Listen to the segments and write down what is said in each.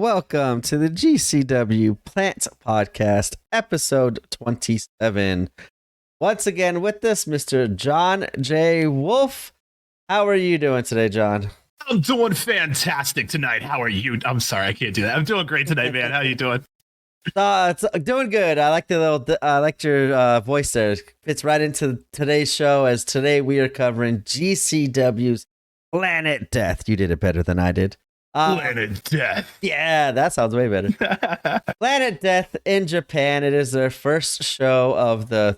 welcome to the GCW Plant Podcast, episode 27. Once again with us, Mr. John J. Wolf. How are you doing today, John? I'm doing fantastic tonight. How are you? I'm sorry, I can't do that. I'm doing great tonight, man. How you doing? It's doing good. I like your voice there. It fits right into today's show, as today we are covering GCW's Planet Death. You did it better than I did. Planet Death. Yeah, that sounds way better. Planet Death in Japan. It is their first show of the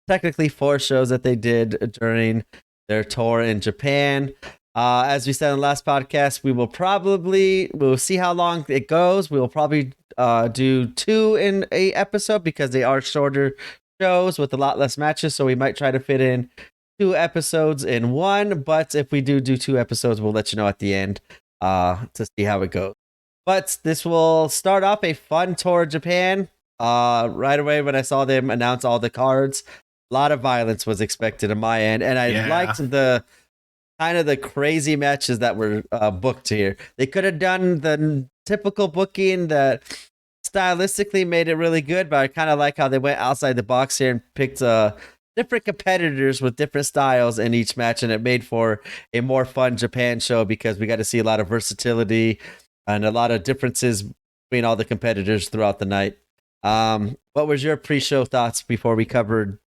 technically four shows that they did during their tour in Japan. As we said in the last podcast, we'll see how long it goes. We will probably do 2 in a episode because they are shorter shows with a lot less matches. So we might try to fit in 2 episodes in one. But if we do 2 episodes, we'll let you know at the end to see how it goes. But this will start off a fun tour of Japan. Right away when I saw them announce all the cards, a lot of violence was expected on my end, and I liked the kind of the crazy matches that were booked here. They could have done the typical booking that stylistically made it really good, but I kind of like how they went outside the box here and picked different competitors with different styles in each match, and it made for a more fun Japan show because we got to see a lot of versatility and a lot of differences between all the competitors throughout the night. What was your pre-show thoughts before we covered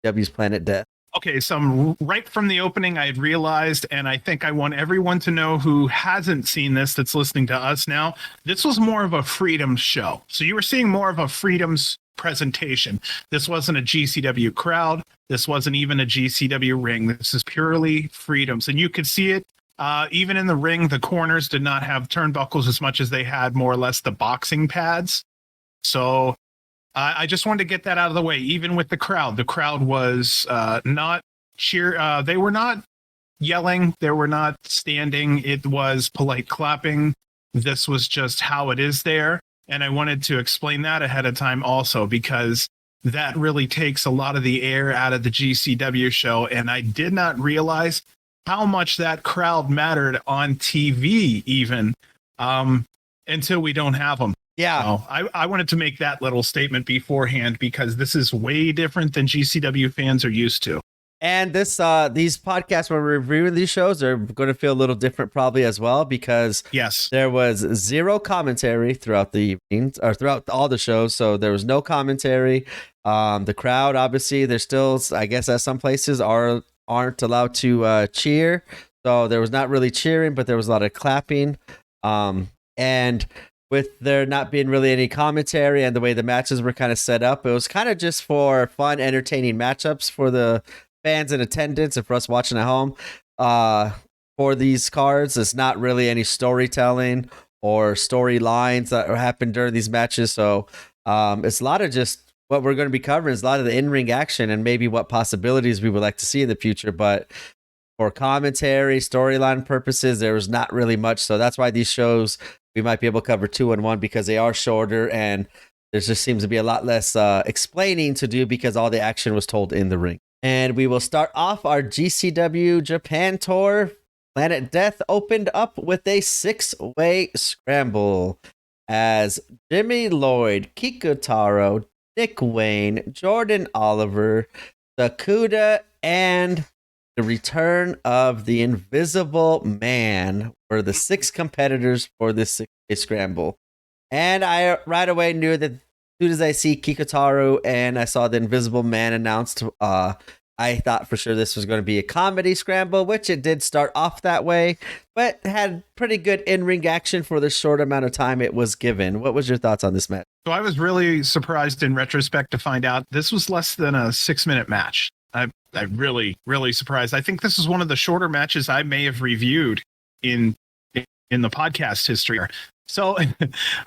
GCW's Planet Death? Okay, so right from the opening, I had realized, and I think I want everyone to know who hasn't seen this, that's listening to us now, this was more of a Freedoms show. So you were seeing more of a Freedoms presentation. This wasn't a GCW crowd. This wasn't even a GCW ring. This is purely Freedoms. And you could see it even in the ring. The corners did not have turnbuckles as much as they had more or less the boxing pads. So I just wanted to get that out of the way. Even with the crowd was not cheer. They were not yelling. They were not standing. It was polite clapping. This was just how it is there. And I wanted to explain that ahead of time also, because that really takes a lot of the air out of the GCW show. And I did not realize how much that crowd mattered on TV even until we don't have them. Yeah, so I wanted to make that little statement beforehand because this is way different than GCW fans are used to. And these podcasts, when we're reviewing these shows, are going to feel a little different probably as well, because there was 0 commentary throughout the evenings or throughout all the shows. So there was no commentary. The crowd, obviously, they're still, I guess, at some places aren't allowed to cheer. So there was not really cheering, but there was a lot of clapping. And with there not being really any commentary and the way the matches were kind of set up, it was kind of just for fun, entertaining matchups for the fans in attendance and for us watching at home. For these cards, it's not really any storytelling or storylines that happen during these matches. So it's a lot of just what we're going to be covering is a lot of the in-ring action and maybe what possibilities we would like to see in the future. But for commentary, storyline purposes, there was not really much. So that's why these shows, we might be able to cover 2 in 1 because they are shorter and there just seems to be a lot less explaining to do because all the action was told in the ring. And we will start off our GCW Japan tour. Planet Death opened up with a 6-way scramble as Jimmy Lloyd, Kikutaro, Nick Wayne, Jordan Oliver, Sakuda, and the return of the Invisible Man were the 6 competitors for this 6-way scramble. And I right away knew that as soon as I see Kikutaro and I saw the Invisible Man announced, I thought for sure this was going to be a comedy scramble, which it did start off that way, but had pretty good in-ring action for the short amount of time it was given. What was your thoughts on this match? So I was really surprised in retrospect to find out this was less than a 6-minute match. I'm really, really surprised. I think this is one of the shorter matches I may have reviewed in the podcast history. So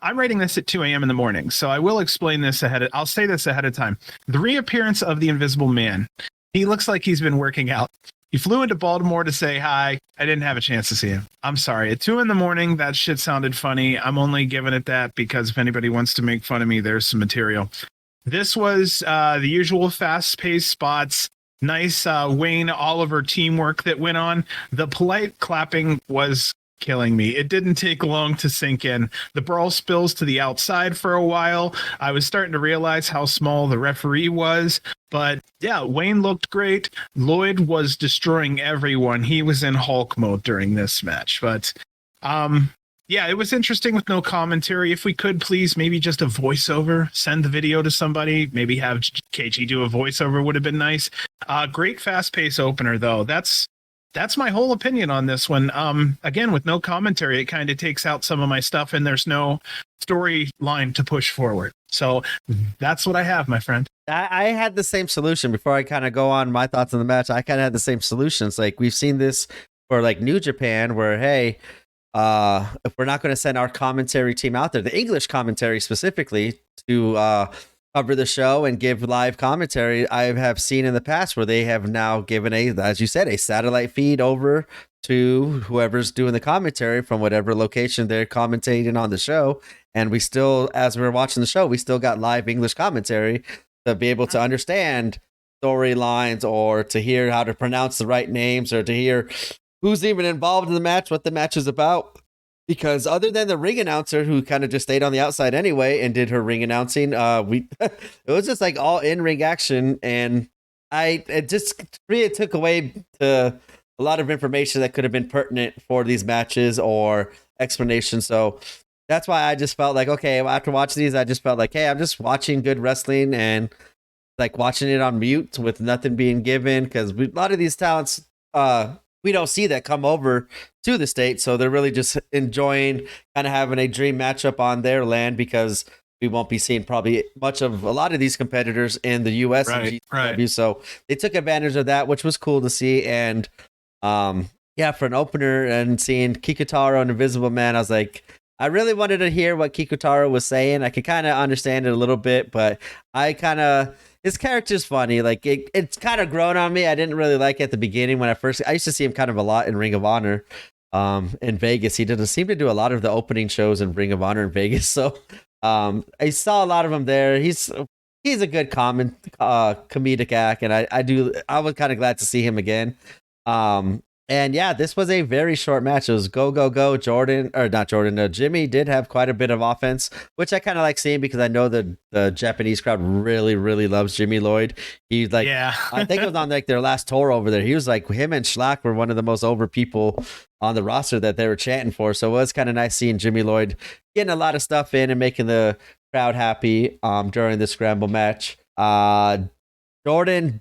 I'm writing this at 2 a.m. in the morning. So I will explain this I'll say this ahead of time. The reappearance of the Invisible Man. He looks like he's been working out. He flew into Baltimore to say hi. I didn't have a chance to see him. I'm sorry. At 2 a.m, that shit sounded funny. I'm only giving it that because if anybody wants to make fun of me, there's some material. This was the usual fast-paced spots. Nice Wayne Oliver teamwork that went on. The polite clapping was killing me. It didn't take long to sink in. The brawl spills to the outside for a while. I was starting to realize how small the referee was. But yeah, Wayne looked great. Lloyd was destroying everyone. He was in Hulk mode during this match. But yeah, it was interesting with no commentary. If we could, please, maybe just a voiceover. Send the video to somebody. Maybe have KG do a voiceover would have been nice. Great fast-paced opener, though. That's my whole opinion on this one. Again, with no commentary, it kind of takes out some of my stuff, and there's no storyline to push forward. So that's what I have, my friend. I had the same solution before I kind of go on my thoughts on the match. I kind of had the same solutions. Like, we've seen this for like New Japan, where, hey, if we're not going to send our commentary team out there, the English commentary specifically, to cover the show and give live commentary, I have seen in the past where they have now given as you said, a satellite feed over to whoever's doing the commentary from whatever location they're commentating on the show. And we still, as we're watching the show, we still got live English commentary to be able to understand storylines, or to hear how to pronounce the right names, or to hear who's even involved in the match, what the match is about. Because other than the ring announcer, who kind of just stayed on the outside anyway and did her ring announcing, it was just like all in-ring action, and it just really took away a lot of information that could have been pertinent for these matches or explanations. So that's why I just felt like, okay, after watching these, I just felt like, hey, I'm just watching good wrestling, and like watching it on mute with nothing being given, because a lot of these talents, we don't see that come over to the States. So they're really just enjoying kind of having a dream matchup on their land, because we won't be seeing probably much of a lot of these competitors in the US and GCW. Right. So they took advantage of that, which was cool to see. And yeah, for an opener and seeing Kikutaro and Invisible Man, I was like, I really wanted to hear what Kikutaro was saying. I could kind of understand it a little bit, but his character's funny. Like it's kind of grown on me. I didn't really like it at the beginning when I used to see him kind of a lot in Ring of Honor in Vegas. He doesn't seem to do a lot of the opening shows in Ring of Honor in Vegas. So I saw a lot of him there. He's a good comedic act, and I was kind of glad to see him again. And yeah, this was a very short match. It was go. Jimmy did have quite a bit of offense, which I kind of like seeing, because I know the Japanese crowd really, really loves Jimmy Lloyd. He's like, yeah. I think it was on like their last tour over there. He was like, him and Schlack were one of the most over people on the roster that they were chanting for. So it was kind of nice seeing Jimmy Lloyd getting a lot of stuff in and making the crowd happy during the scramble match. Jordan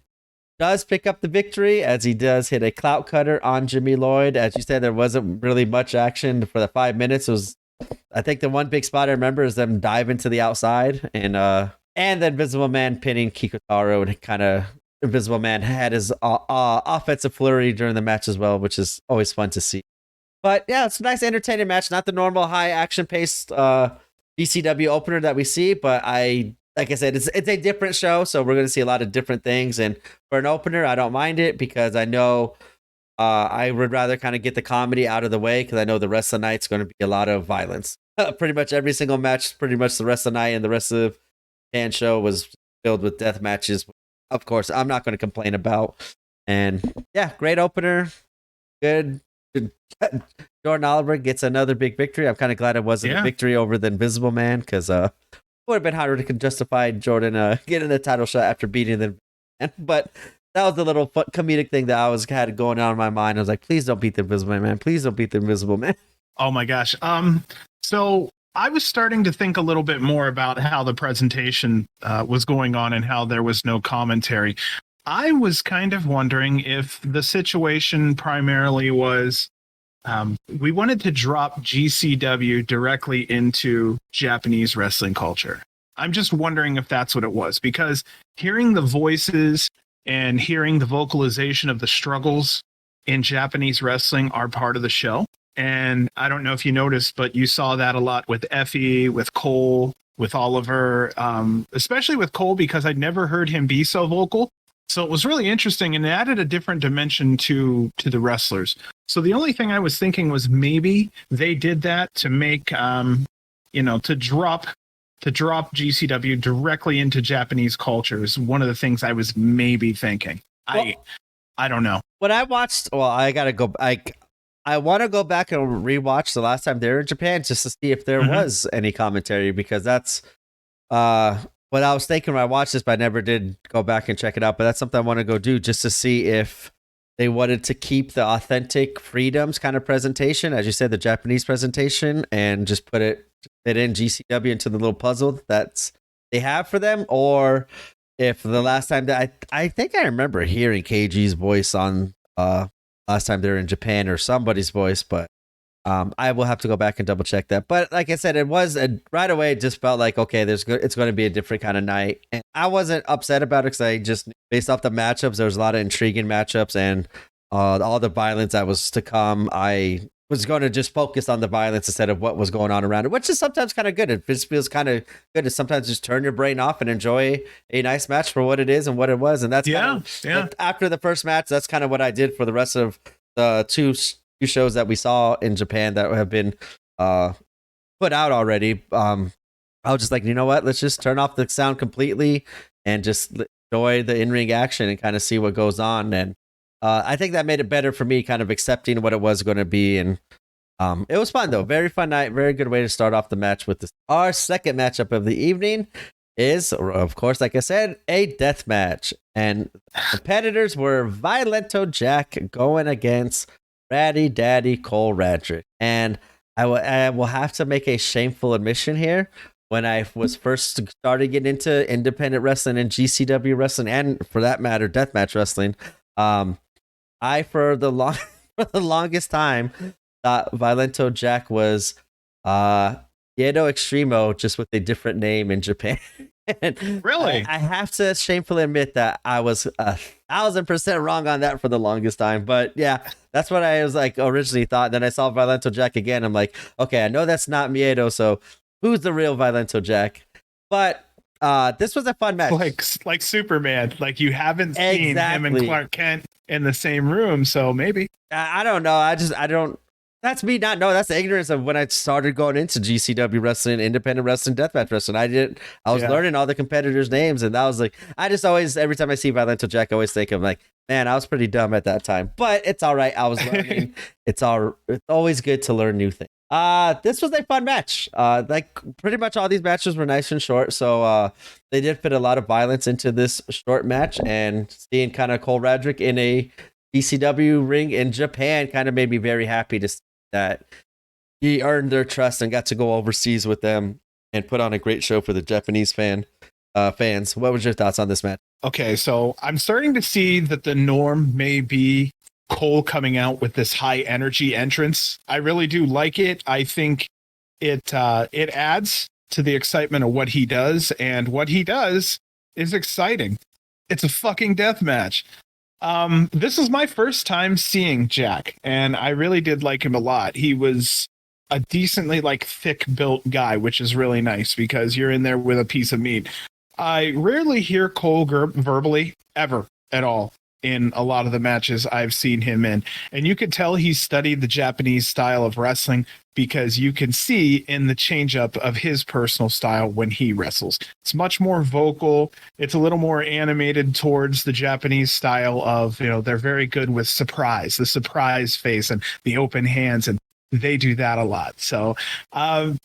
does pick up the victory, as he does hit a clout cutter on Jimmy Lloyd. As you said, there wasn't really much action for the 5 minutes. It was, I think the one big spot I remember is them diving to the outside, and the Invisible Man pinning Kikutaro, and kind of Invisible Man had his offensive flurry during the match as well, which is always fun to see. But yeah, it's a nice entertaining match. Not the normal high action paced GCW opener that we see, but like I said, it's a different show, so we're going to see a lot of different things. And for an opener, I don't mind it, because I know I would rather kind of get the comedy out of the way, because I know the rest of the night's going to be a lot of violence. Pretty much every single match, pretty much the rest of the night and the rest of the fan show was filled with death matches. Of course, I'm not going to complain about. And yeah, great opener. Good. Jordan Oliver gets another big victory. I'm kind of glad it wasn't a victory over the Invisible Man, because would have been harder to justify Jordan getting the title shot after beating them. But that was the little comedic thing that I had going on in my mind. I was like, please don't beat the Invisible Man. Please don't beat the Invisible Man. Oh my gosh. So I was starting to think a little bit more about how the presentation was going on and how there was no commentary. I was kind of wondering if the situation primarily was we wanted to drop GCW directly into Japanese wrestling culture. I'm just wondering if that's what it was, because hearing the voices and hearing the vocalization of the struggles in Japanese wrestling are part of the show. And I don't know if you noticed, but you saw that a lot with Effie, with Cole, with Oliver, especially with Cole, because I'd never heard him be so vocal. So it was really interesting, and it added a different dimension to the wrestlers. So the only thing I was thinking was maybe they did that to make, to drop GCW directly into Japanese culture is one of the things I was maybe thinking. I don't know. When I watched, well, I gotta go. I want to go back and rewatch the last time they were in Japan just to see if there was any commentary, because that's what I was thinking when I watched this, but I never did go back and check it out. But that's something I want to go do just to see if they wanted to keep the authentic freedoms kind of presentation, as you said, the Japanese presentation, and just put it in GCW into the little puzzle that's they have for them, or if the last time that I think I remember hearing KG's voice on last time they were in Japan, or somebody's voice, but I will have to go back and double check that. But like I said, it was right away. It just felt like, okay, it's going to be a different kind of night, and I wasn't upset about it because I just, based off the matchups, there was a lot of intriguing matchups, and all the violence that was to come. I was going to just focus on the violence instead of what was going on around it, which is sometimes kind of good. It just feels kind of good to sometimes just turn your brain off and enjoy a nice match for what it is and what it was. And that's after the first match, that's kind of what I did for the rest of the two shows that we saw in Japan that have been put out already. I was just like, you know what? Let's just turn off the sound completely and just enjoy the in-ring action and kind of see what goes on. And I think that made it better for me, kind of accepting what it was going to be. And it was fun, though. Very fun night. Very good way to start off the match with this. Our second matchup of the evening is, of course, like I said, a death match. And competitors were Violento Jack going against Ratty Daddy Cole Radrick. And I will have to make a shameful admission here. When I was first started getting into independent wrestling and GCW wrestling, and for that matter, deathmatch wrestling, I for the longest time thought Violento Jack was Edo Extremo, just with a different name in Japan. And really, I have to shamefully admit that I was 1,000% wrong on that for the longest time. But yeah, that's what I was like originally thought. Then I saw Violento Jack again. I'm like, okay, I know that's not Miedo, so who's the real Violento Jack? But this was a fun match. Like Superman. Like, you haven't seen him and Clark Kent in the same room, so maybe. I don't know. I don't. That's me not know. That's the ignorance of when I started going into GCW wrestling, independent wrestling, deathmatch wrestling. I was learning all the competitors' names, and that was like, I just always, every time I see Violento Jack, I always think of like, man, I was pretty dumb at that time. But it's all right. I was learning. It's always good to learn new things. This was a fun match. Like pretty much all these matches were nice and short, so they did fit a lot of violence into this short match, and seeing kind of Cole Radrick in a ECW ring in Japan kind of made me very happy to see that he earned their trust and got to go overseas with them and put on a great show for the Japanese fans. What was your thoughts on this match? Okay, so I'm starting to see that the norm may be Cole coming out with this high energy entrance. I really do like it. I think it adds to the excitement of what he does, and what he does is exciting. It's a fucking death match. This is my first time seeing Jack, and I really did like him a lot. He was a decently thick built guy, which is really nice because you're in there with a piece of meat. I rarely hear Cole verbally ever at all in a lot of the matches I've seen him in. And you could tell he studied the Japanese style of wrestling because you can see in the change up of his personal style when he wrestles. It's much more vocal. It's a little more animated towards the Japanese style of, they're very good with the surprise face and the open hands, and they do that a lot. So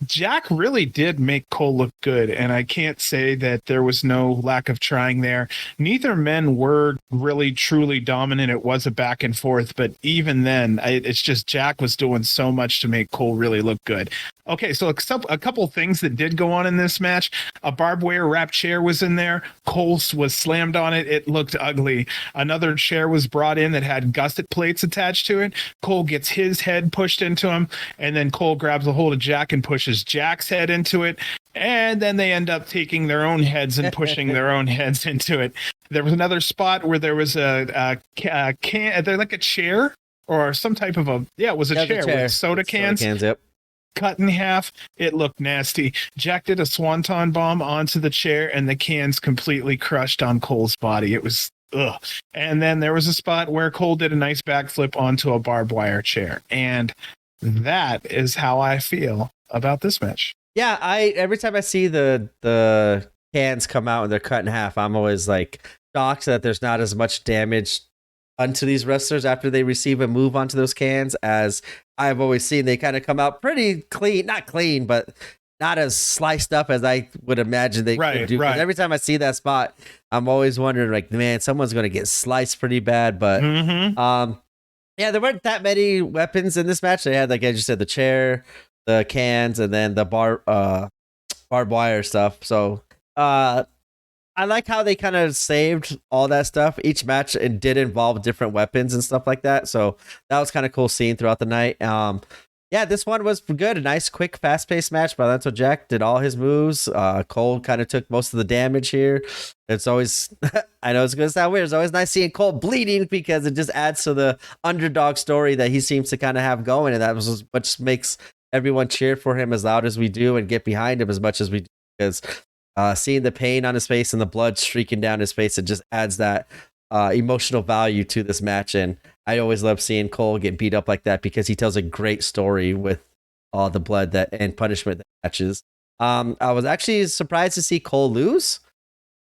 Jack really did make Cole look good, and I can't say that there was no lack of trying there. Neither men were really truly dominant. It was a back and forth, but even then, it's just Jack was doing so much to make Cole really look good. Okay, so a couple things that did go on in this match. A barbed wire wrapped chair was in there. Cole was slammed on it. It looked ugly. Another chair was brought in that had gusset plates attached to it. Cole gets his head pushed into him, and then Cole grabs a hold of Jack and pushes Jack's head into it. And then they end up taking their own heads and pushing their own heads into it. There was another spot where there was a chair or some type of it was a chair with soda cans. Yep. Cut in half. It looked nasty. Jack did a swanton bomb onto the chair, and the cans completely crushed on Cole's body. It was ugh. And then there was a spot where Cole did a nice backflip onto a barbed wire chair. And that is how I feel about this match. Yeah, every time I see the cans come out and they're cut in half, I'm always like shocked that there's not as much damage done to these wrestlers after they receive a move onto those cans. As I've always seen, they kind of come out pretty clean, not clean, but not as sliced up as I would imagine they could do. Right. Every time I see that spot, I'm always wondering, like, man, someone's going to get sliced pretty bad. But yeah, there weren't that many weapons in this match. They had, like as you said, the chair, the cans, and then the barbed wire stuff. So I like how they kind of saved all that stuff. Each match it did involve different weapons and stuff like that. So that was kind of cool seeing throughout the night. Yeah, this one was good. A nice, quick, fast-paced match. Violento Jack did all his moves. Cole kind of took most of the damage here. It's always, I know it's going to sound weird. It's always nice seeing Cole bleeding because it just adds to the underdog story that he seems to kind of have going. And that was what makes everyone cheer for him as loud as we do and get behind him as much as we do. Because seeing the pain on his face and the blood streaking down his face, it just adds that emotional value to this match. And I always love seeing Cole get beat up like that because he tells a great story with all the blood and punishment that matches. I was actually surprised to see Cole lose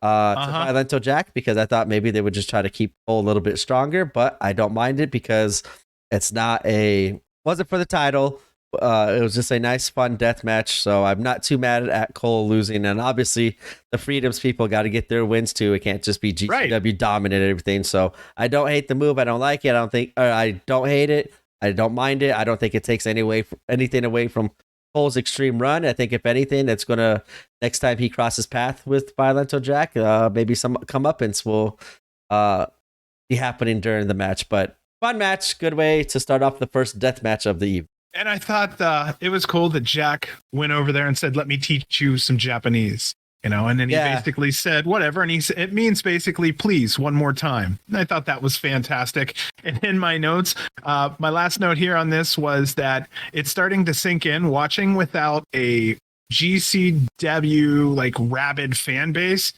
to Violento Jack because I thought maybe they would just try to keep Cole a little bit stronger, but I don't mind it because it's wasn't for the title. It was just a nice, fun death match, so I'm not too mad at Cole losing. And obviously, the Freedoms people got to get their wins too. It can't just be GCW dominant and everything. So I don't hate the move. I don't like it. I don't hate it. I don't mind it. I don't think it takes anything away from Cole's extreme run. I think if anything, it's gonna next time he crosses path with Violento Jack, maybe some comeuppance will be happening during the match. But fun match, good way to start off the first death match of the evening. And I thought it was cool that Jack went over there and said, "Let me teach you some Japanese," and then he basically said, "Whatever," and it means basically, "Please, one more time." And I thought that was fantastic. And in my notes, my last note here on this was that it's starting to sink in. Watching without a GCW like rabid fan base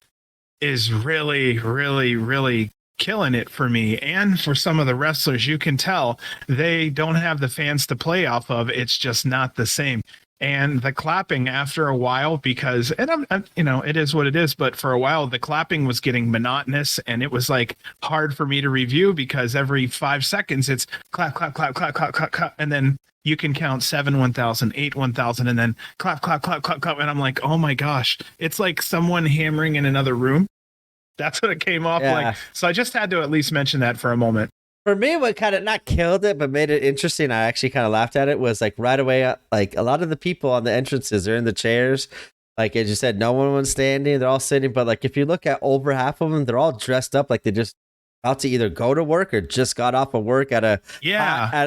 is really, really, really killing it for me and for some of the wrestlers. You can tell they don't have the fans to play off of. It's just not the same. And the clapping after a while, because it is what it is, but for a while the clapping was getting monotonous and it was like hard for me to review because every 5 seconds it's clap, clap, clap, clap, clap, clap, clap, and then you can count 7 1,000, 8 1,000, and then clap, clap, clap, clap, clap, and I'm like, oh my gosh, it's like someone hammering in another room. That's what it came off like. So I just had to at least mention that for a moment. For me, what kind of not killed it, but made it interesting, I actually kind of laughed at it, was like right away, like a lot of the people on the entrances are in the chairs. Like as you said, no one was standing, they're all sitting. But like if you look at over half of them, they're all dressed up like they just about to either go to work or just got off of work at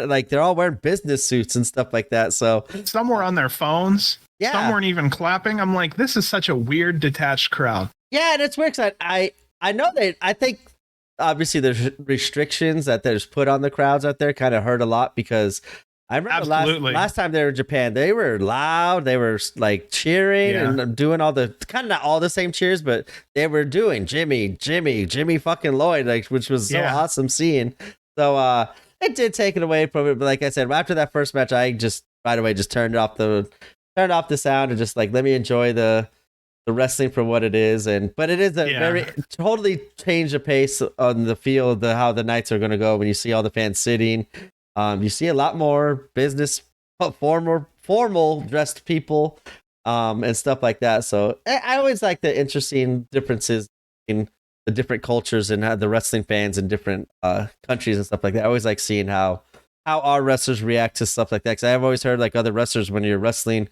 like they're all wearing business suits and stuff like that. So some were on their phones. Yeah. Some weren't even clapping. I'm like, this is such a weird detached crowd. Yeah, and it's weird because I know I think obviously there's restrictions that there's put on the crowds out there kind of hurt a lot because I remember last time they were in Japan, they were loud, they were like cheering and doing all the kind of not all the same cheers, but they were doing Jimmy fucking Lloyd, like which was so awesome seeing. So it did take it away from it, but like I said, after that first match, I just right away just turned off the sound and just like let me enjoy the wrestling for what it is. But it is a very totally change the pace on the field, how the nights are going to go when you see all the fans sitting. You see a lot more business, formal dressed people, and stuff like that. So I always like the interesting differences in the different cultures and how the wrestling fans in different countries and stuff like that. I always like seeing how our wrestlers react to stuff like that. Because I've always heard like other wrestlers, when you're wrestling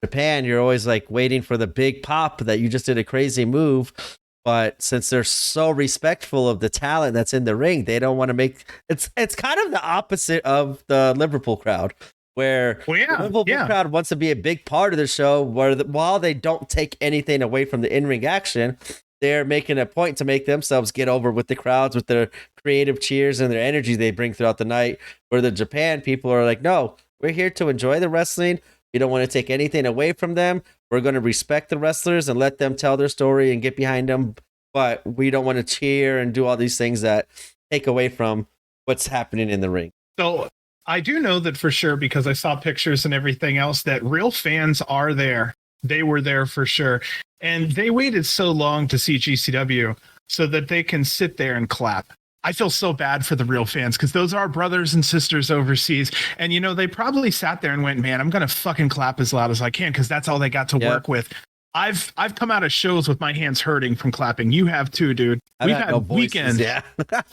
Japan, you're always like waiting for the big pop that you just did a crazy move. But since they're so respectful of the talent that's in the ring, they don't want to make it's kind of the opposite of the Liverpool crowd, where the Liverpool crowd wants to be a big part of the show, where while they don't take anything away from the in-ring action, they're making a point to make themselves get over with the crowds with their creative cheers and their energy they bring throughout the night. Where the Japan people are like, no, we're here to enjoy the wrestling. We don't want to take anything away from them. We're going to respect the wrestlers and let them tell their story and get behind them. But we don't want to cheer and do all these things that take away from what's happening in the ring. So I do know that for sure, because I saw pictures and everything else, that real fans are there. They were there for sure. And they waited so long to see GCW so that they can sit there and clap. I feel so bad for the real fans because those are brothers and sisters overseas. And, they probably sat there and went, man, I'm going to fucking clap as loud as I can because that's all they got to work with. I've come out of shows with my hands hurting from clapping. You have too, dude. We've had weekends. Yeah.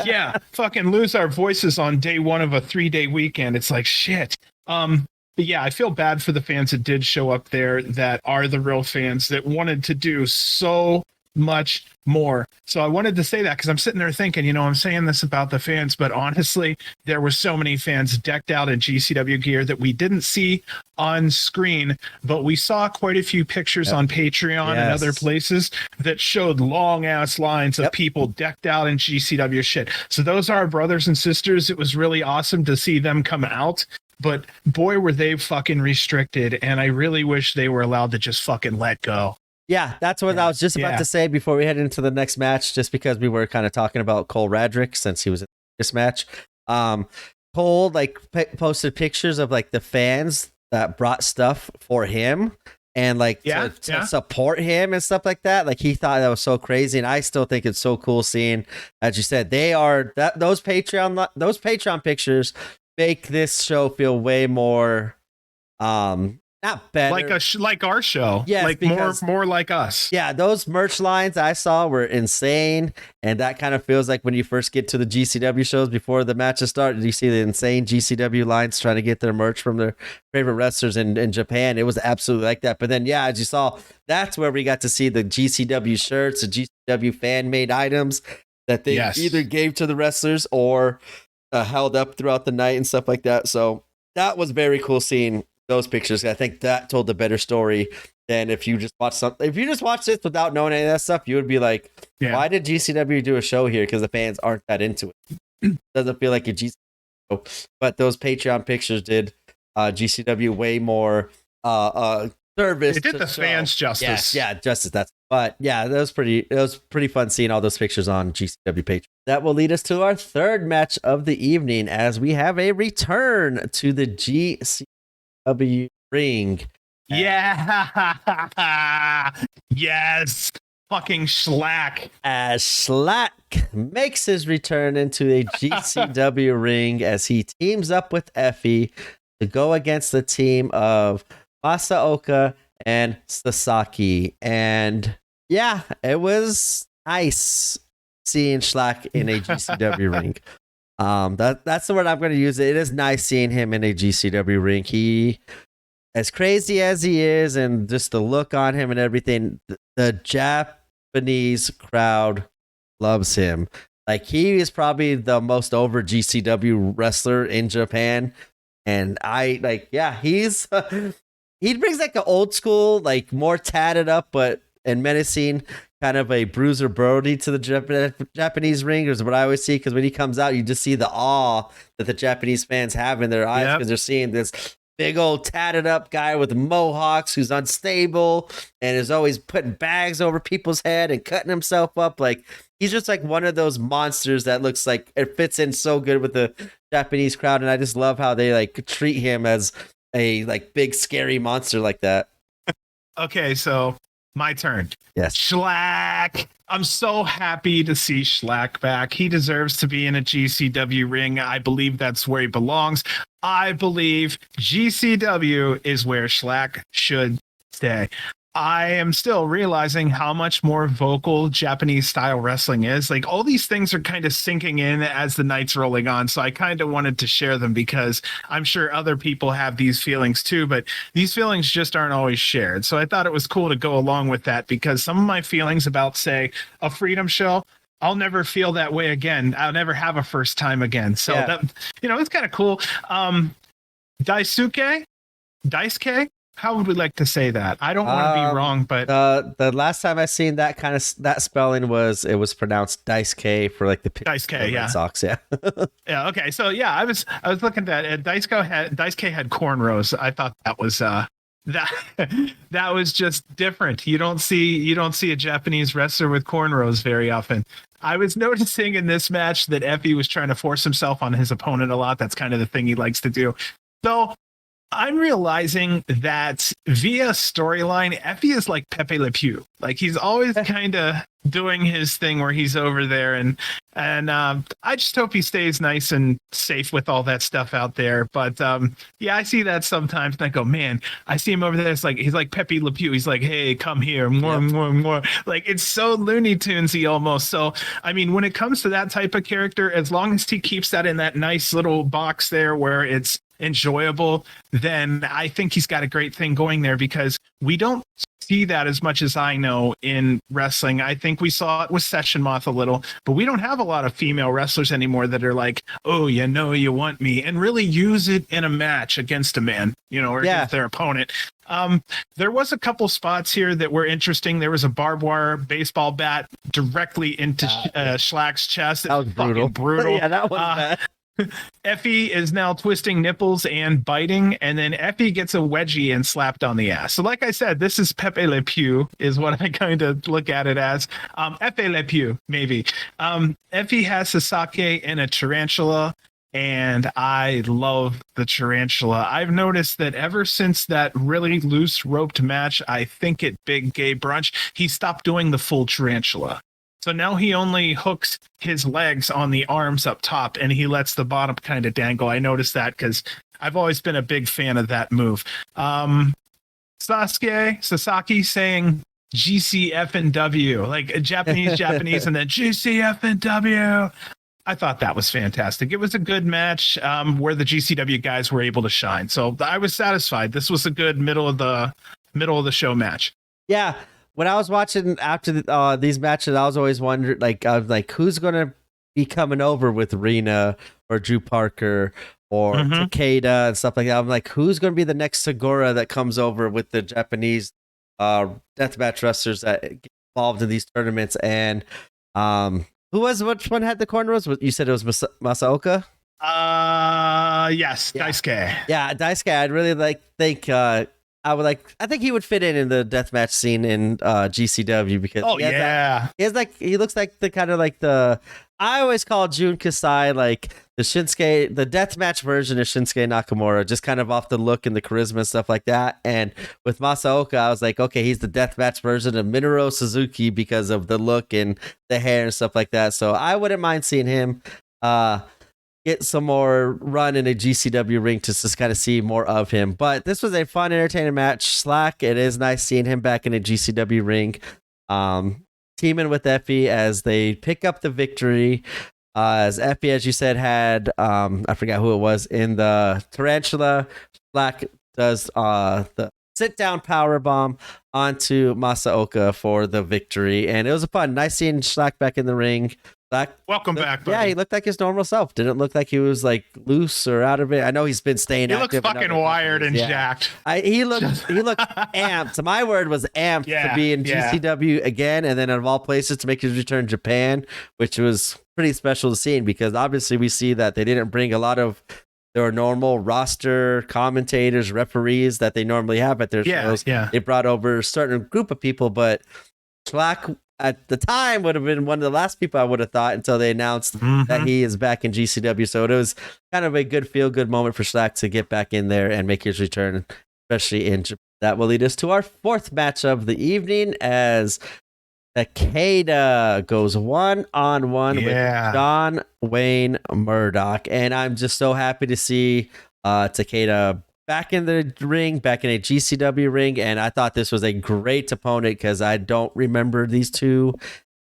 Yeah. Fucking lose our voices on day one of a 3-day weekend. It's like shit. But yeah, I feel bad for the fans that did show up there that are the real fans that wanted to do so much more. So I wanted to say that because I'm sitting there thinking, I'm saying this about the fans, but honestly, there were so many fans decked out in GCW gear that we didn't see on screen, but we saw quite a few pictures on Patreon and other places that showed long ass lines of people decked out in GCW shit. So those are our brothers and sisters. It was really awesome to see them come out. But boy, were they fucking restricted. And I really wish they were allowed to just fucking let go. Yeah, that's what I was just about to say before we head into the next match, just because we were kind of talking about Cole Radrick since he was in this match. Cole posted pictures of the fans that brought stuff for him and to support him and stuff like that. He thought that was so crazy, and I still think it's so cool seeing, as you said, those Patreon pictures make this show feel way more not better, like our show, more like us. Yeah, those merch lines I saw were insane, and that kind of feels like when you first get to the GCW shows before the matches start. You see the insane GCW lines trying to get their merch from their favorite wrestlers in Japan. It was absolutely like that. But then, as you saw, that's where we got to see the GCW shirts, the GCW fan made items that they either gave to the wrestlers or held up throughout the night and stuff like that. So that was very cool seeing those pictures. I think that told a better story than if you just watch something. If you just watch this without knowing any of that stuff, you would be like, why did GCW do a show here? Because the fans aren't that into it. Doesn't feel like a GCW show. But those Patreon pictures did GCW way more service. It did the fans justice. Yeah, justice. But yeah, it was pretty fun seeing all those pictures on GCW Patreon. That will lead us to our third match of the evening as we have a return to the GCW ring. Yeah. Yes. Fucking Schlack. As Schlack makes his return into a GCW ring as he teams up with Effie to go against the team of Masaoka and Sasaki. And yeah, it was nice seeing Schlack in a GCW ring. That's the word I'm going to use. It is nice seeing him in a GCW ring. He, as crazy as he is, and just the look on him and everything, the Japanese crowd loves him. He is probably the most over GCW wrestler in Japan. And he's he brings an old school, more tatted up, and menacing kind of a Bruiser Brody to the Japanese ring is what I always see. Because when he comes out, you just see the awe that the Japanese fans have in their eyes because they're seeing this big old tatted up guy with mohawks who's unstable and is always putting bags over people's head and cutting himself up. He's just one of those monsters that looks like it fits in so good with the Japanese crowd. And I just love how they treat him as a big scary monster like that. Okay, so my turn. Yes. Schlack. I'm so happy to see Schlack back. He deserves to be in a GCW ring. I believe that's where he belongs. I believe GCW is where Schlack should stay. I am still realizing how much more vocal Japanese style wrestling is. All these things are kind of sinking in as the night's rolling on. So I kind of wanted to share them because I'm sure other people have these feelings too, but these feelings just aren't always shared. So I thought it was cool to go along with that because some of my feelings about, say, a Freedom show, I'll never feel that way again. I'll never have a first time again. So that, it's kind of cool. Daisuke? How would we like to say that? I don't want to be wrong, but the last time I seen that kind of that spelling it was pronounced Dice K for the Dice K, Red Sox, yeah. Yeah, okay. So yeah, I was looking at it. Dice K had cornrows. I thought that was that was just different. You don't see a Japanese wrestler with cornrows very often. I was noticing in this match that Effie was trying to force himself on his opponent a lot. That's kind of the thing he likes to do. So I'm realizing that via storyline, Effie is like Pepe Le Pew. Like he's always kind of doing his thing where he's over there, and I just hope he stays nice and safe with all that stuff out there. But yeah, I see that sometimes, and I go, man, I see him over there. It's like he's like Pepe Le Pew. He's like, hey, come here, more. Like it's so Looney Tunesy almost. So I mean, when it comes to that type of character, as long as he keeps that in that nice little box there where it's enjoyable, then I think he's got a great thing going there, because we don't see that as much as I know in wrestling. I think we saw it with Session Moth a little, but we don't have a lot of female wrestlers anymore that are like, oh, you know, you want me, and really use it in a match against a man, you know, or against their opponent. There was a couple spots here that were interesting. There was a barbed wire baseball bat directly into Schlack's chest. That was brutal. Yeah, that was bad. Effie is now twisting nipples and biting, and then Effie gets a wedgie and slapped on the ass. So like I said, this is Pepe Le Pew is what I kind of look at it as. Efe Le Pew, maybe. Effie has Sasaki and a tarantula, and I love the tarantula. I've noticed that ever since that really loose roped match, I think at Big Gay Brunch, he stopped doing the full tarantula. So now he only hooks his legs on the arms up top, and he lets the bottom kind of dangle. I noticed that because I've always been a big fan of that move. Sasaki saying GCF and W, like Japanese, and then GCF and W. I thought that was fantastic. It was a good match where the GCW guys were able to shine. So I was satisfied. This was a good middle of the show match. Yeah. When I was watching after these matches, I was always wondering, who's going to be coming over with Rena or Drew Parker or Takeda and stuff like that. I'm like, who's going to be the next Segura that comes over with the Japanese deathmatch wrestlers that get involved in these tournaments? And which one had the cornrows? You said it was Masaoka? Yes, yeah. Daisuke. Yeah, Daisuke. I'd really think I think he would fit in the deathmatch scene in GCW because he looks like the kind of like I always call Jun Kasai like the deathmatch version of Shinsuke Nakamura, just kind of off the look and the charisma and stuff like that. And with Masaoka, I was like, okay, he's the deathmatch version of Minoru Suzuki because of the look and the hair and stuff like that. So I wouldn't mind seeing him get some more run in a GCW ring to just kind of see more of him. But this was a fun, entertaining match. Slack, it is nice seeing him back in a GCW ring. Teaming with Effie as they pick up the victory. As Effie, as you said, had, I forgot who it was, in the Tarantula. Slack does the sit-down powerbomb onto Masaoka for the victory. And it was a fun. Nice seeing Slack back in the ring. Welcome back, buddy. Yeah, he looked like his normal self. Didn't look like he was like loose or out of it. I know he's been staying active. He looks fucking wired and jacked. He looked amped. My word was amped to be in GCW again, and then of all places to make his return to Japan, which was pretty special to see, because obviously we see that they didn't bring a lot of their normal roster commentators, referees that they normally have at their shows. Yeah. They brought over a certain group of people, but Slack at the time would have been one of the last people I would have thought until they announced that he is back in GCW. So it was kind of a feel-good moment for Slack to get back in there and make his return, especially in Japan. That will lead us to our fourth match of the evening as Takeda goes one-on-one with John Wayne Murdoch. And I'm just so happy to see Takeda back in the ring, back in a GCW ring, and I thought this was a great opponent because I don't remember these two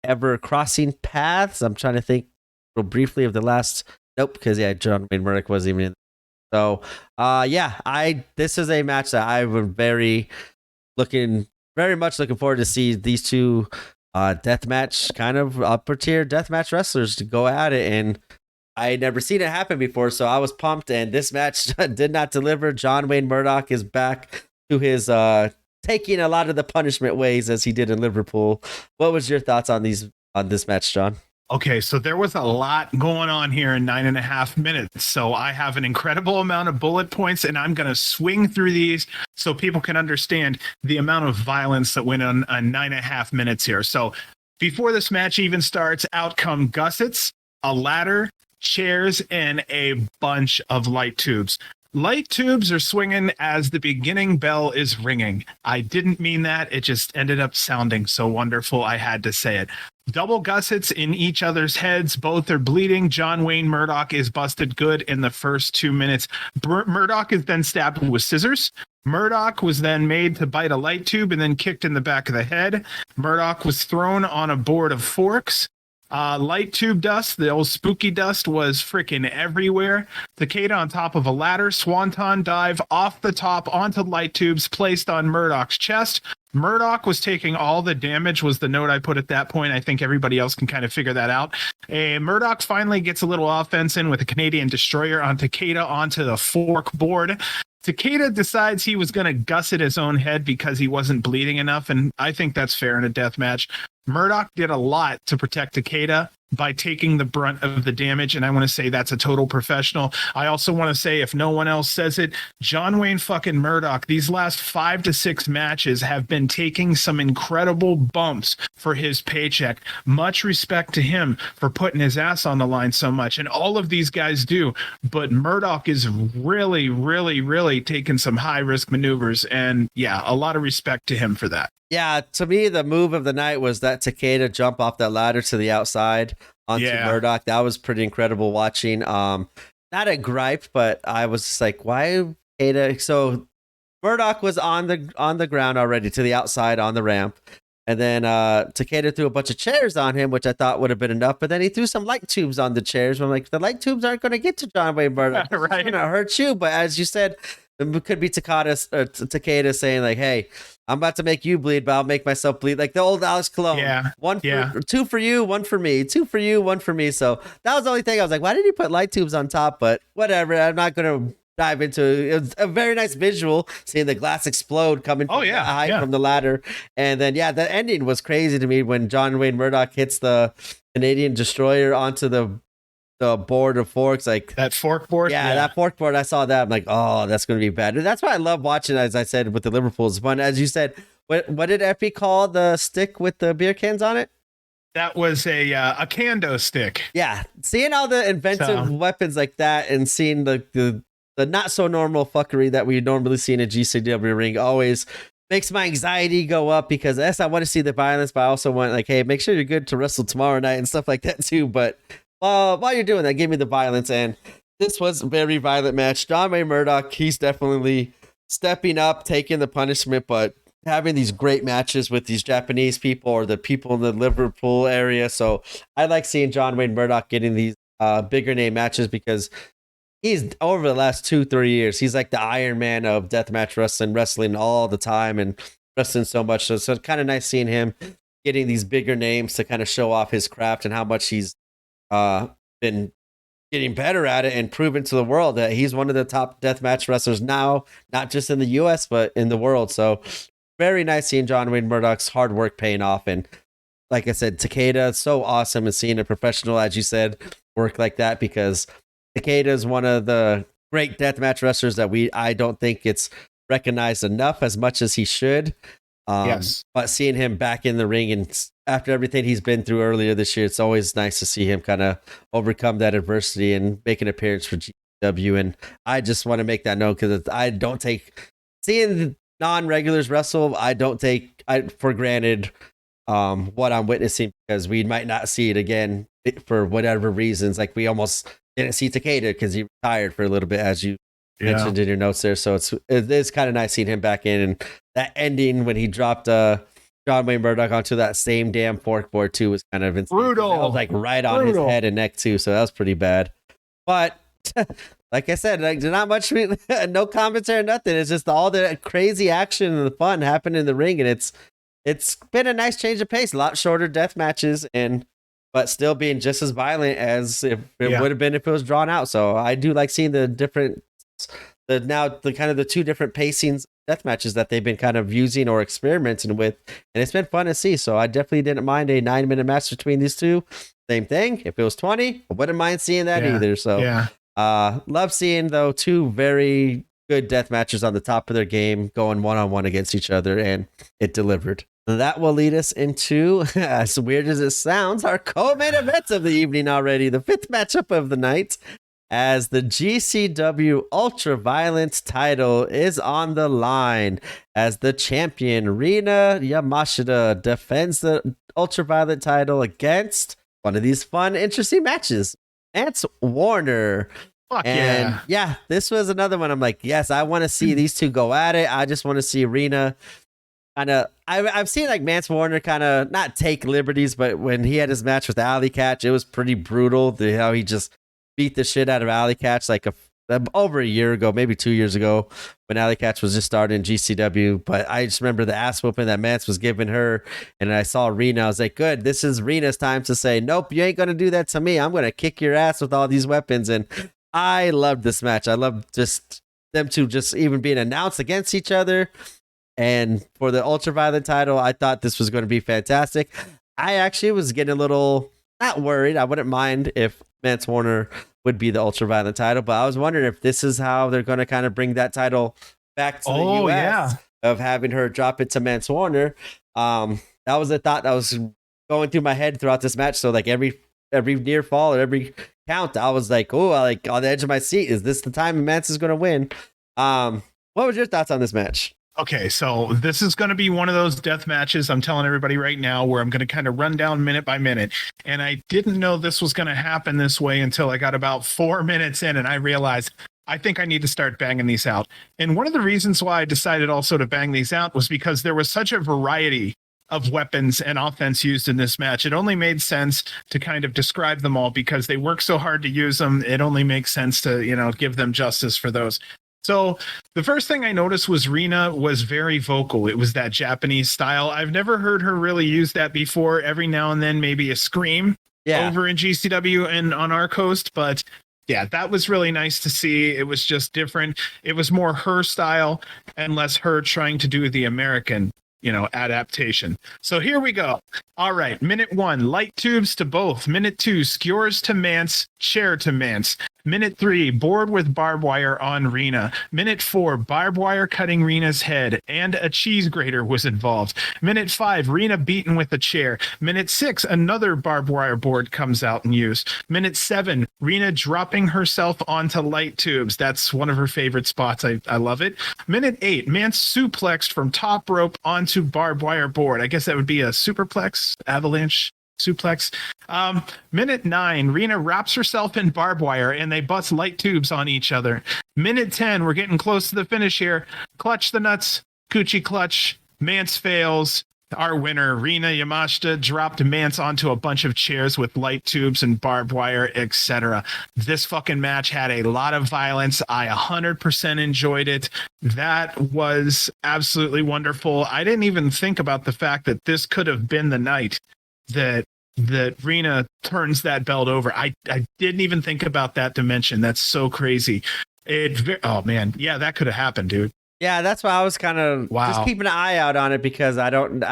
ever crossing paths. I'm trying to think real briefly of the last. Nope, because John Wayne Murdoch wasn't even in. So, this is a match that I was very much looking forward to see these two deathmatch kind of upper tier deathmatch wrestlers to go at it, and I had never seen it happen before, so I was pumped, and this match did not deliver. John Wayne Murdoch is back to his taking a lot of the punishment ways as he did in Liverpool. What was your thoughts on this match, John? Okay, so there was a lot going on here in 9.5 minutes. So I have an incredible amount of bullet points, and I'm going to swing through these so people can understand the amount of violence that went on 9.5 minutes here. So before this match even starts, out come gussets, a ladder, chairs, and a bunch of light tubes. Light tubes are swinging as the beginning bell is ringing. I didn't mean that. It just ended up sounding so wonderful. I had to say it. Double gussets in each other's heads. Both are bleeding. John Wayne Murdoch is busted good in the first 2 minutes. Murdoch is then stabbed with scissors. Murdoch was then made to bite a light tube and then kicked in the back of the head. Murdoch was thrown on a board of forks. Light tube dust, the old spooky dust, was freaking everywhere. Takeda on top of a ladder, swanton dive off the top onto light tubes placed on Murdoch's chest. Murdoch was taking all the damage, was the note I put at that point. I think everybody else can kind of figure that out. Murdoch finally gets a little offense in with a Canadian destroyer on Takeda onto the fork board. Takeda decides he was going to gusset his own head because he wasn't bleeding enough, and I think that's fair in a death match. Murdoch did a lot to protect Takeda by taking the brunt of the damage, and I want to say that's a total professional. I also want to say, if no one else says it, John Wayne fucking Murdoch, these last 5 to 6 matches have been taking some incredible bumps for his paycheck. Much respect to him for putting his ass on the line so much, and all of these guys do, but Murdoch is really, really, really taking some high-risk maneuvers, and yeah, a lot of respect to him for that. Yeah, to me, the move of the night was that Takeda jump off that ladder to the outside onto Murdoch. That was pretty incredible watching. Not a gripe, but I was just like, why Takeda? So Murdoch was on the ground already to the outside on the ramp. And then Takeda threw a bunch of chairs on him, which I thought would have been enough. But then he threw some light tubes on the chairs. I'm like, the light tubes aren't going to get to John Wayne Murdoch. Right. It's going to hurt you. But as you said, it could be Takeda saying like, hey, I'm about to make you bleed, but I'll make myself bleed. Like the old Alex Colon. Yeah. 2 for you, 1 for me. 2 for you, 1 for me. So that was the only thing. I was like, why did he put light tubes on top? But whatever. I'm not going to dive into it. It was a very nice visual, seeing the glass explode coming from the ladder. And then, the ending was crazy to me when John Wayne Murdoch hits the Canadian destroyer onto the board of forks, like that fork board. That fork board. I saw that. I'm like, oh, that's going to be bad. And that's why I love watching, as I said, with the Liverpool's fun. As you said, what did Effie call the stick with the beer cans on it? That was a kendo stick. Yeah. Seeing all the inventive weapons like that and seeing the not so normal fuckery that we normally see in a GCW ring always makes my anxiety go up, because yes, I want to see the violence, but I also want, like, hey, make sure you're good to wrestle tomorrow night and stuff like that too. But while you're doing that, give me the violence. And this was a very violent match. John Wayne Murdoch, he's definitely stepping up, taking the punishment, but having these great matches with these Japanese people or the people in the Liverpool area. So I like seeing John Wayne Murdoch getting these bigger name matches, because he's, over the last 2-3 years, he's like the Iron Man of deathmatch wrestling all the time and wrestling so much. So it's kind of nice seeing him getting these bigger names to kind of show off his craft and how much he's been getting better at it and proven to the world that he's one of the top deathmatch wrestlers now, not just in the US, but in the world. So very nice seeing John Wayne Murdoch's hard work paying off. And like I said, Takeda, so awesome, and seeing a professional, as you said, work like that, because Takeda is one of the great deathmatch wrestlers that I don't think it's recognized enough as much as he should. Yes. But seeing him back in the ring, and after everything he's been through earlier this year, it's always nice to see him kind of overcome that adversity and make an appearance for GCW. And I just want to make that note, because I don't take seeing non-regulars wrestle, I don't take for granted what I'm witnessing, because we might not see it again for whatever reasons. Like we almost didn't see Takeda because he retired for a little bit, as you mentioned in your notes there. So it is kind of nice seeing him back in, and that ending when he dropped John Wayne Murdoch onto that same damn fork board too was kind of insane. Brutal. That was like right on his head and neck too, so that was pretty bad. But like I said, like not much, no commentary or nothing. It's just all the crazy action and the fun happened in the ring, and it's been a nice change of pace. A lot shorter death matches, but still being just as violent as if it would have been if it was drawn out. So I do like seeing the two different pacings death matches that they've been kind of using or experimenting with, and it's been fun to see. So I definitely didn't mind a 9-minute match between these two. Same thing. If it was 20, I wouldn't mind seeing that either. So love seeing, though, two very good death matches on the top of their game going one-on-one against each other, and it delivered. That will lead us into, as weird as it sounds, our co-main events of the evening already, the 5th matchup of the night. as the GCW Ultraviolence title is on the line as the champion Rina Yamashita defends the Ultraviolet title against one of these fun, interesting matches. Lance Warner. Fuck and yeah, this was another one. I'm like, yes, I want to see these two go at it. I just want to see Rina kind of. I've seen like Lance Warner kind of not take liberties, but when he had his match with Alley Catch, it was pretty brutal. How he just beat the shit out of Alley Catch like over a year ago, maybe 2 years ago, when Alley Catch was just starting in GCW. But I just remember the ass whooping that Mance was giving her, and I saw Rina. I was like, good, this is Rina's time to say, nope, you ain't gonna do that to me. I'm gonna kick your ass with all these weapons. And I loved this match. I loved just them two just even being announced against each other. And for the Ultraviolet title, I thought this was going to be fantastic. I actually was getting a little not worried. I wouldn't mind if Mance Warner would be the Ultraviolet title, but I was wondering if this is how they're going to kind of bring that title back to the US of having her drop it to Mance Warner. That was a thought that was going through my head throughout this match. So like every near fall or every count, I was like, oh, like on the edge of my seat. Is this the time Mance is going to win? What was your thoughts on this match? Okay, so this is going to be one of those death matches, I'm telling everybody right now, where I'm going to kind of run down minute by minute. And I didn't know this was going to happen this way until I got about 4 minutes in, and I realized I think I need to start banging these out. And one of the reasons why I decided also to bang these out was because there was such a variety of weapons and offense used in this match. It only made sense to kind of describe them all because they work so hard to use them. It only makes sense to, give them justice for those. So the first thing I noticed was Rina was very vocal. It was that Japanese style. I've never heard her really use that before. Every now and then, maybe a scream over in GCW and on our coast. But yeah, that was really nice to see. It was just different. It was more her style and less her trying to do the American, adaptation. So here we go. All right. Minute 1, light tubes to both. Minute 2, skewers to Mance, chair to Mance. Minute 3, board with barbed wire on Rina. Minute 4, barbed wire cutting Rina's head, and a cheese grater was involved. Minute 5, Rina beaten with a chair. Minute 6, another barbed wire board comes out in use. Minute 7, Rina dropping herself onto light tubes. That's one of her favorite spots. I love it. Minute 8, Mance suplexed from top rope onto barbed wire board. I guess that would be a superplex, avalanche suplex. Minute 9, Rina wraps herself in barbed wire and they bust light tubes on each other. Minute 10, we're getting close to the finish here. Clutch the nuts, coochie clutch. Mance fails. Our winner, Rina Yamashita, dropped Mance onto a bunch of chairs with light tubes and barbed wire, etc. This fucking match had a lot of violence. I 100% enjoyed it. That was absolutely wonderful. I didn't even think about the fact that this could have been the night that Rina turns that belt over. I didn't even think about that dimension. That's so crazy. Oh man, yeah, that could have happened, dude. Yeah, that's why I was kind of just keeping an eye out on it because I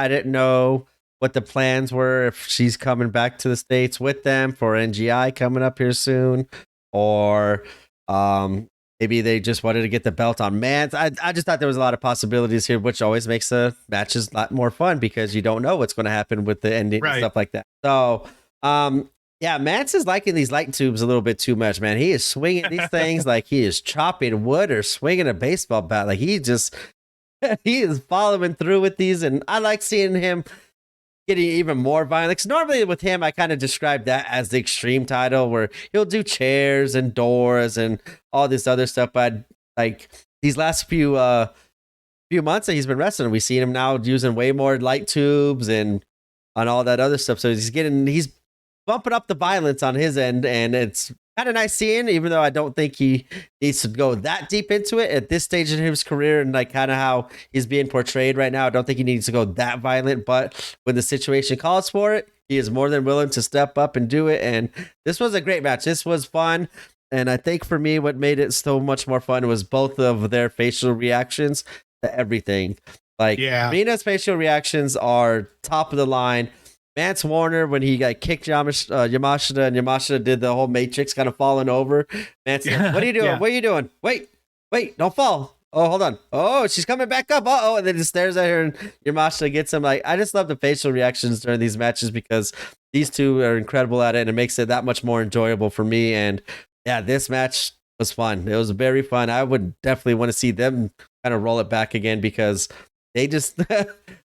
didn't know what the plans were, if she's coming back to the States with them for NGI coming up here soon, or maybe they just wanted to get the belt on Mance. I just thought there was a lot of possibilities here, which always makes the matches a lot more fun because you don't know what's going to happen with the ending and stuff like that. So, yeah, Mance is liking these light tubes a little bit too much, man. He is swinging these things like he is chopping wood or swinging a baseball bat. Like he is following through with these, and I like seeing him getting even more violent. 'Cause normally with him, I kind of describe that as the extreme title where he'll do chairs and doors and all this other stuff. But like these last few months that he's been wrestling, we've seen him now using way more light tubes and on all that other stuff. So he's bumping up the violence on his end, and it's kind of nice seeing, even though I don't think he needs to go that deep into it at this stage in his career and like kind of how he's being portrayed right now. I don't think he needs to go that violent, but when the situation calls for it, he is more than willing to step up and do it. And this was a great match. This was fun. And I think for me, what made it so much more fun was both of their facial reactions to everything. Like Rina's facial reactions are top of the line. Mance Warner, when he got kicked Yamashita, and Yamashita did the whole Matrix kind of falling over. Mance, like, what are you doing? What are you doing? Wait, don't fall. Oh, hold on. Oh, she's coming back up. Uh-oh. And then just stares at her, and Yamashita gets him. Like, I just love the facial reactions during these matches because these two are incredible at it, and it makes it that much more enjoyable for me. And Yeah, this match was fun. It was very fun. I would definitely want to see them kind of roll it back again because they just,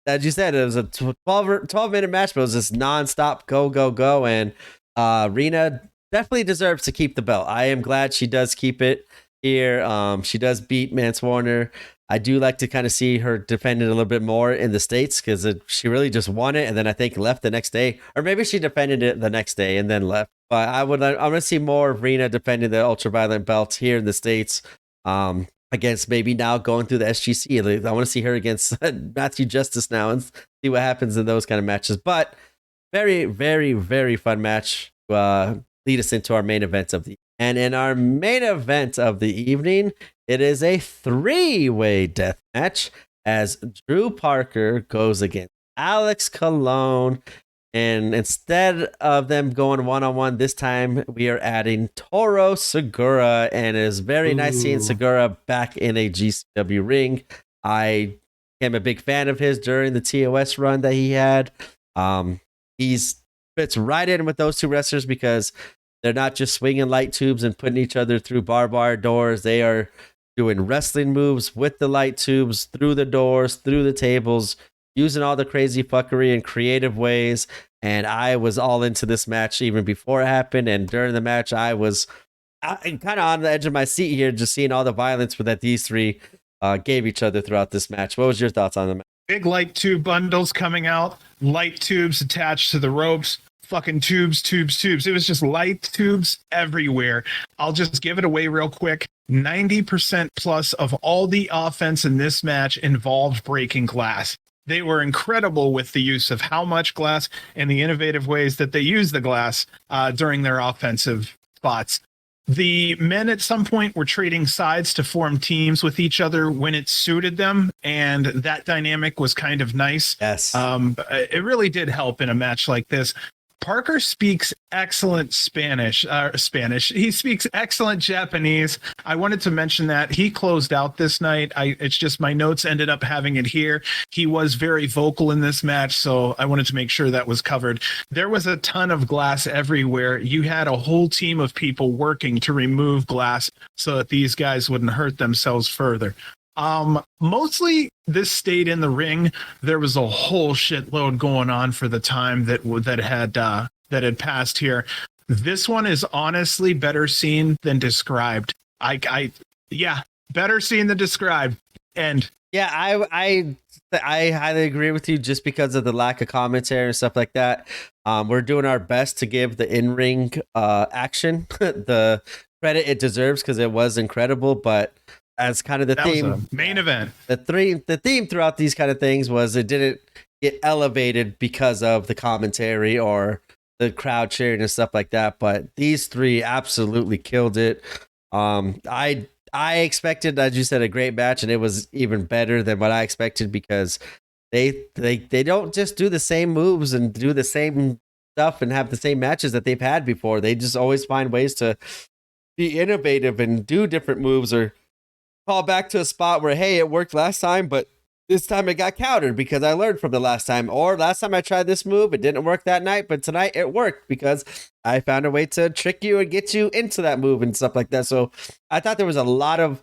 as you said, it was a 12-minute match, but it was just nonstop go, go, go. And Rena definitely deserves to keep the belt. I am glad she does keep it here. She does beat Mance Warner. I do like to kind of see her defend it a little bit more in the States because she really just won it and then I think left the next day. Or maybe she defended it the next day and then left. But I want to see more of Rena defending the ultraviolet belt here in the States. Against maybe now going through the SGC. I want to see her against Matthew Justice now and see what happens in those kind of matches. But very, very, very fun match. Lead us into our main event of the evening. And in our main event of the evening, it is a 3-way death match as Drew Parker goes against Alex Colon. And instead of them going one-on-one, this time we are adding Toro Segura. And it is very nice seeing Segura back in a GCW ring. I am a big fan of his during the TOS run that he had. He's fits right in with those two wrestlers because they're not just swinging light tubes and putting each other through barbed wire doors. They are doing wrestling moves with the light tubes, through the doors, through the tables, using all the crazy fuckery in creative ways. And I was all into this match even before it happened. And during the match, I was kind of on the edge of my seat here, just seeing all the violence that these three gave each other throughout this match. What was your thoughts on the match? Big light tube bundles coming out, light tubes attached to the ropes. Fucking tubes. It was just light tubes everywhere. I'll just give it away real quick. 90% plus of all the offense in this match involved breaking glass. They were incredible with the use of how much glass and the innovative ways that they use the glass during their offensive spots. The men at some point were trading sides to form teams with each other when it suited them, and that dynamic was kind of nice. Yes. It really did help in a match like this. Parker speaks excellent Spanish. He speaks excellent Japanese. I wanted to mention that he closed out this night. It's just my notes ended up having it here. He was very vocal in this match, so I wanted to make sure that was covered. There was a ton of glass everywhere. You had a whole team of people working to remove glass so that these guys wouldn't hurt themselves further. Mostly this stayed in the ring. There was a whole shitload going on for the time that had passed here. This one is honestly better seen than described. Better seen than described. And yeah, I highly agree with you just because of the lack of commentary and stuff like that. We're doing our best to give the in-ring action the credit it deserves because it was incredible, but as kind of the theme, main event. The theme throughout these kind of things was it didn't get elevated because of the commentary or the crowd cheering and stuff like that. But these three absolutely killed it. I expected, as you said, a great match, and it was even better than what I expected because they don't just do the same moves and do the same stuff and have the same matches that they've had before. They just always find ways to be innovative and do different moves or call back to a spot where, hey, it worked last time, but this time it got countered because I learned from the last time. Or last time I tried this move, it didn't work that night, but tonight it worked because I found a way to trick you and get you into that move and stuff like that. So I thought there was a lot of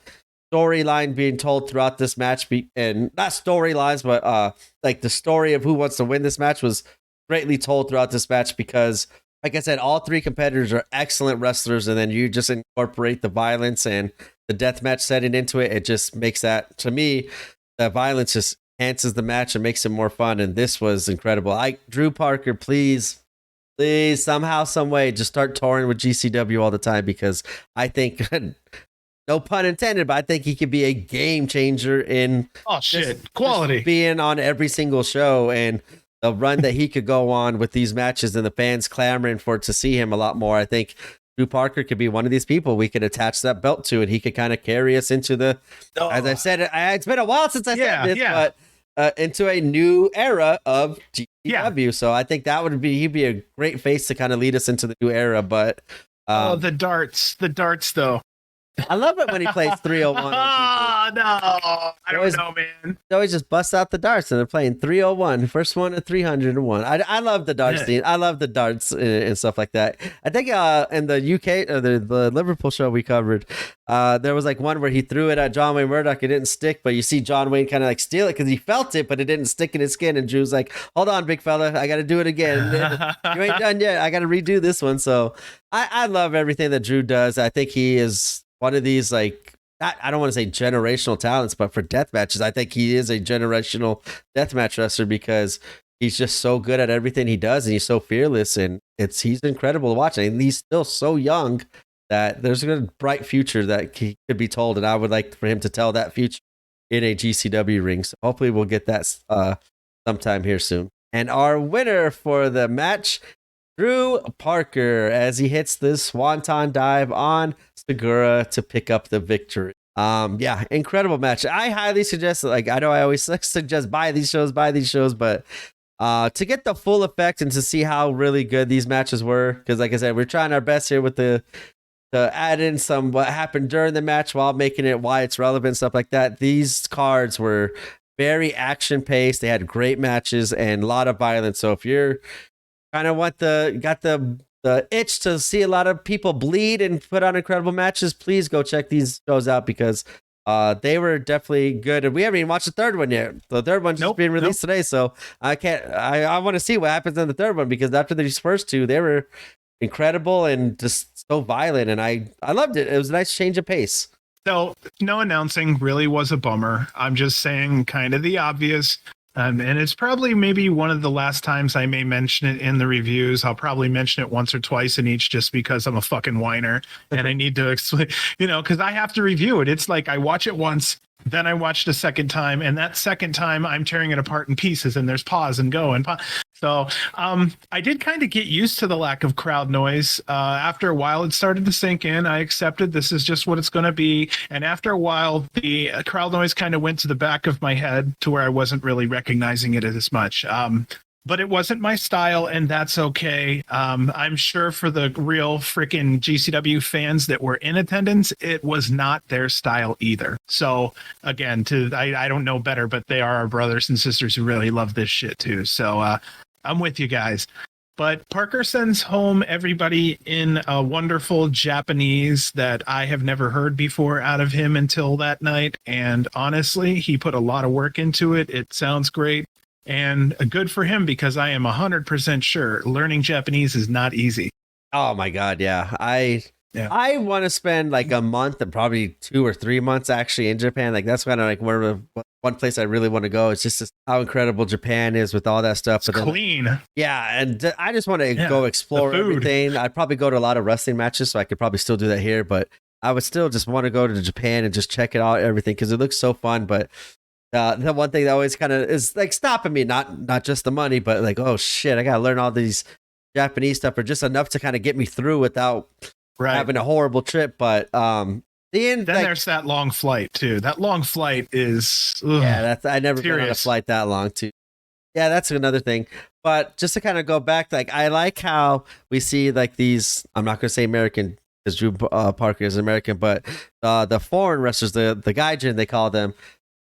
storyline being told throughout this match, and not storylines, but like the story of who wants to win this match was greatly told throughout this match because, like I said, all three competitors are excellent wrestlers, and then you just incorporate the violence and the deathmatch setting into it. It just makes that, to me, the violence just enhances the match and makes it more fun. And this was incredible. Drew Parker, please, somehow, some way, just start touring with GCW all the time because I think, no pun intended, but I think he could be a game changer in quality, being on every single show and the run that he could go on with these matches and the fans clamoring to see him a lot more. I think Drew Parker could be one of these people we could attach that belt to, and he could kind of carry us into as I said, it's been a while since I said this, but into a new era of GCW. Yeah. So I think he'd be a great face to kind of lead us into the new era. But the darts though. I love it when he plays 301. no. I don't know, man. They always just bust out the darts and they're playing 301. First one to 301. I love the darts scene. I love the darts and stuff like that. I think in the UK, the Liverpool show we covered, there was like one where he threw it at John Wayne Murdoch. It didn't stick, but you see John Wayne kind of like steal it because he felt it, but it didn't stick in his skin. And Drew's like, hold on, big fella. I got to do it again. You ain't done yet. I got to redo this one. So I love everything that Drew does. I think he is one of these, like, I don't want to say generational talents, but for death matches, I think he is a generational deathmatch wrestler because he's just so good at everything he does and he's so fearless and he's incredible to watch. And he's still so young that there's a bright future that he could be told. And I would like for him to tell that future in a GCW ring. So hopefully we'll get that sometime here soon. And our winner for the match, Drew Parker, as he hits this swanton dive on Segura to pick up the victory. Yeah, incredible match. I highly suggest, like, I know I always suggest buy these shows, but to get the full effect and to see how really good these matches were, because like I said, we're trying our best here with to add in some what happened during the match while making it why it's relevant, stuff like that. These cards were very action paced. They had great matches and a lot of violence. So if you're kind of got the itch to see a lot of people bleed and put on incredible matches, please go check these shows out because they were definitely good. And we haven't even watched the third one yet. The third one's just being released today, so I want to see what happens in the third one because after these first two, they were incredible and just so violent, and I loved it. It was a nice change of pace. So no announcing really was a bummer. I'm just saying kind of the obvious. And it's probably maybe one of the last times I may mention it in the reviews. I'll probably mention it once or twice in each just because I'm a fucking whiner and I need to explain, because I have to review it. It's like I watch it once, then I watched a second time, and that second time I'm tearing it apart in pieces and there's pause and go and pause. So I did kind of get used to the lack of crowd noise. After a while, it started to sink in. I accepted this is just what it's going to be. And after a while, the crowd noise kind of went to the back of my head to where I wasn't really recognizing it as much. But it wasn't my style, and that's okay. I'm sure for the real freaking GCW fans that were in attendance, it was not their style either. So again, I don't know better, but they are our brothers and sisters who really love this shit too. So I'm with you guys. But Parker sends home everybody in a wonderful Japanese that I have never heard before out of him until that night. And honestly, he put a lot of work into it. It sounds great. And good for him because I am 100% sure learning Japanese is not easy. Oh my God. Yeah. I want to spend like a month and probably 2 or 3 months actually in Japan. Like that's kind of like one place I really want to go. It's just how incredible Japan is with all that stuff. It's clean. Yeah. And I just want to go explore everything. I'd probably go to a lot of wrestling matches, so I could probably still do that here, but I would still just want to go to Japan and just check it out, everything, because it looks so fun. But the one thing that always kind of is like stopping me, not just the money, but like, oh shit, I got to learn all these Japanese stuff, or just enough to kind of get me through without having a horrible trip. But there's that long flight too. That long flight is I never been on a flight that long too. Yeah, that's another thing. But just to kind of go back, like I like how we see like these. I'm not going to say American because Drew Parker is American, but the foreign wrestlers, the gaijin they call them,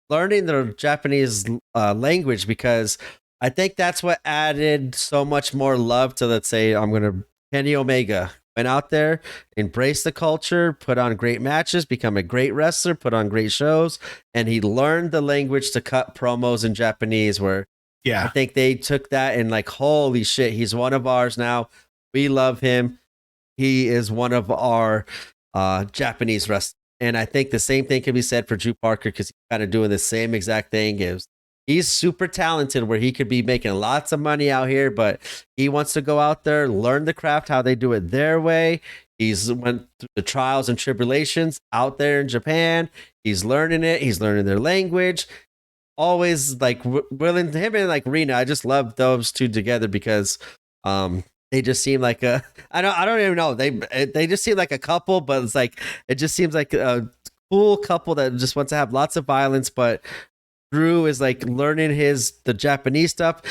learning the Japanese language, because I think that's what added so much more love to, let's say, Kenny Omega went out there, embraced the culture, put on great matches, become a great wrestler, put on great shows, and he learned the language to cut promos in Japanese, where I think they took that and like, holy shit, he's one of ours now. We love him. He is one of our Japanese wrestlers. And I think the same thing can be said for Drew Parker, because he's kind of doing the same exact thing. He's super talented, where he could be making lots of money out here, but he wants to go out there, learn the craft, how they do it their way. He's went through the trials and tribulations out there in Japan. He's learning it. He's learning their language. Always like willing to him and like Rena. I just love those two together because they just seem like I don't even know. They just seem like a couple, but it's like, it just seems like a cool couple that just wants to have lots of violence, but Drew is like learning the Japanese stuff.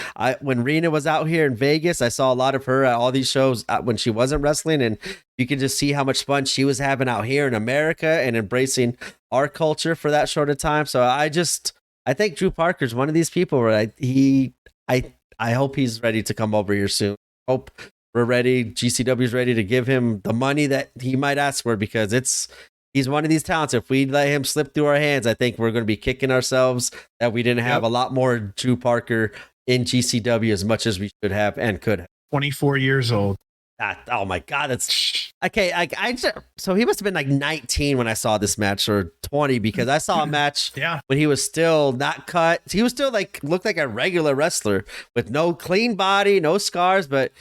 When Rena was out here in Vegas, I saw a lot of her at all these shows when she wasn't wrestling, and you can just see how much fun she was having out here in America and embracing our culture for that short of time. So I think Drew Parker's one of these people where I hope he's ready to come over here soon. Hope we're ready. GCW's ready to give him the money that he might ask for, because he's one of these talents. If we let him slip through our hands, I think we're going to be kicking ourselves that we didn't have a lot more Drew Parker in GCW as much as we should have and could have. 24 years old. Oh my God, that's okay. So he must have been like 19 when I saw this match, or 20, because I saw a match when he was still not cut. He was still looked like a regular wrestler with no clean body, no scars, but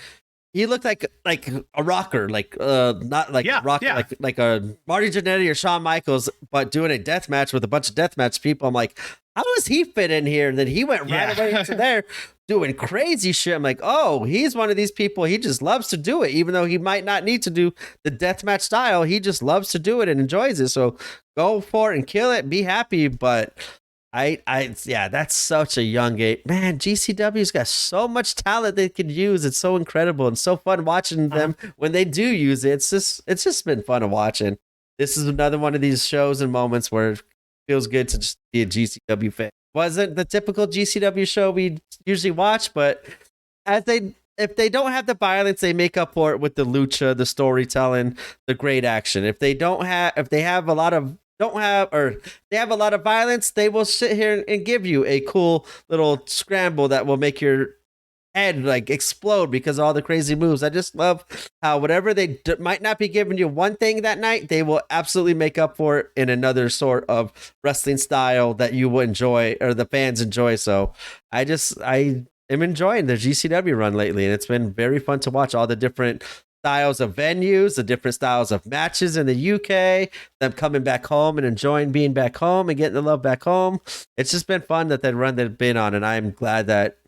he looked like a rocker, not like rock, like a Marty Jannetty or Shawn Michaels, but doing a death match with a bunch of deathmatch people. I'm like, how does he fit in here? And then he went right away into there doing crazy shit. I'm like, oh, he's one of these people. He just loves to do it, even though he might not need to do the deathmatch style. He just loves to do it and enjoys it. So go for it and kill it. Be happy. But that's such a young age. Man, GCW's got so much talent they could use. It's so incredible and so fun watching them when they do use it. It's just been fun to watch. And this is another one of these shows and moments where it feels good to just be a GCW fan. Wasn't the typical GCW show we usually watch, but if they don't have the violence, they make up for it with the lucha, the storytelling, the great action. If they have a lot of violence, they will sit here and give you a cool little scramble that will make your head explode because of all the crazy moves. I just love how whatever they might not be giving you one thing that night, they will absolutely make up for it in another sort of wrestling style that you will enjoy, or the fans enjoy. So I am enjoying the GCW run lately, and it's been very fun to watch all the different styles of venues, the different styles of matches in the UK, them coming back home and enjoying being back home and getting the love back home. It's just been fun that run they've been on, and I'm glad that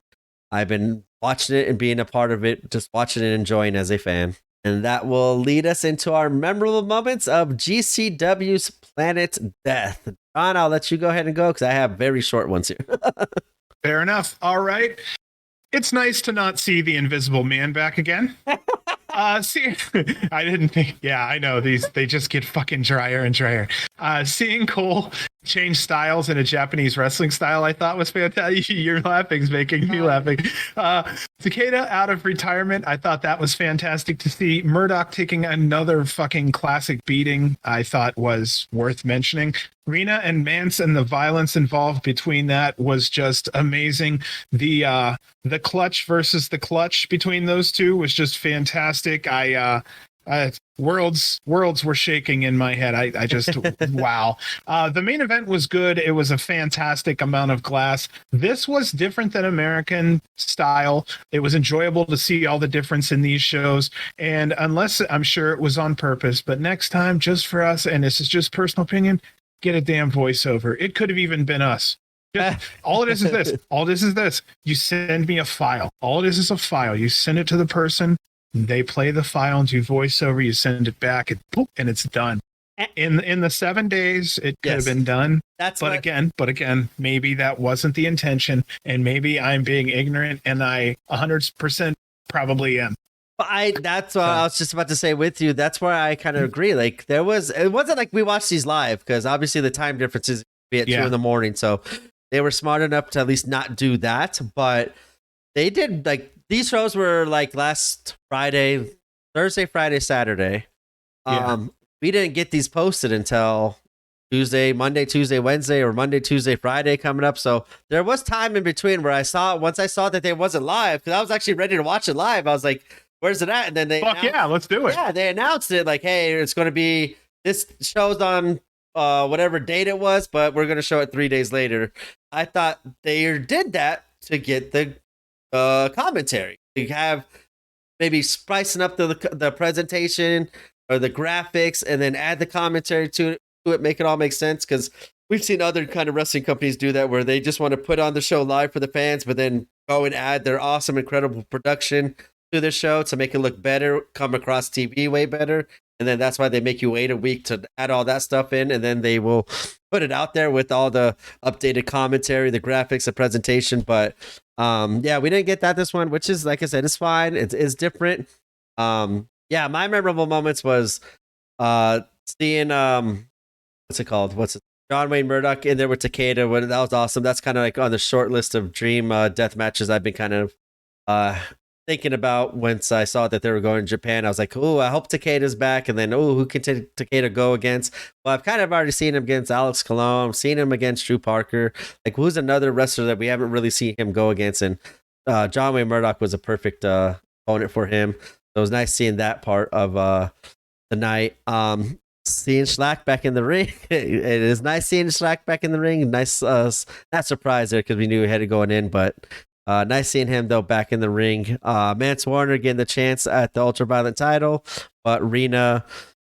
I've been watching it and being a part of it, just watching and enjoying as a fan. And that will lead us into our memorable moments of GCW's Planet Death. John, I'll let you go ahead and go because I have very short ones here. Fair enough. All right. It's nice to not see the Invisible Man back again. I didn't think. Yeah, I know they just get fucking drier and drier. Seeing Cole change styles in a Japanese wrestling style, I thought was fantastic. You're laughing, it's making me laughing. Takeda out of retirement, I thought that was fantastic to see. Murdoch taking another fucking classic beating, I thought was worth mentioning. Rena and Mance and the violence involved between that was just amazing. The clutch versus the clutch between those two was just fantastic. Worlds were shaking in my head. I just wow. The main event was good. It was a fantastic amount of glass. This was different than American style. It was enjoyable to see all the difference in these shows. And unless I'm sure it was on purpose, but next time, just for us, and this is just personal opinion, get a damn voiceover. It could have even been us. All it is this. All this is this. You send me a file. All it is a file. You send it to the person. They play the file and do voiceover. You send it back, and boop, and it's done. In the 7 days, it could have been done. But again, maybe that wasn't the intention, and maybe I'm being ignorant, and I 100% probably am. That's what I was just about to say with you. That's where I kind of agree. Like it wasn't like we watched these live, because obviously the time differences be at 2 a.m. So they were smart enough to at least not do that. But they did, like, these shows were like last Friday, Thursday, Friday, Saturday. We didn't get these posted until Monday, Tuesday, Wednesday, or Monday, Tuesday, Friday coming up. So there was time in between where once I saw that they wasn't live, because I was actually ready to watch it live. I was like, where's it at? And then let's do it. Yeah, they announced it like, hey, it's going to be, this show's on whatever date it was, but we're going to show it 3 days later. I thought they did that to get the commentary. You have maybe spicing up the presentation or the graphics, and then add the commentary to it, make it all make sense. Because we've seen other kind of wrestling companies do that, where they just want to put on the show live for the fans, but then go and add their awesome, incredible production to the show to make it look better, come across TV way better. and then that's why they make you wait a week to add all that stuff in, and then they will put it out there with all the updated commentary, the graphics, the presentation. But yeah, we didn't get that this one, which is, like I said, it's fine. It is different. Yeah, my memorable moments was seeing what's it called? John Wayne Murdoch in there with Takeda. That was awesome. That's kind of like on the short list of dream death matches I've been kind of thinking about once I saw that they were going to Japan. I was like, oh, I hope Takeda's back. And then, oh, who can Takeda go against? Well, I've kind of already seen him against Alex Colon. I've seen him against Drew Parker. Like, who's another wrestler that we haven't really seen him go against? And John Wayne Murdoch was a perfect opponent for him. So it was nice seeing that part of the night. Seeing Schlack back in the ring. It is nice seeing Schlack back in the ring. Nice, not surprised there because we knew he had to going in, but nice seeing him though back in the ring. Mance Warner getting the chance at the Ultraviolet title, but Rena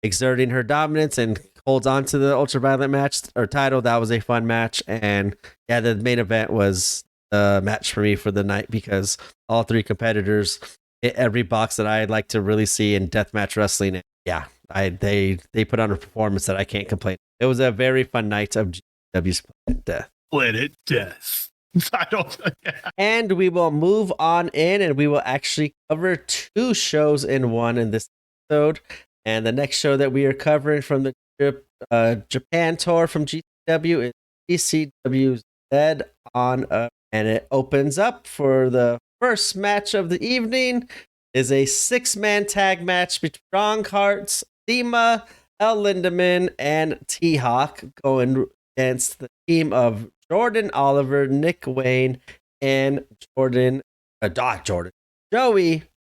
exerting her dominance and holds on to the Ultraviolet match or title. That was a fun match, and yeah, the main event was the match for me for the night because all three competitors hit every box that I'd like to really see in deathmatch wrestling. And yeah, they put on a performance that I can't complain. It was a very fun night of GCW Split Death. Split it death. And we will move on in, and we will actually cover 2 shows in one in this episode. And the next show that we are covering from the Japan tour from GCW is GCW's Dead on Up, and it opens up for the first match of the evening. Is a 6-man tag match between Strong Hearts, Thema, El Lindemann, and T-Hawk going against the team of Jordan Oliver, Nick Wayne, and Joey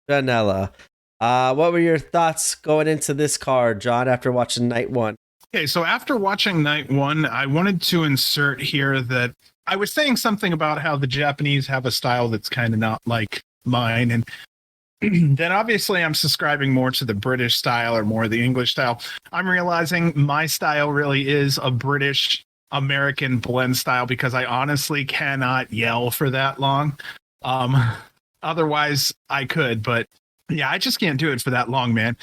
Janela. What were your thoughts going into this card, John, after watching night 1? Okay, so after watching night 1, I wanted to insert here that I was saying something about how the Japanese have a style that's kind of not like mine, and then obviously I'm subscribing more to the British style or more the English style. I'm realizing my style really is a British American blend style because I honestly cannot yell for that long. Otherwise I could, but yeah, I just can't do it for that long, man.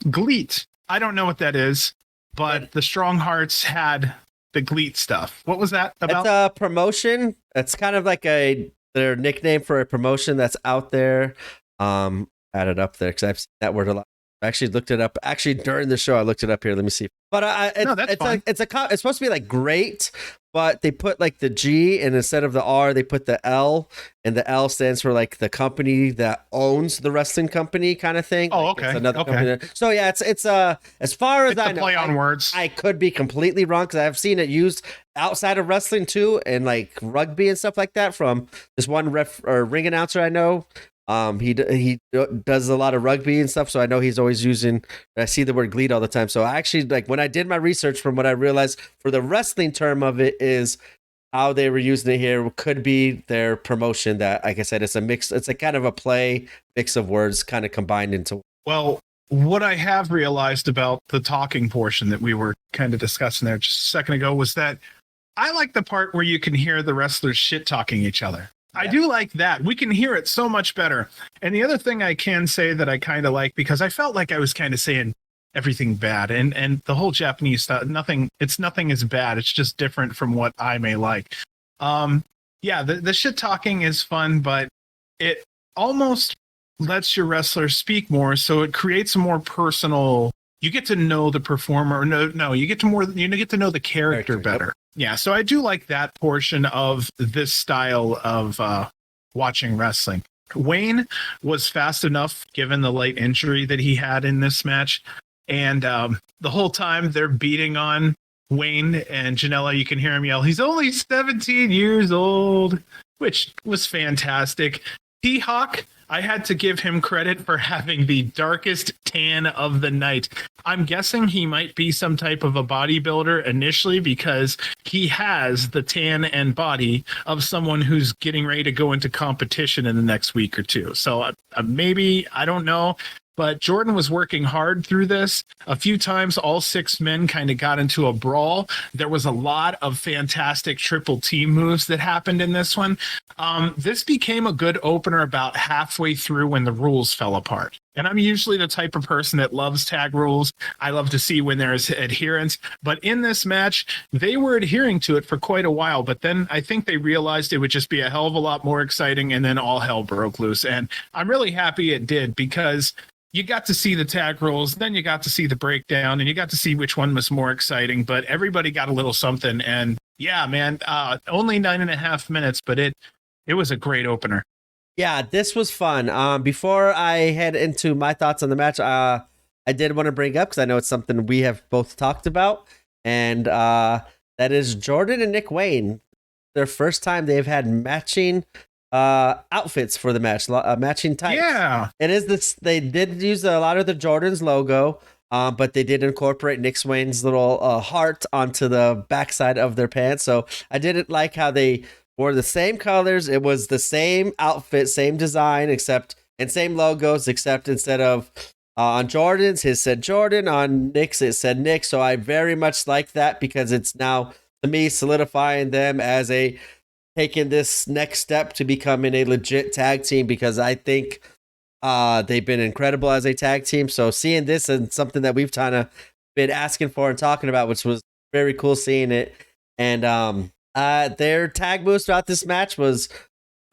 GLEAT. I don't know what that is, but the Strong Hearts had the GLEAT stuff. What was that about? It's a promotion. It's kind of like their nickname for a promotion that's out there. Added up there because I've seen that word a lot. I actually looked it up. Actually, during the show, I looked it up here. Let me see. But it's supposed to be like great, but they put like the G, and instead of the R, they put the L, and the L stands for like the company that owns the wrestling company, kind of thing. Oh, like okay. It's another company. So yeah, it's as far as I know, play on words. I could be completely wrong because I've seen it used outside of wrestling too, and like rugby and stuff like that. From this one ring announcer I know. He does a lot of rugby and stuff, so I know he's always using. I see the word GLEAT all the time. So I actually, like, when I did my research, from what I realized for the wrestling term of it is how they were using it here could be their promotion. That, like I said, it's a mix. It's a kind of a mix of words, kind of combined into. Well, what I have realized about the talking portion that we were kind of discussing there just a second ago was that I like the part where you can hear the wrestlers shit talking each other. I do like that. We can hear it so much better. And the other thing I can say that I kind of like, because I felt like I was kind of saying everything bad, and the whole Japanese stuff, nothing is bad. It's just different from what I may like. Yeah, the shit talking is fun, but it almost lets your wrestler speak more. So it creates a more personal, you get to know the performer. You get to know the character better. Yeah, so I do like that portion of this style of watching wrestling. Wayne was fast enough, given the late injury that he had in this match. And the whole time they're beating on Wayne and Janela, you can hear him yell, he's only 17 years old, which was fantastic. T-Hawk, I had to give him credit for having the darkest tan of the night. I'm guessing he might be some type of a bodybuilder initially because he has the tan and body of someone who's getting ready to go into competition in the next week or two. So maybe, I don't know. But Jordan was working hard through this. A few times, all 6 men kind of got into a brawl. There was a lot of fantastic triple team moves that happened in this one. This became a good opener about halfway through when the rules fell apart. And I'm usually the type of person that loves tag rules. I love to see when there's adherence. But in this match, they were adhering to it for quite a while. But then I think they realized it would just be a hell of a lot more exciting. And then all hell broke loose. And I'm really happy it did, because you got to see the tag rules, then you got to see the breakdown, and you got to see which one was more exciting. But everybody got a little something. And yeah, man, only 9.5 minutes, but it was a great opener. Yeah, this was fun. Before I head into my thoughts on the match, I did want to bring up, because I know it's something we have both talked about, and that is Jordan and Nick Wayne. Their first time they've had matching outfits for the match, matching tights. Yeah, it is this. They did use a lot of the Jordan's logo, but they did incorporate Nick Wayne's little heart onto the backside of their pants. So I didn't like how they wore the same colors. It was the same outfit, same design, and same logos, except instead of on Jordan's, his said Jordan. On Nick's, it said Nick. So I very much like that, because it's now, to me, solidifying them as taking this next step to becoming a legit tag team, because I think they've been incredible as a tag team. So seeing this, and something that we've kind of been asking for and talking about, which was very cool seeing it. And their tag moves throughout this match was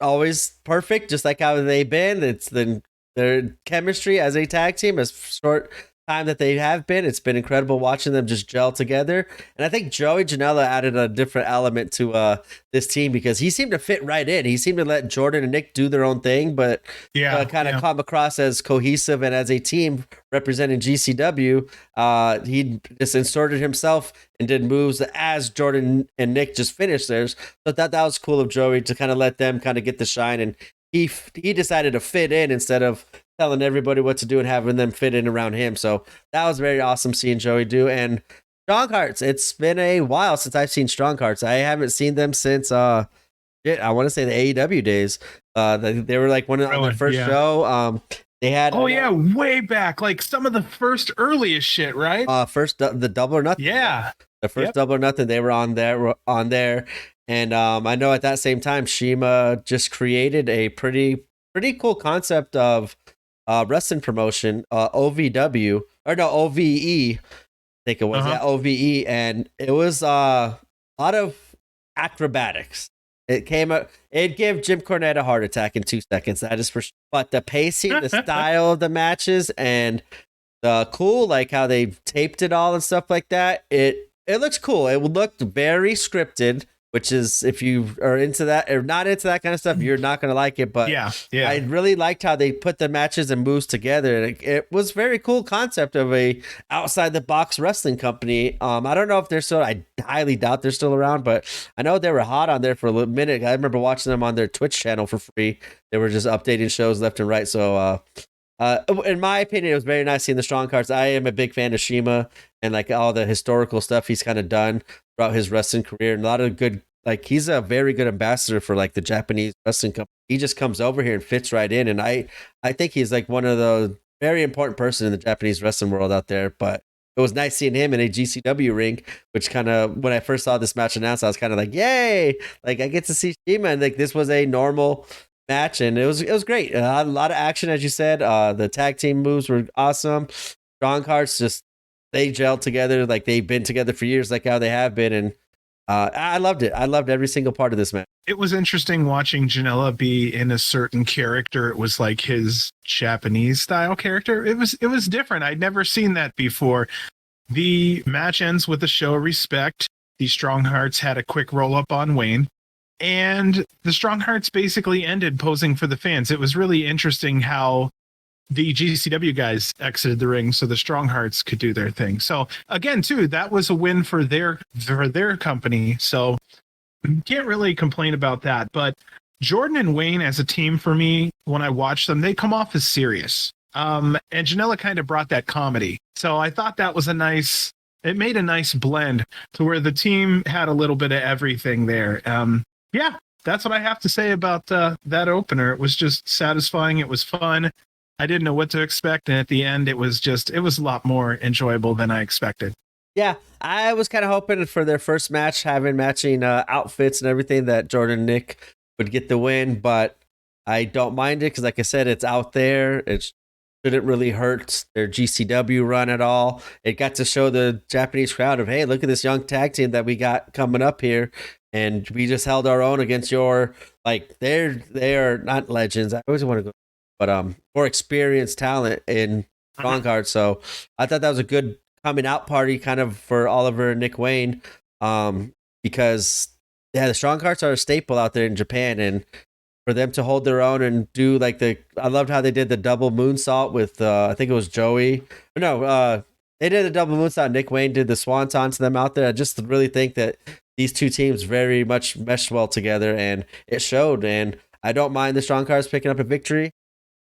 always perfect, just like how they've been. It's their chemistry as a tag team, as short time that they have been, it's been incredible watching them just gel together. And I think Joey Janela added a different element to this team, because he seemed to fit right in. He seemed to let Jordan and Nick do their own thing, but kind of come across as cohesive, and as a team representing GCW, he just inserted himself and did moves as Jordan and Nick just finished theirs. So that was cool of Joey to kind of let them kind of get the shine, and he decided to fit in instead of telling everybody what to do and having them fit in around him. So that was very awesome seeing Joey do. And Strong Hearts, it's been a while since I've seen Strong Hearts. I haven't seen them since I want to say the AEW days. They were like on the first show. They had way back, like some of the first earliest shit, right? First the Double or Nothing. Yeah, the first Double or Nothing. They were on there. And I know at that same time, Shima just created a pretty cool concept of wrestling promotion, OVW, or no, OVE, I think it was, OVE, and it was a lot of acrobatics. It gave Jim Cornette a heart attack in 2 seconds. That is for sure. But the pacing, the style of the matches, and the cool, like how they taped it all and stuff like that, it looks cool. It looked very scripted, which is, if you are into that or not into that kind of stuff, you're not going to like it. But I really liked how they put the matches and moves together. It was very cool concept of a outside the box wrestling company. I don't know if they're still, I highly doubt they're still around, but I know they were hot on there for a little minute. I remember watching them on their Twitch channel for free. They were just updating shows left and right. So, in my opinion, it was very nice seeing the Strong Cards. I am a big fan of Shima and like all the historical stuff he's kind of done throughout his wrestling career, and a lot of good, like, he's a very good ambassador for like the Japanese wrestling company. He just comes over here and fits right in, and I think he's like one of the very important person in the Japanese wrestling world out there. But it was nice seeing him in a GCW ring, which kind of, when I first saw this match announced, I was kind of like, yay, like I get to see Shima, and like this was a normal match, and it was great. A lot of action, as you said. The tag team moves were awesome. Strong Hearts, just they gelled together like they've been together for years, like how they have been, and I loved it. I loved every single part of this match. It was interesting watching Janela be in a certain character. It was like his Japanese style character. It was different. I'd never seen that before. The match ends with a show of respect. The Strong Hearts had a quick roll up on Wayne, and the Strong Hearts basically ended posing for the fans. It was really interesting how the GCW guys exited the ring so the Strong Hearts could do their thing. So again, too, that was a win for their company. So can't really complain about that. But Jordan and Wayne as a team, for me, when I watch them, they come off as serious. And Janela kind of brought that comedy. So I thought that was it made a nice blend to where the team had a little bit of everything there. Yeah, that's what I have to say about that opener. It was just satisfying. It was fun. I didn't know what to expect, and at the end, it was a lot more enjoyable than I expected. Yeah, I was kind of hoping for their first match, having matching outfits and everything, that Jordan and Nick would get the win, but I don't mind it because, like I said, it's out there. It's didn't really hurt their GCW run at all. It got to show the Japanese crowd of, hey, look at this young tag team that we got coming up here. And we just held our own against your, like, they're not legends. I always want to go, but more experienced talent in Strong Card. So I thought that was a good coming out party kind of for Oliver and Nick Wayne, because the Strong Cards are a staple out there in Japan, and for them to hold their own and do like I loved how they did the double moonsault with I think it was Joey. No, they did a double moonsault. Nick Wayne did the swanton to them out there. I just really think that these two teams very much meshed well together, and it showed. And I don't mind the Strong Cards picking up a victory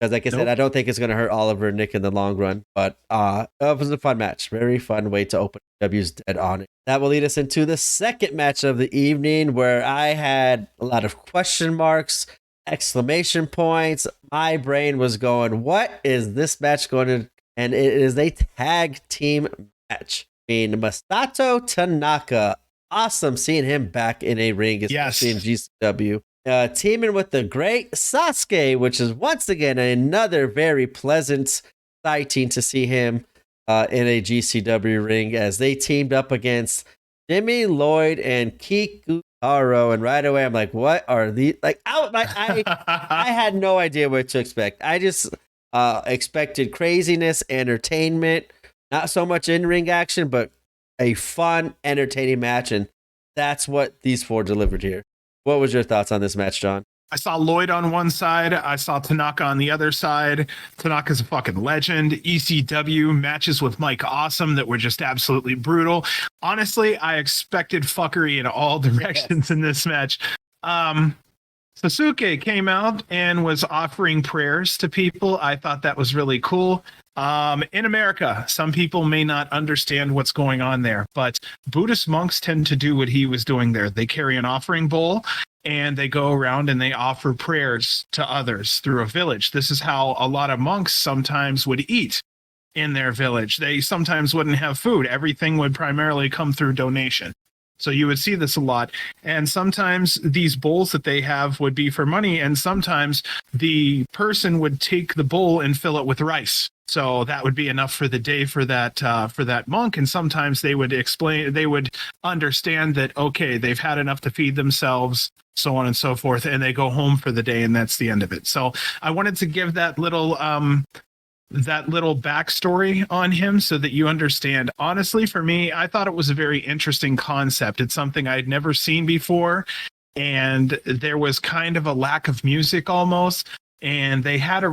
because, like I said, I don't think it's going to hurt Oliver and Nick in the long run. But it was a fun match. Very fun way to open W's Dead on it. That will lead us into the second match of the evening, where I had a lot of question marks, exclamation points. My brain was going, what is this match going to? And it is a tag team match between Masato Tanaka. Awesome seeing him back in a ring, especially in GCW. Teaming with the great Sasuke, which is once again another very pleasant sighting to see him in a GCW ring, as they teamed up against Jimmy Lloyd and Kikutaro. And right away, I'm like, what are these? Like, I had no idea what to expect. I just expected craziness, entertainment, not so much in-ring action, but a fun, entertaining match. And that's what these four delivered here. What was your thoughts on this match, John? I saw Lloyd on one side. I saw Tanaka on the other side. Tanaka's a fucking legend. ECW matches with Mike Awesome that were just absolutely brutal. Honestly, I expected fuckery in all directions in this match. Sasuke came out and was offering prayers to people. I thought that was really cool. In America, some people may not understand what's going on there, but Buddhist monks tend to do what he was doing there. They carry an offering bowl and they go around and they offer prayers to others through a village. This is how a lot of monks sometimes would eat in their village. They sometimes wouldn't have food. Everything would primarily come through donation. So you would see this a lot. And sometimes these bowls that they have would be for money. And sometimes the person would take the bowl and fill it with rice. So that would be enough for the day for that monk. And sometimes they would understand that, okay, they've had enough to feed themselves, so on and so forth. And they go home for the day, and that's the end of it. So I wanted to give that little backstory on him so that you understand. Honestly, for me, I thought it was a very interesting concept. It's something I'd never seen before. And there was kind of a lack of music almost. And they had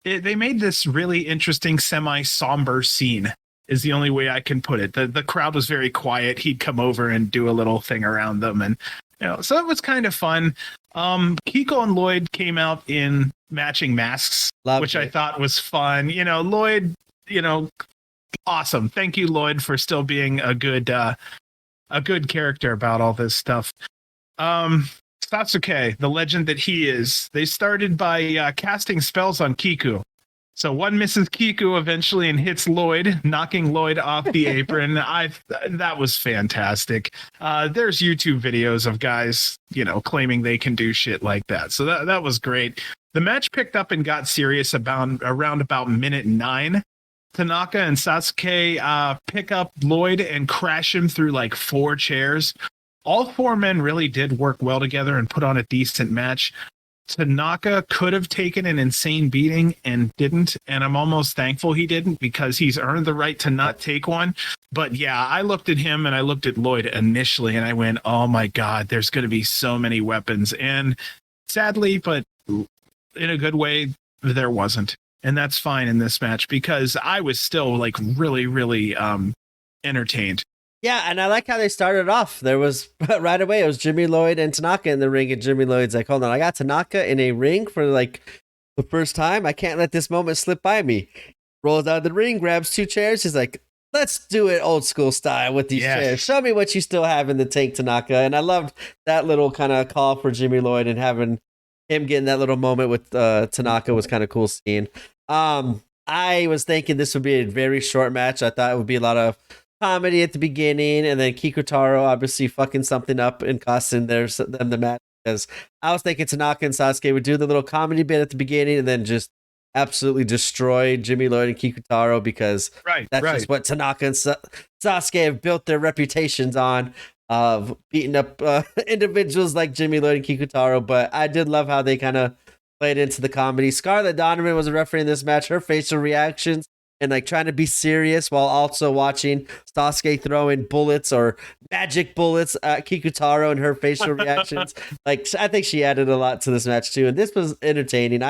they made this really interesting semi-somber scene, is the only way I can put it. The crowd was very quiet. He'd come over and do a little thing around them. And, so it was kind of fun. Kiko and Lloyd came out in matching masks, which I thought was fun. Lloyd, awesome. Thank you, Lloyd, for still being a good character about all this stuff. Sasuke, the legend that he is, they started by casting spells on Kiku. So one misses Kiku eventually and hits Lloyd, knocking Lloyd off the apron. That was fantastic. There's YouTube videos of guys, claiming they can do shit like that. So that was great. The match picked up and got serious around about minute 9. Tanaka and Sasuke pick up Lloyd and crash him through like 4 chairs. All 4 men really did work well together and put on a decent match. Tanaka could have taken an insane beating and didn't, and I'm almost thankful he didn't, because he's earned the right to not take one. But yeah, I looked at him and I looked at Lloyd initially and I went, oh my God, there's going to be so many weapons. And sadly, but in a good way, there wasn't. And that's fine in this match, because I was still like really, really entertained. Yeah, and I like how they started off. There was right away, it was Jimmy Lloyd and Tanaka in the ring, and Jimmy Lloyd's like, hold on, I got Tanaka in a ring for like the first time. I can't let this moment slip by me. Rolls out of the ring, grabs 2 chairs. He's like, let's do it old school style with these chairs. Show me what you still have in the tank, Tanaka. And I loved that little kind of call for Jimmy Lloyd, and having him getting that little moment with Tanaka was kind of cool seeing. I was thinking this would be a very short match. I thought it would be a lot of comedy at the beginning, and then Kikutaro obviously fucking something up and costing them the match, because I was thinking Tanaka and Sasuke would do the little comedy bit at the beginning and then just absolutely destroyed Jimmy Lloyd and Kikutaro because that's just what Tanaka and Sasuke have built their reputations on, of beating up individuals like Jimmy Lloyd and Kikutaro. But I did love how they kind of played into the comedy. Scarlett Donovan was a referee in this match. Her facial reactions and like trying to be serious while also watching Sasuke throw in bullets or magic bullets at Kikutaro and her facial reactions. Like, I think she added a lot to this match too. And this was entertaining.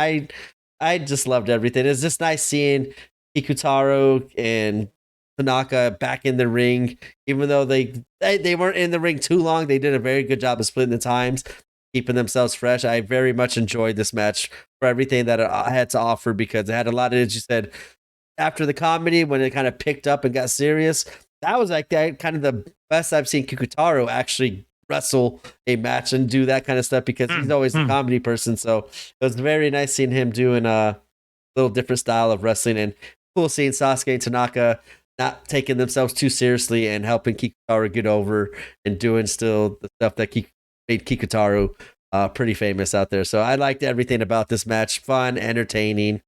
I just loved everything. It's just nice seeing Kikutaro and Tanaka back in the ring, even though they weren't in the ring too long. They did a very good job of splitting the times, keeping themselves fresh. I very much enjoyed this match for everything that it had to offer, because it had a lot of, as you said, after the comedy, when it kind of picked up and got serious, that was like that kind of the best I've seen Kikutaro actually wrestle a match and do that kind of stuff, because he's always a comedy person. So it was very nice seeing him doing a little different style of wrestling, and cool seeing Sasuke and Tanaka not taking themselves too seriously and helping Kikutaro get over and doing still the stuff that made Kikutaro pretty famous out there. So I liked everything about this match. Fun, entertaining,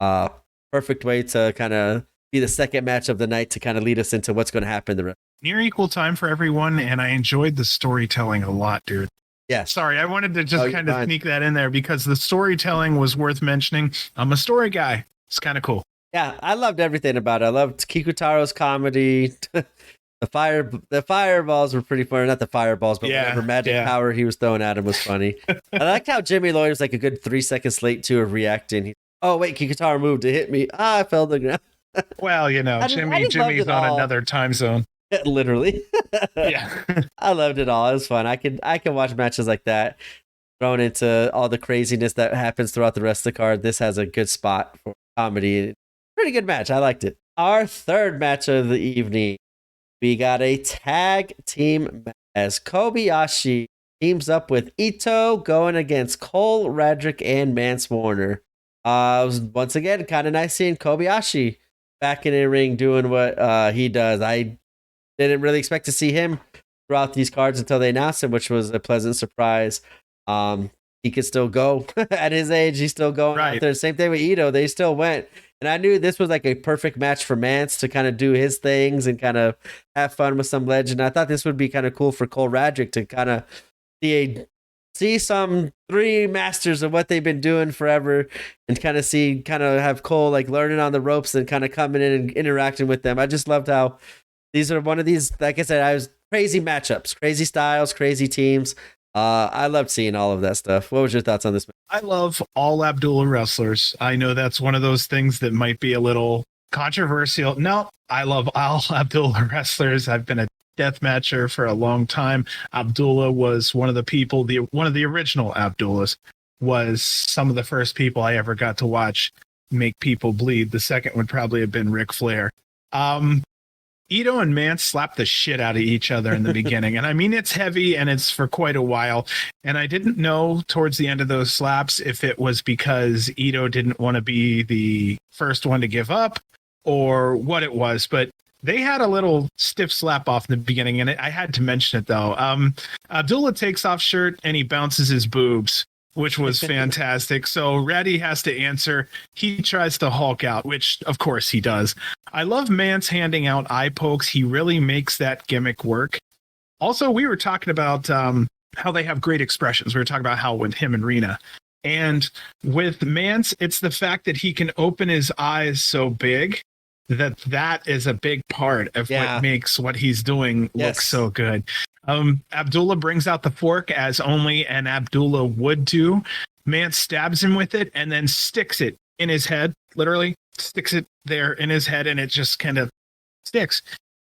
perfect way to kind of be the second match of the night to kind of lead us into what's going to happen the rest. Near equal time for everyone, and I enjoyed the storytelling a lot, dude. Yeah. Sorry, I wanted to just kind of sneak that in there because the storytelling was worth mentioning. I'm a story guy. It's kind of cool. Yeah, I loved everything about it. I loved Kikutaro's comedy. The fireballs were pretty funny. Not the fireballs, but whatever magic power he was throwing at him was funny. I liked how Jimmy Lloyd was like a good 3 seconds late too of reacting. Oh wait, Kikutaro moved to hit me. I fell to the ground. Well, Jimmy's on another time zone. Literally. Yeah. I loved it all. It was fun. I can watch matches like that, thrown into all the craziness that happens throughout the rest of the card. This has a good spot for comedy. Pretty good match. I liked it. Our third match of the evening, we got a tag team match as Kobayashi teams up with Ito going against Cole Radrick and Mance Warner. It was once again kind of nice seeing Kobayashi back in the ring doing what he does. I didn't really expect to see him throughout these cards until they announced him, which was a pleasant surprise. He could still go at his age. He's still going out there. Same thing with Ito. They still went. And I knew this was like a perfect match for Mance to kind of do his things and kind of have fun with some legend. I thought this would be kind of cool for Cole Radrick to kind of see some three masters of what they've been doing forever, and kind of have Cole like learning on the ropes and kind of coming in and interacting with them. I just loved how these are one of these, like I said, I was crazy matchups, crazy styles, crazy teams. I loved seeing all of that stuff. What was your thoughts on this match? I love all Abdullah wrestlers. I know that's one of those things that might be a little controversial. No, I love all Abdullah wrestlers. I've been a death matcher for a long time. Abdullah was one of the people, one of the original Abdullahs was some of the first people I ever got to watch make people bleed. The second would probably have been Ric Flair. Ito and Mance slapped the shit out of each other in the beginning. And I mean, it's heavy and it's for quite a while. And I didn't know towards the end of those slaps if it was because Ito didn't want to be the first one to give up or what it was. But they had a little stiff slap off in the beginning. And I had to mention it, though. Abdullah takes off shirt and he bounces his boobs, which was fantastic. So Ratty has to answer. He tries to Hulk out, which of course he does. I love Mance handing out eye pokes. He really makes that gimmick work. Also, we were talking about how they have great expressions. We were talking about how with him and Rena. And with Mance, it's the fact that he can open his eyes so big that is a big part of what makes what he's doing look so good. Abdullah brings out the fork as only an Abdullah would do. Mance stabs him with it and then sticks it in his head, literally sticks it there in his head, and it just kind of sticks.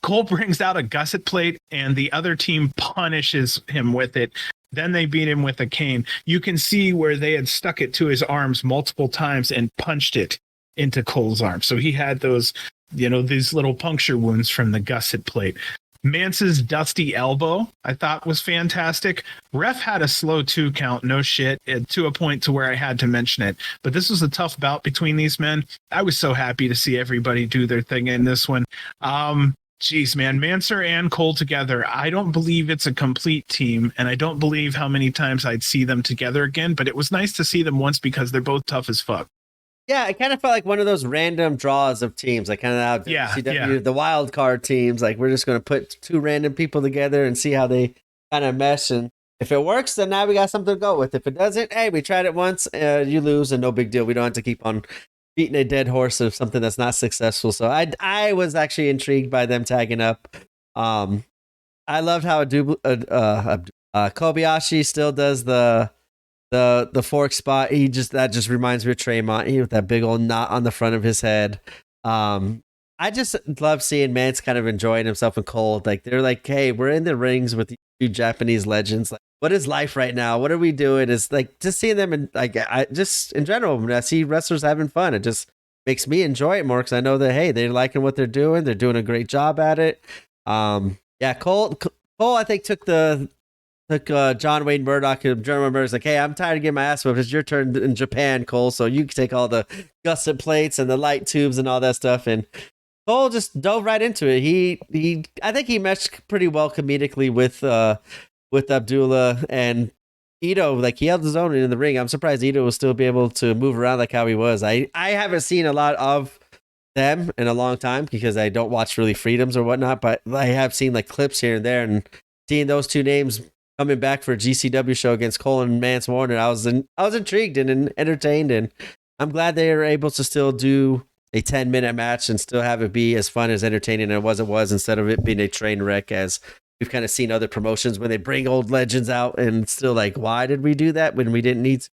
Cole brings out a gusset plate and the other team punishes him with it. Then they beat him with a cane. You can see where they had stuck it to his arms multiple times and punched it into Cole's arm. So he had those, these little puncture wounds from the gusset plate. Mance's dusty elbow, I thought, was fantastic. Ref had a slow 2 count, no shit, to a point to where I had to mention it. But this was a tough bout between these men. I was so happy to see everybody do their thing in this one. Geez, man, Manser and Cole together, I don't believe it's a complete team, and I don't believe how many times I'd see them together again, but it was nice to see them once because they're both tough as fuck. Yeah, it kind of felt like one of those random draws of teams, like kind of out GCW, the wild card teams. Like we're just going to put two random people together and see how they kind of mesh. And if it works, then now we got something to go with. If it doesn't, hey, we tried it once, you lose, and no big deal. We don't have to keep on beating a dead horse of something that's not successful. So I was actually intrigued by them tagging up. I loved how Kobayashi still does the fork spot. That just reminds me of Tremont with that big old knot on the front of his head. I just love seeing Mance kind of enjoying himself and Cole. Like they're like, hey, we're in the rings with these two Japanese legends. Like, what is life right now? What are we doing? It's like just seeing them and like I just in general when I see wrestlers having fun, it just makes me enjoy it more because I know that hey, they're liking what they're doing. They're doing a great job at it. Cole I think took John Wayne Murdoch and German Murdoch's like, hey, I'm tired of getting my ass whipped. It's your turn in Japan, Cole. So you can take all the gusset plates and the light tubes and all that stuff. And Cole just dove right into it. I think he meshed pretty well comedically with Abdullah and Ito. Like he held his own in the ring. I'm surprised Ito will still be able to move around like how he was. I haven't seen a lot of them in a long time because I don't watch really Freedoms or whatnot, but I have seen like clips here and there and seeing those two names coming back for a GCW show against Cole and Mance Warner. I was intrigued and entertained, and I'm glad they were able to still do a 10-minute match and still have it be as fun as entertaining as it was instead of it being a train wreck as we've kind of seen other promotions when they bring old legends out and still like, why did we do that when we didn't need to?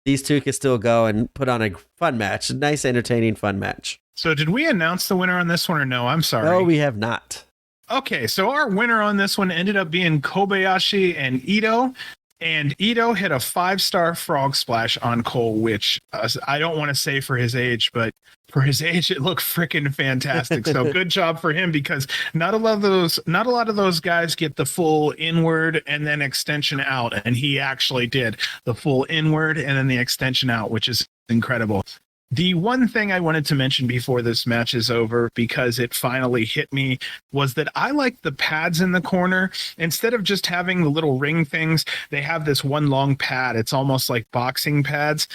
These two can still go and put on a fun match, a nice, entertaining, fun match. So did we announce the winner on this one or no? I'm sorry. No, we have not. Okay, so our winner on this one ended up being Kobayashi and Ito. And Ito hit a 5-star frog splash on Cole, which I don't want to say for his age, but for his age, it looked freaking fantastic. So good job for him because not a lot of those guys get the full inward and then extension out. And he actually did the full inward and then the extension out, which is incredible. The one thing I wanted to mention before this match is over, because it finally hit me, was that I like the pads in the corner. Instead of just having the little ring things, they have this one long pad. It's almost like boxing pads.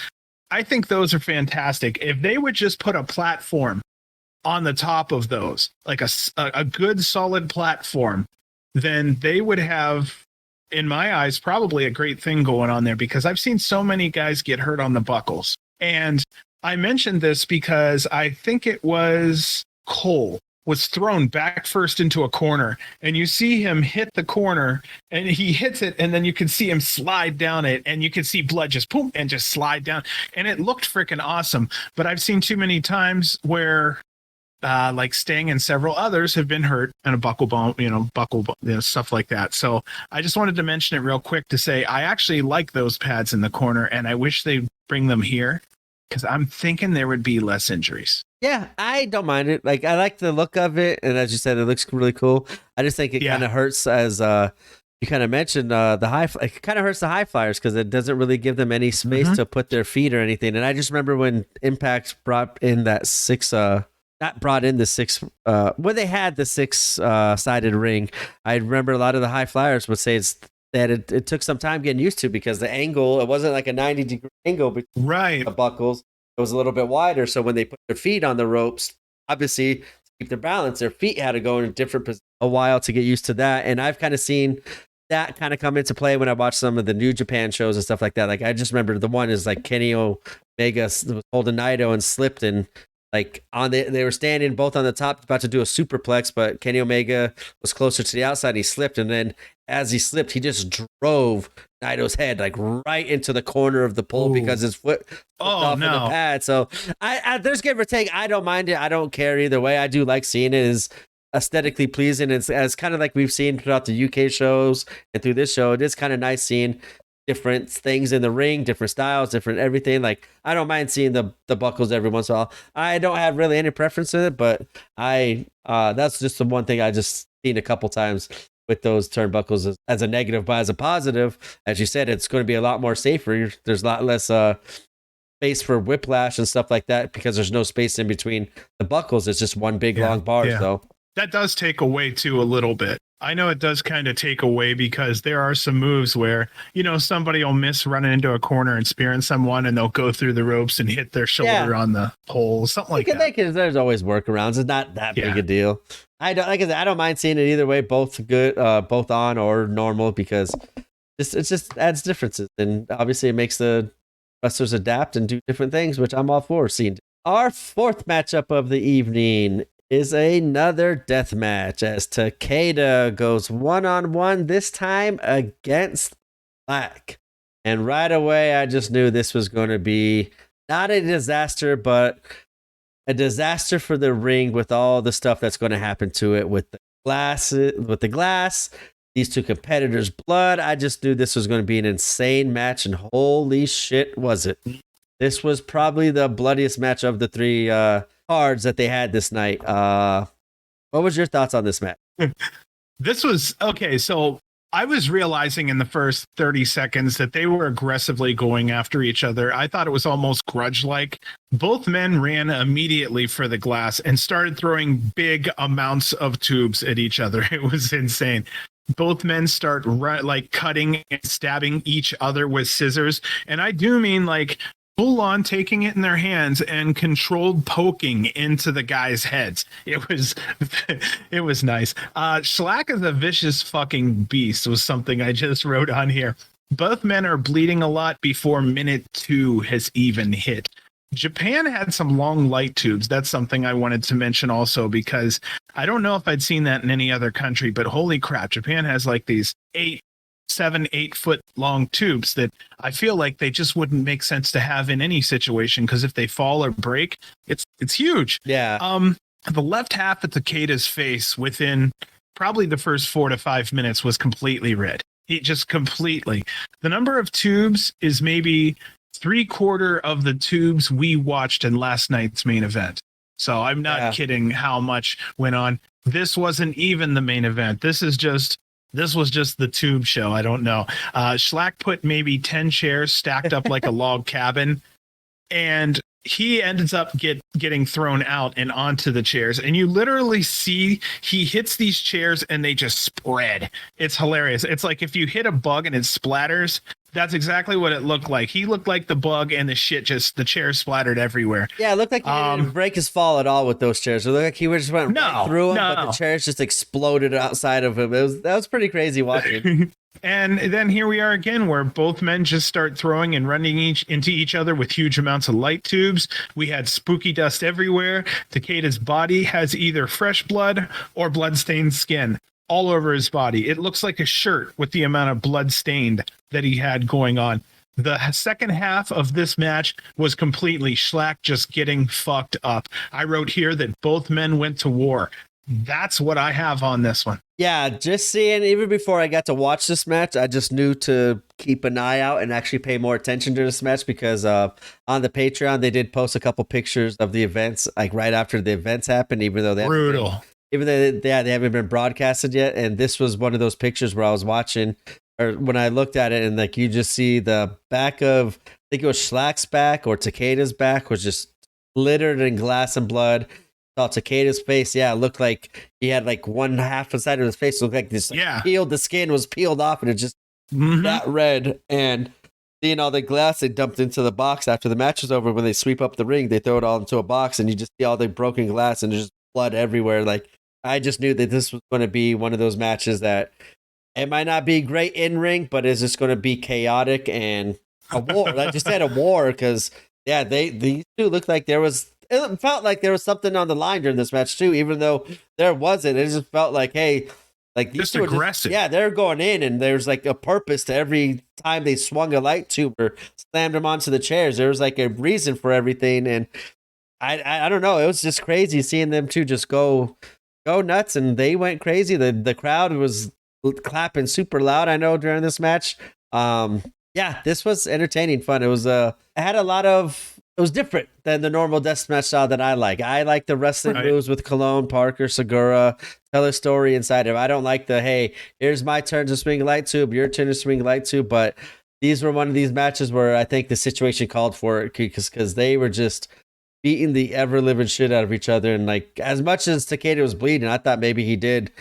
I think those are fantastic. If they would just put a platform on the top of those, like a good solid platform, then they would have, in my eyes, probably a great thing going on there, because I've seen so many guys get hurt on the buckles. And I mentioned this because I think it was Cole was thrown back first into a corner, and you see him hit the corner and he hits it, and then you can see him slide down it, and you can see blood just boom and just slide down, and it looked freaking awesome. But I've seen too many times where like Sting and several others have been hurt and a buckle bone, stuff like that. So I just wanted to mention it real quick to say I actually like those pads in the corner, and I wish they'd bring them here, because I'm thinking there would be less injuries. Yeah, I don't mind it. Like, I like the look of it, and as you said, it looks really cool. I just think it kind of hurts, as you kind of mentioned, it kind of hurts the high flyers because it doesn't really give them any space to put their feet or anything. And I just remember when Impact brought in that when they had the six-sided ring, I remember a lot of the high flyers would say that it took some time getting used to, because the angle, it wasn't like a 90-degree angle between the buckles. It was a little bit wider. So when they put their feet on the ropes, obviously to keep their balance, their feet had to go in a different position a while to get used to that. And I've kind of seen that kind of come into play when I watch some of the New Japan shows and stuff like that. Like, I just remember the one is like Kenny Omega was holding Naito and slipped, and like they were standing both on the top about to do a superplex, but Kenny Omega was closer to the outside. He slipped, and then as he slipped, he just drove Naito's head like right into the corner of the pole because his foot off of the pad. So I there's give or take. I don't mind it. I don't care either way. I do like seeing it. Is aesthetically pleasing. It's as kind of like we've seen throughout the UK shows and through this show. It is kind of nice seeing different things in the ring, different styles, different everything. Like, I don't mind seeing the buckles every once in a while. I don't have really any preference in it, but that's just the one thing I just seen a couple times with those turnbuckles as a negative. But as a positive, as you said, it's going to be a lot more safer. There's a lot less space for whiplash and stuff like that, because there's no space in between the buckles. It's just one big long bar. So that does take away too a little bit. I know it does kind of take away because there are some moves where, somebody will miss running into a corner and spearing someone and they'll go through the ropes and hit their shoulder on the pole, something like that. There's always workarounds. It's not that big a deal. I don't mind seeing it either way, both good, both on or normal, because it just adds differences. And obviously it makes the wrestlers adapt and do different things, which I'm all for seeing. Our fourth matchup of the evening is another death match as Takeda goes one-on-one, this time against Slack. And right away, I just knew this was going to be not a disaster, but a disaster for the ring with all the stuff that's going to happen to it with the glass, these two competitors' blood. I just knew this was going to be an insane match, and holy shit, was it. This was probably the bloodiest match of the three cards that they had this night. What was your thoughts on this match? This was okay. So I was realizing in the first 30 seconds that they were aggressively going after each other. I thought it was almost grudge-like. Both men ran immediately for the glass and started throwing big amounts of tubes at each other. It was insane. Both men start cutting and stabbing each other with scissors. And I do mean full on taking it in their hands and controlled poking into the guys' heads. It was nice. Schlack is a vicious fucking beast was something I just wrote on here. Both men are bleeding a lot before minute 2 has even hit. Japan had some long light tubes. That's something I wanted to mention also, because I don't know if I'd seen that in any other country, but holy crap, Japan has these 7-8 foot long tubes that I feel like they just wouldn't make sense to have in any situation, because if they fall or break, it's huge. Yeah. The left half of Takeda's face within probably the first 4 to 5 minutes was completely red. He just completely. The number of tubes is maybe 3/4 of the tubes we watched in last night's main event. So I'm not kidding how much went on. This wasn't even the main event. This was just the tube show. I don't know. Schlack put maybe 10 chairs stacked up like a log cabin, and he ends up getting thrown out and onto the chairs. And you literally see he hits these chairs and they just spread. It's hilarious. It's like if you hit a bug and it splatters. That's exactly what it looked like. He looked like the bug, and the chairs splattered everywhere. Yeah, it looked like he didn't break his fall at all with those chairs. It looked like he just went right through them, but the chairs just exploded outside of him. That was pretty crazy watching. And then here we are again, where both men just start throwing and running into each other with huge amounts of light tubes. We had spooky dust everywhere. Takeda's body has either fresh blood or blood-stained skin all over his body. It looks like a shirt with the amount of blood stained that he had going on. The second half of this match was completely Schlack just getting fucked up. I wrote here that both men went to war. That's what I have on this one. Yeah, just seeing, even before I got to watch this match, I just knew to keep an eye out and actually pay more attention to this match, because on the Patreon, they did post a couple pictures of the events, right after the events happened, even though they haven't been broadcasted yet. And this was one of those pictures where I was watching, or when I looked at it, and you just see the back of, I think it was Schlack's back or Takeda's back, was just littered in glass and blood. Saw Takeda's face. Yeah, it looked like he had one half side of his face looked like this. Peeled, the skin was peeled off, and it just that red. And seeing all the glass they dumped into the box after the match was over, when they sweep up the ring, they throw it all into a box, and you just see all the broken glass, and there's just blood everywhere. I just knew that this was going to be one of those matches that it might not be great in ring, but it's just going to be chaotic and a war. I just said a war, because these two looked like it felt like there was something on the line during this match too, even though there wasn't. It just felt like, hey, these just aggressive. They're going in, and there's a purpose to every time they swung a light tube or slammed them onto the chairs. There was a reason for everything, and I don't know. It was just crazy seeing them two just go nuts, and they went crazy. The crowd was clapping super loud, I know, during this match. This was entertaining, fun. It was it was different than the normal deathmatch style that I like. I like the wrestling moves with Cologne, Parker, Segura, tell a story inside of it. I don't like hey, here's my turn to swing a light tube, your turn to swing a light tube, but these were one of these matches where I think the situation called for it, because they were just beating the ever-living shit out of each other. And as much as Takeda was bleeding, I thought maybe he did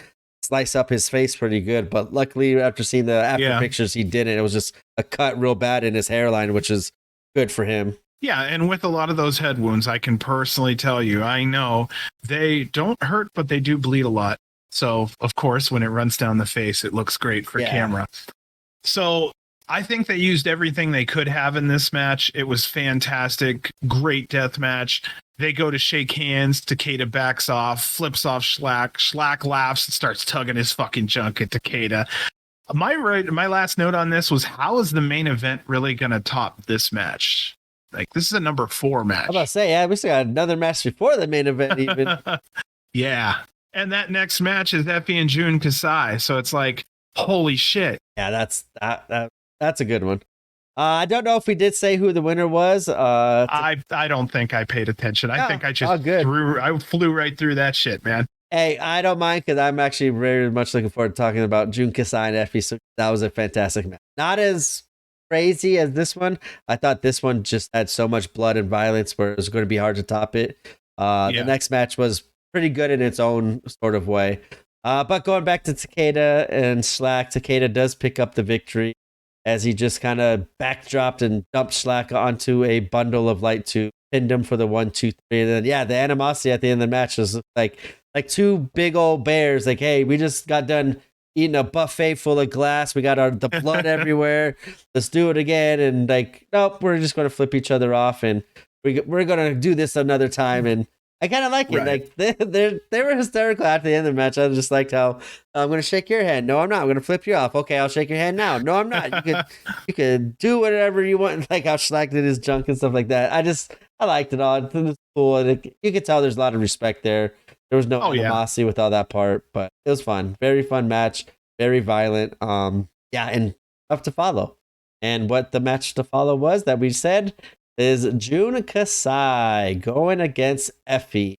slice up his face pretty good. But luckily, after seeing the after pictures, he didn't. It was just a cut real bad in his hairline, which is good for him. Yeah, and with a lot of those head wounds, I can personally tell you, I know they don't hurt, but they do bleed a lot. So, of course, when it runs down the face, it looks great for camera. So I think they used everything they could have in this match. It was fantastic. Great death match. They go to shake hands. Takeda backs off, flips off Schlack. Schlack laughs and starts tugging his fucking junk at Takeda. My last note on this was, how is the main event really going to top this match? Like, this is a number 4 match. I'm about to say, we still got another match before the main event even. Yeah. And that next match is Effie and Jun Kasai. So it's like, holy shit. Yeah, that's a good one. I don't know if we did say who the winner was. I don't think I paid attention. I think I just flew right through that shit, man. Hey, I don't mind, because I'm actually very much looking forward to talking about Jun Kasai and Effie. So that was a fantastic match. Not as crazy as this one. I thought this one just had so much blood and violence where it was going to be hard to top it. The next match was pretty good in its own sort of way. But going back to Takeda and Schlack, Takeda does pick up the victory as he just kind of backdropped and dumped Schlack onto a bundle of light tube, pinned him for the 1, 2, 3. And then, the animosity at the end of the match was like two big old bears. Like, hey, we just got done eating a buffet full of glass. We got the blood everywhere. Let's do it again. And like, nope, we're just going to flip each other off, and we're going to do this another time. And I kind of like it. Like, they were hysterical at the end of the match. I just liked how, I'm going to shake your hand. No, I'm not. I'm going to flip you off. Okay, I'll shake your hand now. No, I'm not. You could do whatever you want. Like how Schlack did his junk and stuff like that. I liked it all. It was cool. And you could tell there's a lot of respect there. There was no animosity with all that part, but it was fun. Very fun match. Very violent. And tough to follow. And what the match to follow was that we said is Jun Kasai going against Effie.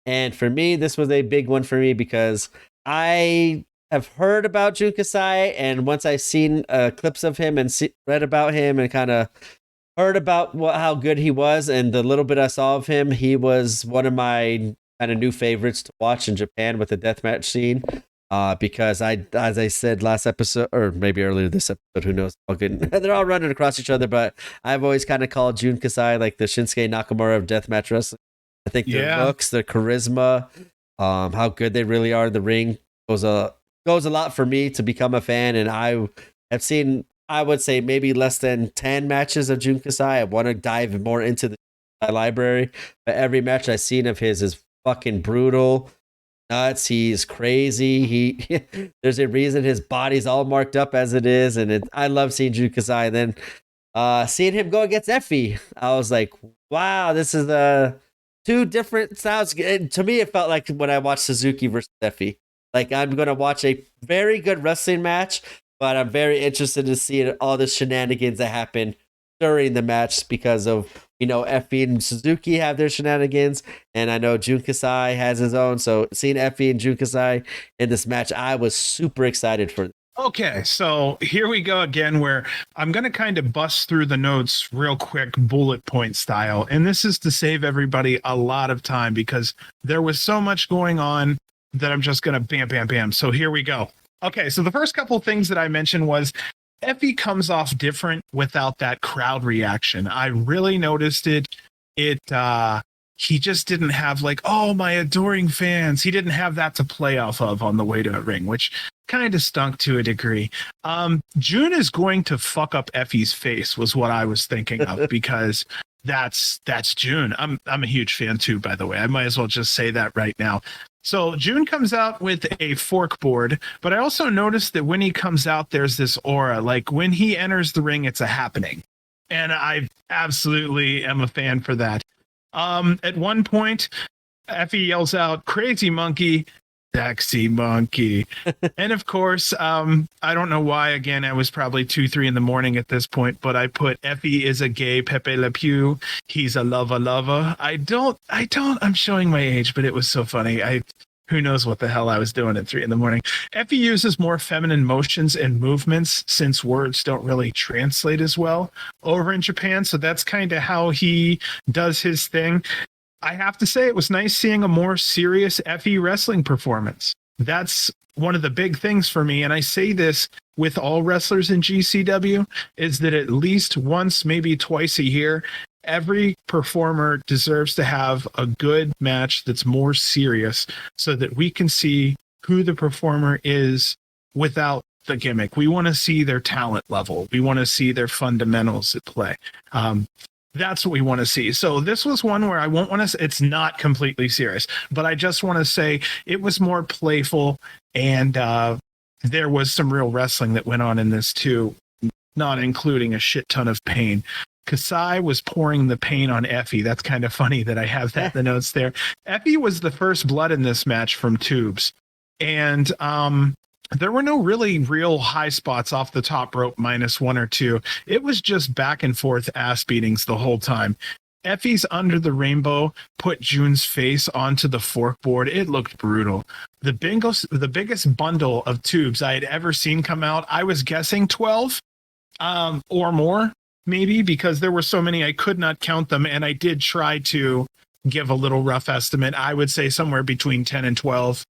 And for me, this was a big one for me because I have heard about Jun Kasai, and once I've seen clips of him and read about him and kind of heard about how good he was, and the little bit I saw of him, he was one of my kind of new favorites to watch in Japan with the deathmatch scene. Because as I said last episode, or maybe earlier this episode, who knows? They're all running across each other, but I've always kind of called Jun Kasai like the Shinsuke Nakamura of deathmatch wrestling. I think their looks, their charisma, how good they really are in the ring goes a lot for me to become a fan. And I have seen, I would say, maybe less than 10 matches of Jun Kasai. I want to dive more into the library, but every match I've seen of his is fucking brutal. Nuts. He's crazy. There's a reason his body's all marked up as it is, and I love seeing Jun Kasai. And then seeing him go against Effie, I was like, wow, this is two different styles. To me, it felt like when I watched Suzuki versus Effie. Like, I'm going to watch a very good wrestling match, but I'm very interested to see all the shenanigans that happen during the match because of, Effie and Suzuki have their shenanigans, and I know Jun Kasai has his own. So seeing Effie and Jun Kasai in this match, I was super excited for. Okay, so here we go again, where I'm going to kind of bust through the notes real quick, bullet point style. And this is to save everybody a lot of time because there was so much going on that I'm just going to bam, bam, bam. So here we go. Okay, so the first couple of things that I mentioned was Effie comes off different without that crowd reaction. I really noticed it. He just didn't have like, oh, my adoring fans. He didn't have that to play off of on the way to a ring, which kind of stunk to a degree. Jun is going to fuck up Effie's face was what I was thinking of because that's Jun. I'm a huge fan too, by the way. I might as well just say that right now. So Jun comes out with a fork board, but I also noticed that when he comes out, there's this aura. Like when he enters the ring, it's a happening. And I absolutely am a fan for that. At one point, Effie yells out, "Crazy monkey, sexy monkey." And of course, I don't know why, again, I was probably 2-3 in the morning at this point, but I put Effie is a gay Pepe Le Pew. He's a lover. I'm showing my age, but it was so funny. Who knows what the hell I was doing at 3 in the morning. Effie uses more feminine motions and movements since words don't really translate as well over in Japan. So that's kind of how he does his thing. I have to say it was nice seeing a more serious Effie wrestling performance. That's one of the big things for me, and I say this with all wrestlers in GCW, is that at least once, maybe twice a year, every performer deserves to have a good match that's more serious so that we can see who the performer is without the gimmick. We want to see their talent level. We want to see their fundamentals at play. That's what we want to see. So this was one where I won't want to, it's not completely serious, but I just want to say it was more playful, and there was some real wrestling that went on in this too, not including a shit ton of pain. Kasai was pouring the pain on Effie. That's kind of funny that I have that in the notes there. Effie was the first blood in this match from Tubes. And there were no really real high spots off the top rope minus one or two. It was just back and forth ass beatings the whole time. Effie's Under the Rainbow put June's face onto the fork board. It looked brutal. The biggest bundle of tubes I had ever seen come out, I was guessing 12 or more, maybe, because there were so many I could not count them, and I did try to give a little rough estimate. I would say somewhere between 10 and 12.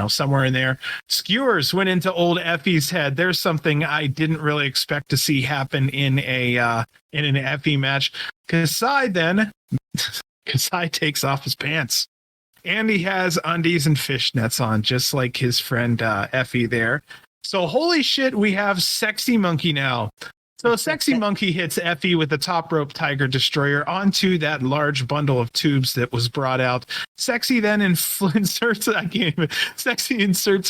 Somewhere in there. Skewers went into old Effie's head. There's something I didn't really expect to see happen in an Effie match. Kasai takes off his pants, and he has undies and fishnets on, just like his friend Effie there. So holy shit, we have Sexy Monkey now. So Sexy Monkey hits Effie with the top rope Tiger Destroyer onto that large bundle of tubes that was brought out. Sexy then inserts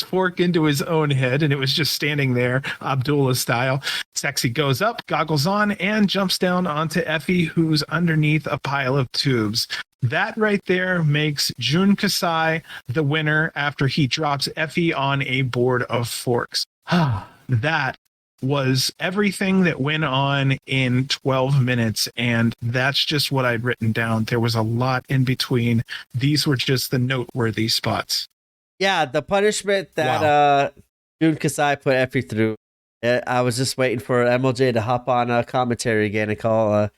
fork into his own head, and it was just standing there, Abdullah style. Sexy goes up, goggles on, and jumps down onto Effie, who's underneath a pile of tubes. That right there makes Jun Kasai the winner after he drops Effie on a board of forks. That was everything that went on in 12 minutes, and that's just what I'd written down. There was a lot in between. These were just the noteworthy spots. Yeah, the punishment that Jun Kasai put Effie through, I was just waiting for MLJ to hop on a commentary again and call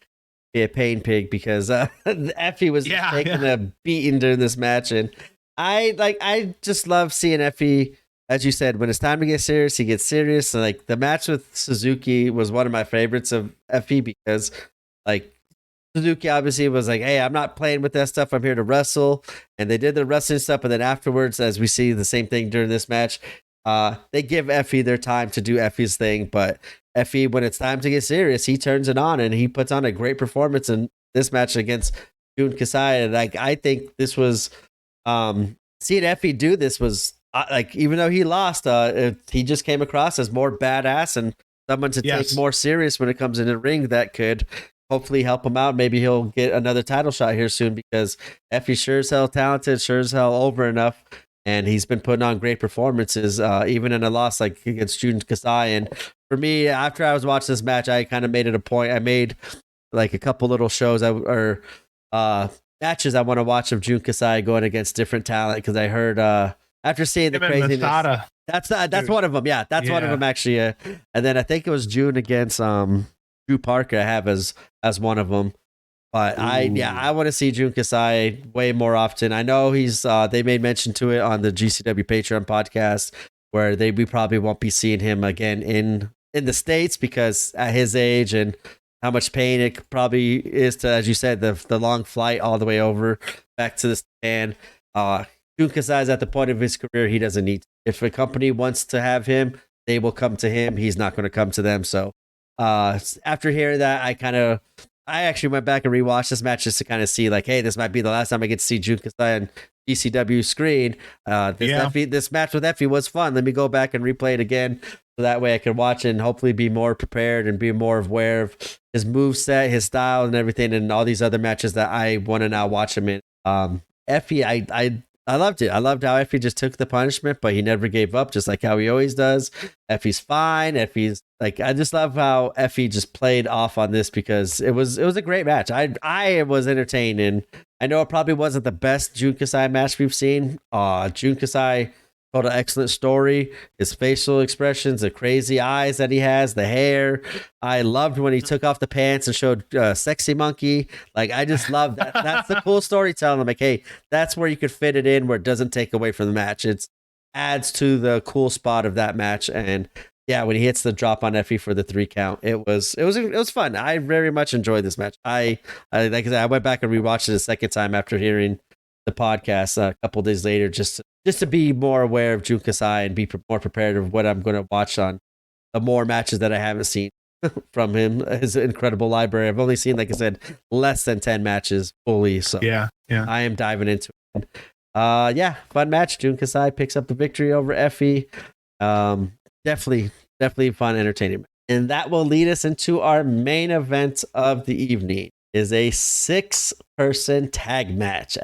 be a pain pig, because Effie was taking a beating during this match, and I just love seeing Effie. As you said, when it's time to get serious, he gets serious. And like the match with Suzuki was one of my favorites of Effie, because like Suzuki obviously was like, hey, I'm not playing with that stuff. I'm here to wrestle. And they did the wrestling stuff. And then afterwards, as we see the same thing during this match, they give Effie their time to do Effie's thing. But Effie, when it's time to get serious, he turns it on, and he puts on a great performance in this match against Jun Kasai. And like, I think this was seeing Effie do this was, even though he lost, he just came across as more badass and someone to take more serious when it comes in the ring that could hopefully help him out. Maybe he'll get another title shot here soon, because Effie sure as hell talented, sure as hell over enough, and he's been putting on great performances, even in a loss like against Jun Kasai. And for me, after I was watching this match, I kind of made it a point. I made like a couple little shows matches I want to watch of Jun Kasai going against different talent, because I heard after seeing the craziness, that's one of them. Yeah, that's one of them actually. And then I think it was June against Drew Parker. I have as one of them. But I want to see Jun Kasai way more often. I know he's they made mention to it on the GCW Patreon podcast, where we probably won't be seeing him again in the States, because at his age and how much pain it probably is to, as you said, the long flight all the way over back to the stand. Jun Kasai is at the point of his career he doesn't need to. If a company wants to have him, they will come to him. He's not going to come to them. So after hearing that, I actually went back and rewatched this match just to kind of see, like, hey, this might be the last time I get to see Jun Kasai on GCW screen. This match with Effie was fun. Let me go back and replay it again, so that way I can watch it and hopefully be more prepared and be more aware of his moveset, his style, and everything, and all these other matches that I want to now watch him in. Effie, I loved it. I loved how Effie just took the punishment, but he never gave up, just like how he always does. Effie's fine. Effie's like, I just love how Effie just played off on this, because it was a great match. I was entertained, and I know it probably wasn't the best Jun Kasai match we've seen. Jun Kasai told an excellent story. His facial expressions, the crazy eyes that he has, the hair. I loved when he took off the pants and showed Sexy Monkey. Like, I just love that. That's the cool storytelling. I'm like, hey, that's where you could fit it in, where it doesn't take away from the match. adds to the cool spot of that match. And yeah, when he hits the drop on Effie for the 3 count, it was fun. I very much enjoyed this match. I like I said, I went back and rewatched it a second time after hearing the podcast a couple days later, just to be more aware of Jun Kasai and be more prepared of what I'm going to watch on the more matches that I haven't seen from him. His incredible library. I've only seen, like I said, less than 10 matches fully. So yeah. I am diving into it. Fun match. Jun Kasai picks up the victory over Effie. Definitely fun, entertaining. And that will lead us into our main event of the evening. Is a 6-person tag match.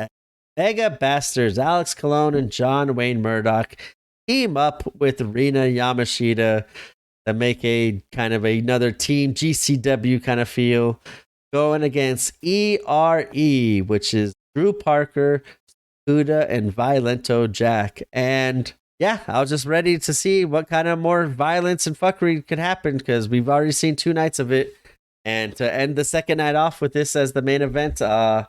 Mega Bastards, Alex Colon and John Wayne Murdoch team up with Rina Yamashita to make a kind of another team GCW kind of feel, going against ERE, which is Drew Parker, Huda, and Violento Jack. And yeah, I was just ready to see what kind of more violence and fuckery could happen, because we've already seen 2 nights of it. And to end the second night off with this as the main event, I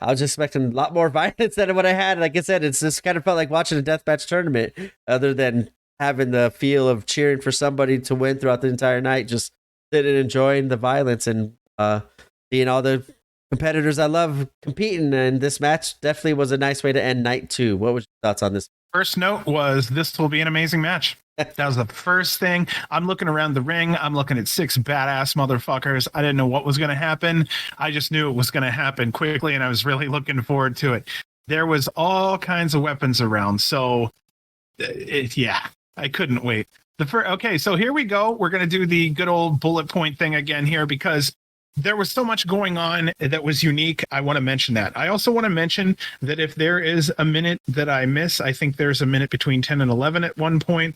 was expecting a lot more violence than what I had. Like I said, it's just kind of felt like watching a deathmatch tournament, other than having the feel of cheering for somebody to win throughout the entire night. Just sitting and enjoying the violence and seeing all the competitors I love competing. And this match definitely was a nice way to end night 2. What was your thoughts on this? First note was, this will be an amazing match. That was the first thing. I'm looking around the ring. I'm looking at 6 badass motherfuckers. I didn't know what was going to happen. I just knew it was going to happen quickly, and I was really looking forward to it. There was all kinds of weapons around. So, I couldn't wait. Okay, so here we go. We're going to do the good old bullet point thing again here, because there was so much going on that was unique. I want to mention that. I also want to mention that if there is a minute that I miss, I think there's a minute between 10 and 11 at one point.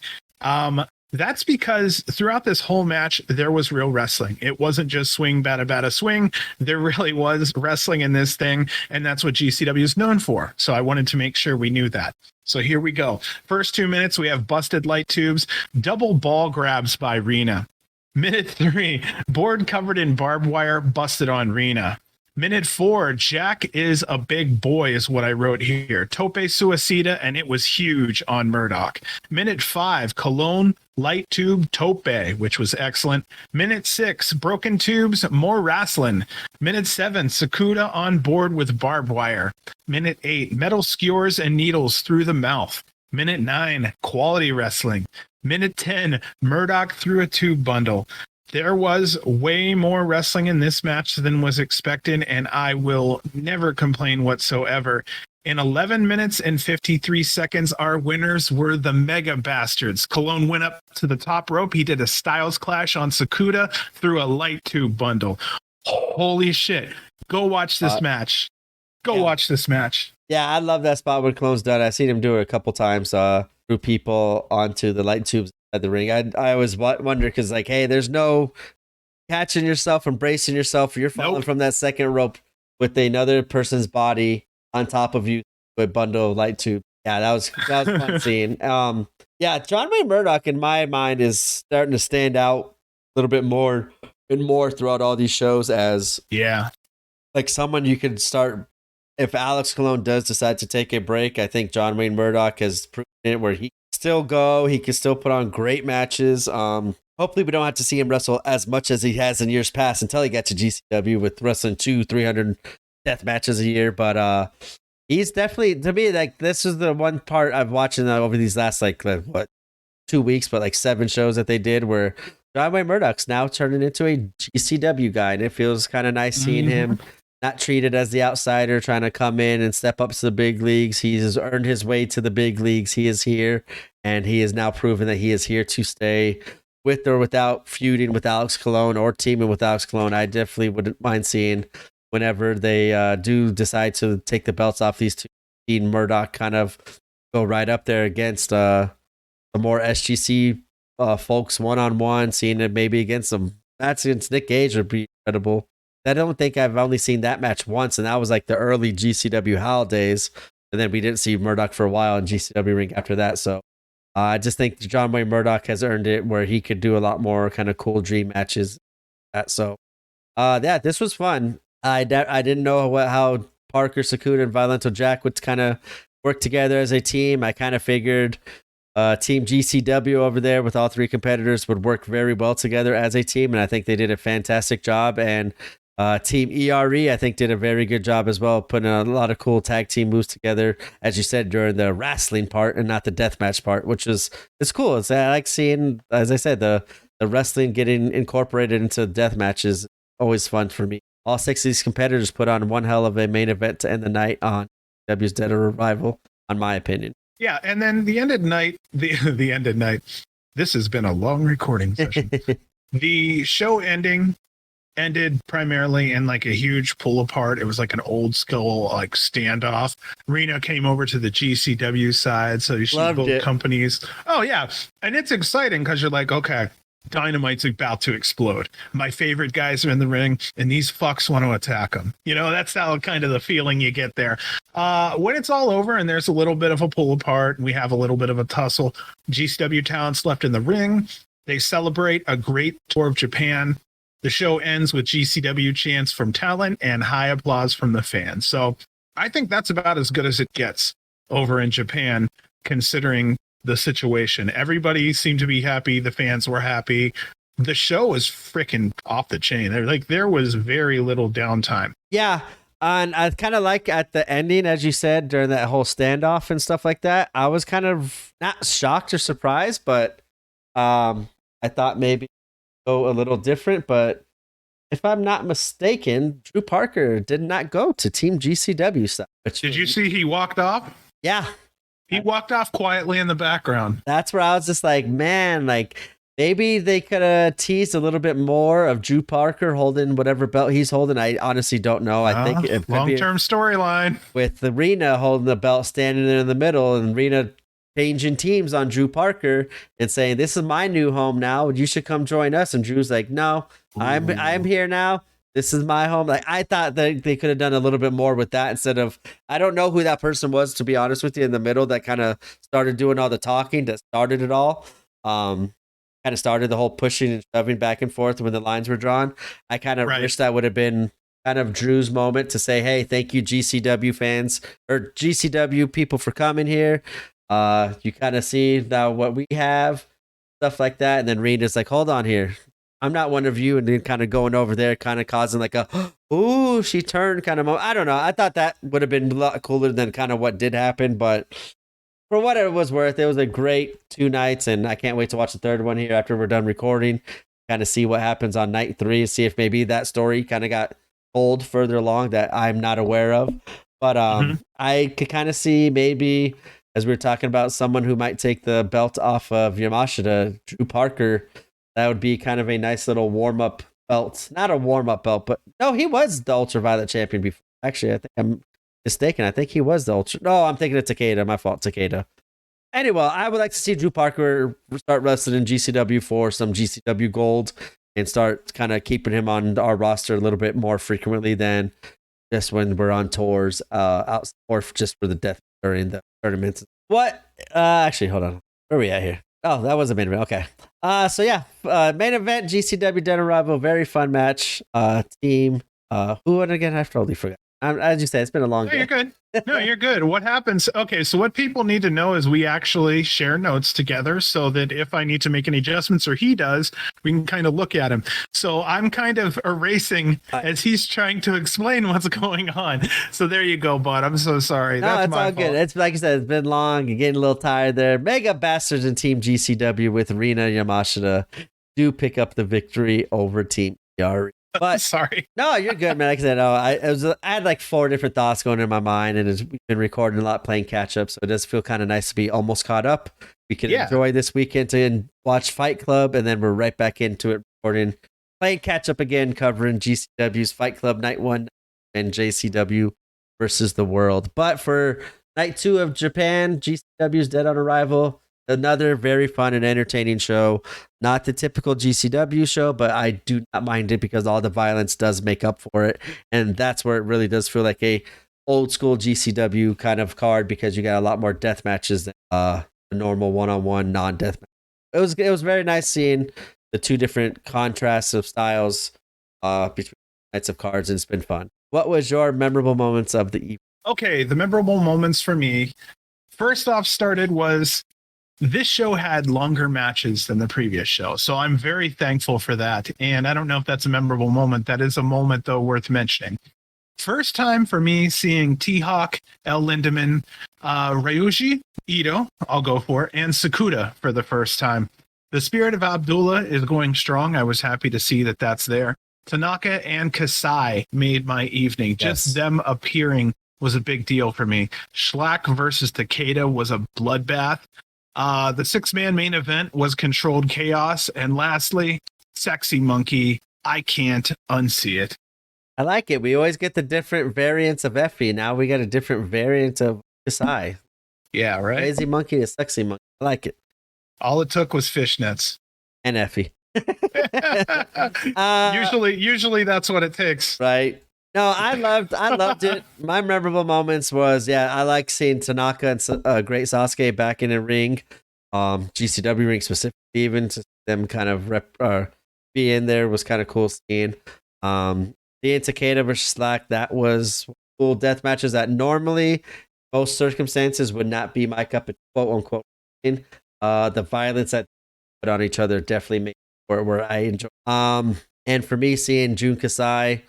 That's because throughout this whole match, there was real wrestling. It wasn't just swing, bada, swing. There really was wrestling in this thing, and that's what GCW is known for. So I wanted to make sure we knew that. So here we go. First 2 minutes, we have busted light tubes, double ball grabs by Rina. Minute 3, board covered in barbed wire, busted on Rina. Minute 4, Jack is a big boy is what I wrote here. Tope suicida, and it was huge on Murdoch. Minute 5, Cologne, light tube, tope, which was excellent. Minute 6, broken tubes, more wrestling. Minute 7, Sakuda on board with barbed wire. Minute 8, metal skewers and needles through the mouth. Minute 9, quality wrestling. Minute 10, Murdoch through a tube bundle. There was way more wrestling in this match than was expected, and I will never complain whatsoever. In 11 minutes and 53 seconds, our winners were the Mega Bastards. Cologne went up to the top rope. He did a Styles Clash on Sakuda through a light tube bundle. Holy shit. Go watch this match. Watch this match. Yeah, I love that spot when Cologne's done. I've seen him do it a couple times through people onto the light tubes at the ring. I always wonder, because like, hey, there's no catching yourself, embracing yourself. You're falling from that second rope with another person's body on top of you with bundle of light tube. Yeah, that was fun seeing. John Wayne Murdoch in my mind is starting to stand out a little bit more and more throughout all these shows as like someone you could start. If Alex Colon does decide to take a break, I think John Wayne Murdoch has proven it where he can still go. He can still put on great matches. Hopefully we don't have to see him wrestle as much as he has in years past until he got to GCW with wrestling 200-300 death matches a year. But he's definitely, to me, like, this is the one part I've watched over these last 2 weeks, but like 7 shows that they did, where John Wayne Murdoch's now turning into a GCW guy, and it feels kind of nice seeing him not treated as the outsider trying to come in and step up to the big leagues. He has earned his way to the big leagues. He is here, and he has now proven that he is here to stay, with or without feuding with Alex Colon or teaming with Alex Colon. I definitely wouldn't mind seeing, whenever they do decide to take the belts off these two, seeing Murdoch kind of go right up there against the more SGC folks one-on-one, seeing it maybe against some match against Nick Gage would be incredible. I don't think I've only seen that match once, and that was like the early GCW holidays. And then we didn't see Murdoch for a while in GCW ring after that. So I just think John Wayne Murdoch has earned it, where he could do a lot more kind of cool dream matches. So this was fun. I didn't know how Parker, Sakuda, and Violento Jack would kind of work together as a team. I kind of figured Team GCW over there with all three competitors would work very well together as a team, and I think they did a fantastic job. And Team ERE, I think, did a very good job as well, putting a lot of cool tag team moves together, as you said, during the wrestling part and not the deathmatch part, which is it's cool. I like seeing, as I said, the wrestling getting incorporated into death matches. Always fun for me. All 6 of these competitors put on one hell of a main event to end the night on W's Dead or Revival, on my opinion. Yeah, and then the end of night, the end of night. This has been a long recording session. The show ended primarily in like a huge pull apart. It was like an old school like standoff. Rena came over to the GCW side, so she both companies. Oh yeah, and it's exciting because you're like, okay, Dynamite's about to explode. My favorite guys are in the ring, and these fucks want to attack them. You know, that's how kind of the feeling you get there. When it's all over and there's a little bit of a pull apart, and we have a little bit of a tussle, GCW talent's left in the ring. They celebrate a great tour of Japan. The show ends with GCW chants from talent and high applause from the fans. So I think that's about as good as it gets over in Japan, considering the situation. Everybody seemed to be happy. The fans were happy. The show was freaking off the chain. There was very little downtime. Yeah. And I kind of like at the ending, as you said, during that whole standoff and stuff like that, I was kind of not shocked or surprised, but I thought maybe go a little different. But if I'm not mistaken, Drew Parker did not go to Team GCW side. Did you see he walked off? Yeah. He walked off quietly in the background. That's where I was just like, man, like maybe they could have teased a little bit more of Drew Parker holding whatever belt he's holding. I honestly don't know. I think it long-term storyline with the Rena holding the belt, standing there in the middle, and Rena changing teams on Drew Parker and saying, "This is my new home now. You should come join us." And Drew's like, "No, I'm here now. This is my home." Like, I thought that they could have done a little bit more with that instead of, I don't know who that person was, to be honest with you, in the middle that kind of started doing all the talking, that started it all. Kind of started the whole pushing and shoving back and forth when the lines were drawn. I kind of wish that would have been kind of Drew's moment to say, "Hey, thank you GCW fans or GCW people for coming here. You kind of see now what we have," stuff like that. And then Rena's like, "Hold on here. I'm not one of you," and then kind of going over there, kind of causing like a, "Ooh, she turned" kind of moment. I don't know. I thought that would have been a lot cooler than kind of what did happen, but for what it was worth, it was a great 2 nights, and I can't wait to watch the third one here after we're done recording, kind of see what happens on night 3, see if maybe that story kind of got told further along that I'm not aware of. But I could kind of see maybe, as we were talking about someone who might take the belt off of Yamashita, Drew Parker. That would be kind of a nice little warm-up belt. Not a warm-up belt, but no, he was the Ultraviolet champion before. Actually, I think I'm mistaken. I think he was the Ultra. No, I'm thinking of Takeda. My fault, Takeda. Anyway, I would like to see Drew Parker start wrestling in GCW for some GCW gold and start kind of keeping him on our roster a little bit more frequently than just when we're on tours out, or just for the death during the tournaments. What? Actually, hold on. Where are we at here? Oh, that was a main event. Okay. So yeah, main event, GCW Dead or Revival, very fun match. Team, who won again? I totally forgot. As you said, it's been a long day. You're good. No, you're good. What happens? Okay, so what people need to know is we actually share notes together so that if I need to make any adjustments or he does, we can kind of look at him. So I'm kind of erasing as he's trying to explain what's going on. So there you go, bud. I'm so sorry. No, That's it's my all fault. good. It's like I said, it's been long. You're getting a little tired there. Mega Bastards and Team GCW with Rena Yamashita do pick up the victory over Team Yari. But sorry. No, you're good, man. Like I said, I had like 4 different thoughts going in my mind, and we've been recording a lot, playing catch up. So it does feel kind of nice to be almost caught up. We can enjoy this weekend to watch Fight Club, and then we're right back into it, recording, playing catch up again, covering GCW's Fight Club Night 1 and JCW versus the World. But for Night 2 of Japan, GCW's Dead on Arrival. Another very fun and entertaining show. Not the typical GCW show, but I do not mind it because all the violence does make up for it. And that's where it really does feel like a old school GCW kind of card, because you got a lot more death matches than a normal one-on-one non-death match. It was very nice seeing the 2 different contrasts of styles between nights of cards, and it's been fun. What was your memorable moments of the evening? Okay, the memorable moments for me, first off was this show had longer matches than the previous show. So I'm very thankful for that. And I don't know if that's a memorable moment. That is a moment, though, worth mentioning. First time for me seeing T-Hawk, El Lindemann, Ryuji Ito, I'll go for it, and Sakuda for the first time. The spirit of Abdullah is going strong. I was happy to see that that's there. Tanaka and Kasai made my evening. Yes. Just them appearing was a big deal for me. Schlack versus Takeda was a bloodbath. The 6-man main event was Controlled Chaos. And lastly, Sexy Monkey. I can't unsee it. I like it. We always get the different variants of Effie. Now we got a different variant of Kasai. Yeah, right? Crazy Monkey to Sexy Monkey. I like it. All it took was fishnets. And Effie. Usually that's what it takes. Right. No, I loved it. My memorable moments was, I like seeing Tanaka and Great Sasuke back in the ring, GCW ring specifically, even to them kind of be in there was kind of cool seeing. The Takeda versus Slack, that was cool death matches that normally most circumstances would not be my cup of quote unquote. The violence that put on each other definitely made where I enjoy. And for me, seeing Jun Kasai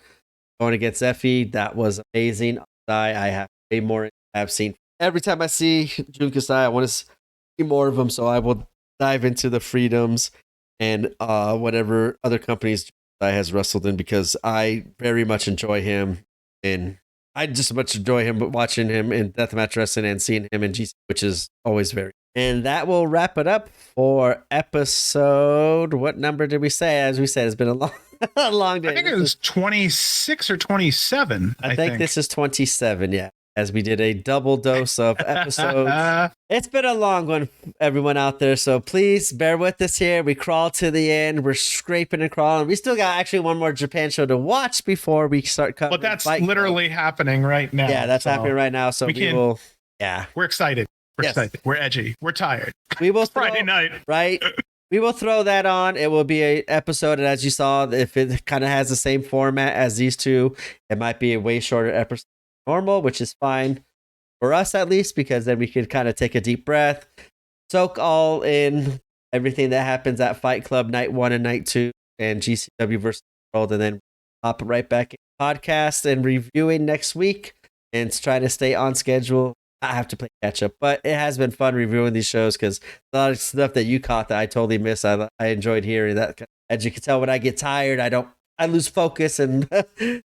going against Effie, that was amazing. I have way more I've seen. Every time I see Jun Kasai, I want to see more of him, so I will dive into the Freedoms and whatever other companies I has wrestled in, because I very much enjoy him, and I just much enjoy him watching him in Deathmatch Wrestling and seeing him in GC, which is always very. And that will wrap it up for episode. What number did we say? As we said, it's been a long day. I think it was 26 or 27. I think this is 27. Yeah. As we did a double dose of episodes. It's been a long one, everyone out there. So please bear with us here. We crawl to the end. We're scraping and crawling. We still got actually one more Japan show to watch before we start covering. But that's literally happening right now. Yeah, that's happening right now. So we will. Yeah. We're excited. We're excited. We're edgy. We're tired. We will Friday night. Right. We will throw that on. It will be an episode. And as you saw, if it kind of has the same format as these two, it might be a way shorter episode. Normal, which is fine for us at least, because then we could kind of take a deep breath, soak all in everything that happens at Fight Club night 1 and night 2 and GCW versus the World, and then hop right back in podcast and reviewing next week and trying to stay on schedule. I have to play catch up, but it has been fun reviewing these shows because a lot of stuff that you caught that I totally missed. I enjoyed hearing that. As you can tell, when I get tired, I lose focus and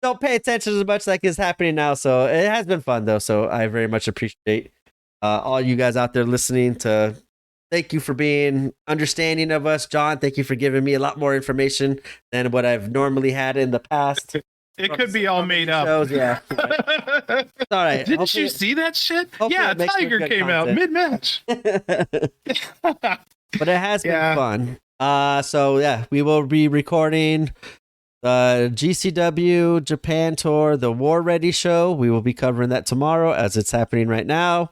don't pay attention as much like is happening now. So it has been fun though. So I very much appreciate all you guys out there listening. Thank you for being understanding of us. John, thank you for giving me a lot more information than what I've normally had in the past. It could be all made up. Shows, yeah. All right. Didn't you see that shit? Yeah, Tiger came out mid-match. But it has been fun. So yeah, we will be recording the GCW Japan Tour, the War Ready show. We will be covering that tomorrow as it's happening right now.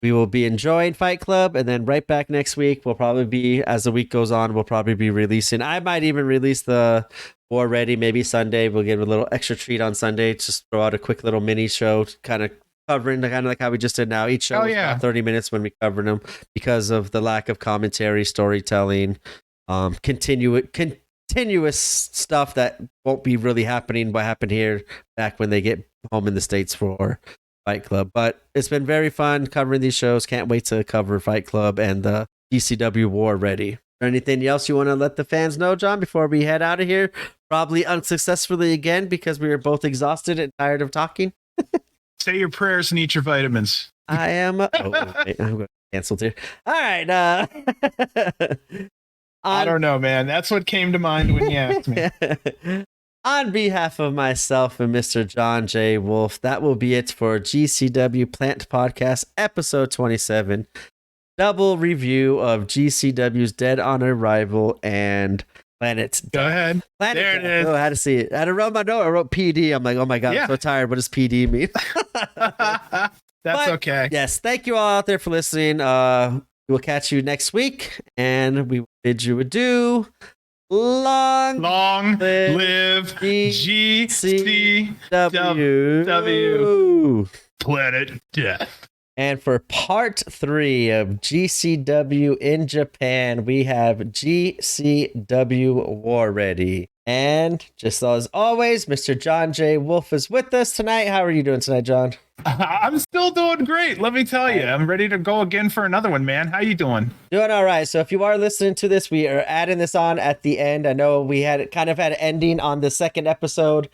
We will be enjoying Fight Club, and then right back next week, we'll probably be, as the week goes on, we'll probably be releasing. I might even release the War Ready maybe Sunday. We'll give a little extra treat on Sunday. Just throw out a quick little mini show, kind of covering kind of like how we just did now. Each show is about 30 minutes when we cover them because of the lack of commentary, storytelling, continuous stuff that won't be really happening. What happened here back when they get home in the States for Fight Club. But it's been very fun covering these shows. Can't wait to cover Fight Club and the GCW War Ready. Is there anything else you want to let the fans know, John, before we head out of here? Probably unsuccessfully again because we were both exhausted and tired of talking. Say your prayers and eat your vitamins. I am. I'm going to cancel here. All right. I don't know, man. That's what came to mind when you asked me. On behalf of myself and Mr. John J. Wolf, that will be it for GCW Plant Podcast, episode 27. Double review of GCW's Dead on Arrival and Planet. Go ahead. Planet there it is. Oh, I had to see it. I had to run my note. I wrote PD. I'm like, oh my God, I'm so tired. What does PD mean? That's okay. Yes. Thank you all out there for listening. We'll catch you next week, and we bid you adieu. Long live GCW. Planet Death. And for part 3 of GCW in Japan, we have GCW War Ready. And just as always, Mr. John J. Wolf is with us tonight. How are you doing tonight, John? I'm still doing great. Let me tell you, I'm ready to go again for another one, man. How you doing? Doing all right. So if you are listening to this, we are adding this on at the end. I know we had an ending on the second episode,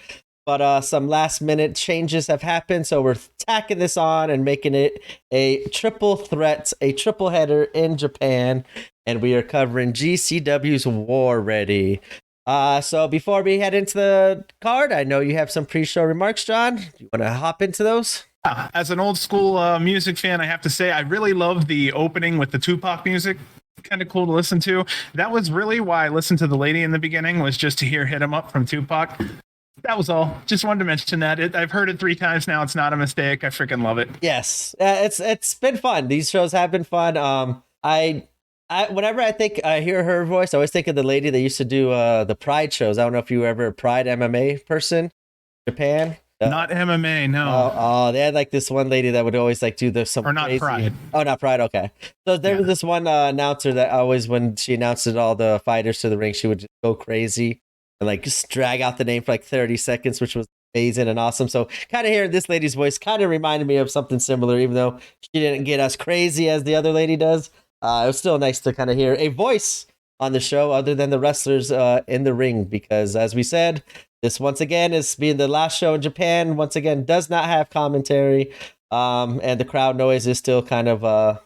but some last minute changes have happened. So we're tacking this on and making it a triple threat, a triple header in Japan. And we are covering GCW's War Ready. So before we head into the card, I know you have some pre-show remarks, John. Do you want to hop into those? As an old school music fan, I have to say I really love the opening with the Tupac music. Kind of cool to listen to. That was really why I listened to the lady in the beginning, was just to hear "Hit 'Em Up" from Tupac. That was all. Just wanted to mention that. I've heard it 3 times now. It's not a mistake. I freaking love it. Yes, it's been fun. These shows have been fun. Whenever I hear her voice, I always think of the lady that used to do the Pride shows. I don't know if you were ever a Pride MMA person, Japan. Not MMA, no. Oh, they had like this one lady that would always like do some or not crazy... Pride. Oh, not Pride. Okay, so there was this one announcer that always, when she announced all the fighters to the ring, she would just go crazy and like just drag out the name for like 30 seconds, which was amazing and awesome. So kind of hearing this lady's voice kind of reminded me of something similar, even though she didn't get as crazy as the other lady does. It was still nice to kind of hear a voice on the show other than the wrestlers in the ring, because as we said, this once again is being the last show in Japan. Once again, does not have commentary, and the crowd noise is still kind of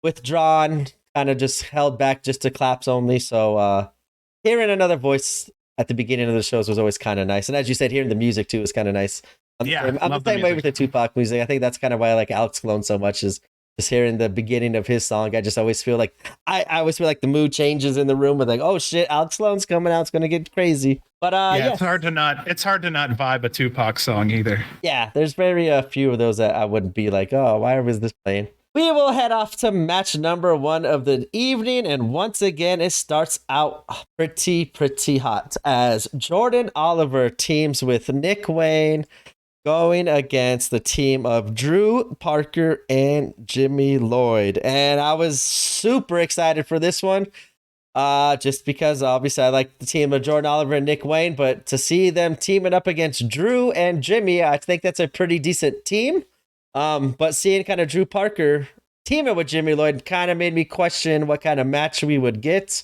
withdrawn, kind of just held back just to claps only. So hearing another voice at the beginning of the shows was always kind of nice. And as you said, hearing the music too is kind of nice. I'm the same way with the Tupac music. I think that's kind of why I like Alex Colon so much, is just hearing the beginning of his song. I just always feel like I always feel like the mood changes in the room with like, oh shit, Alex Colon's coming out, it's gonna get crazy. But yeah, it's hard to not vibe a Tupac song either. Yeah, there's very few of those that I wouldn't be like, oh, why was this playing? We will head off to match number 1 of the evening, and once again it starts out pretty hot as Jordan Oliver teams with Nick Wayne, going against the team of Drew Parker and Jimmy Lloyd. And I was super excited for this one, just because obviously I like the team of Jordan Oliver and Nick Wayne, but to see them teaming up against Drew and Jimmy, I think that's a pretty decent team. But seeing kind of Drew Parker teaming with Jimmy Lloyd kind of made me question what kind of match we would get.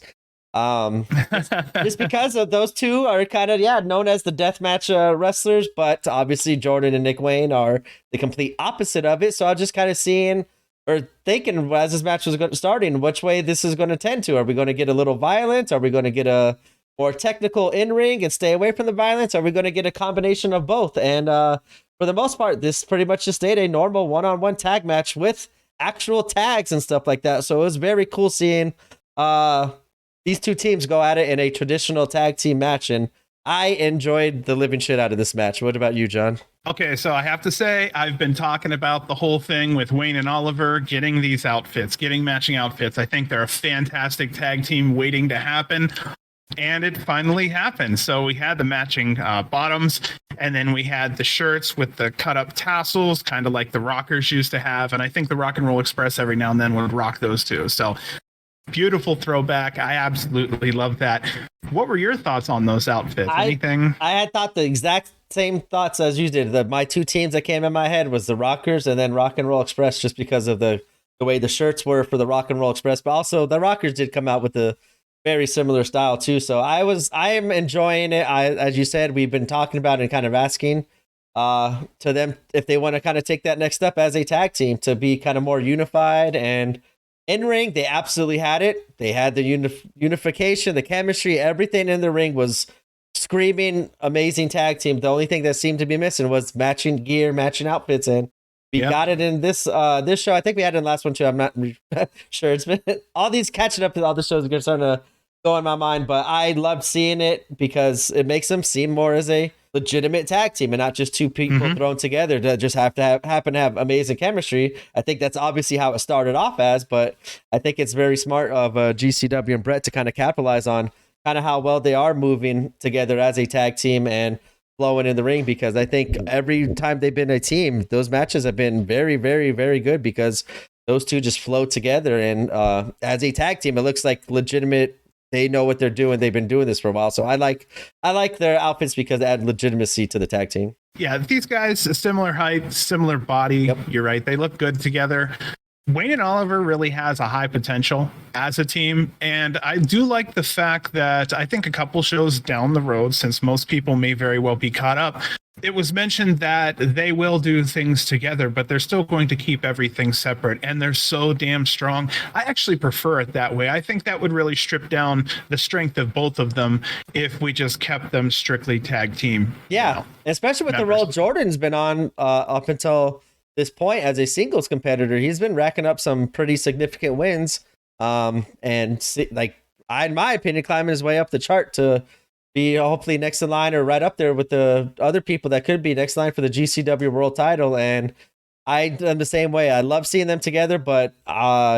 Just because of those two are kind of known as the deathmatch wrestlers, but obviously Jordan and Nick Wayne are the complete opposite of it. So I was just kind of seeing or thinking as this match was starting, which way this is going to tend to. Are we going to get a little violent? Are we going to get a more technical in ring and stay away from the violence? Are we going to get a combination of both? And for the most part, this pretty much just stayed a normal one-on-one tag match with actual tags and stuff like that. So it was very cool seeing these two teams go at it in a traditional tag team match, and I enjoyed the living shit out of this match. What about you, John? Okay, so I have to say, I've been talking about the whole thing with Wayne and Oliver getting these outfits, getting matching outfits. I think they're a fantastic tag team waiting to happen, and it finally happened. So we had the matching bottoms, and then we had the shirts with the cut-up tassels, kind of like the Rockers used to have, and I think the Rock and Roll Express every now and then would rock those too. So beautiful throwback. I absolutely love that. What were your thoughts on those outfits? Anything? I had thought the exact same thoughts as you did. My two teams that came in my head was the Rockers and then Rock and Roll Express, just because of the way the shirts were for the Rock and Roll Express. But also the Rockers did come out with a very similar style too. So I am enjoying it. As you said, we've been talking about it and kind of asking to them if they want to kind of take that next step as a tag team to be kind of more unified. And in ring, they absolutely had it. They had the unification, the chemistry, everything in the ring was screaming amazing tag team. The only thing that seemed to be missing was matching gear, matching outfits, and we got it in this show. I think we had it in the last one too. I'm not sure. It's been all these catching up to all the shows are starting to go in my mind, but I love seeing it because it makes them seem more as a legitimate tag team and not just two people thrown together to just happen to have amazing chemistry. I think that's obviously how it started off as, but I think it's very smart of GCW and Brett to kind of capitalize on kind of how well they are moving together as a tag team and flowing in the ring, because I think every time they've been a team, those matches have been very, very, very good because those two just flow together. And as a tag team, it looks like legitimate. They know what they're doing. They've been doing this for a while. So I like their outfits because they add legitimacy to the tag team. Yeah, these guys, a similar height, similar body. Yep. You're right. They look good together. Wayne and Oliver really has a high potential as a team. And I do like the fact that I think a couple shows down the road, since most people may very well be caught up, it was mentioned that they will do things together, but they're still going to keep everything separate. And they're so damn strong. I actually prefer it that way. I think that would really strip down the strength of both of them if we just kept them strictly tag team. Yeah, especially with the role Jordan's been on up until this point as a singles competitor. He's been racking up some pretty significant wins. And in my opinion, climbing his way up the chart to be hopefully next in line or right up there with the other people that could be next in line for the GCW world title. And I'm the same way. I love seeing them together, but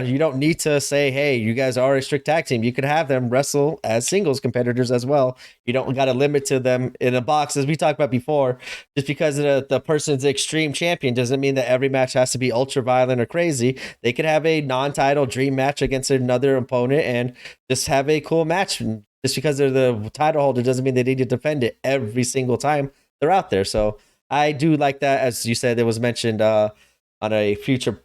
you don't need to say, hey, you guys are a strict tag team. You could have them wrestle as singles competitors as well. You don't got to limit to them in a box, as we talked about before. Just because the person's extreme champion doesn't mean that every match has to be ultra violent or crazy. They could have a non-title dream match against another opponent and just have a cool match. Just because they're the title holder doesn't mean they need to defend it every single time they're out there. So I do like that. As you said, it was mentioned on a future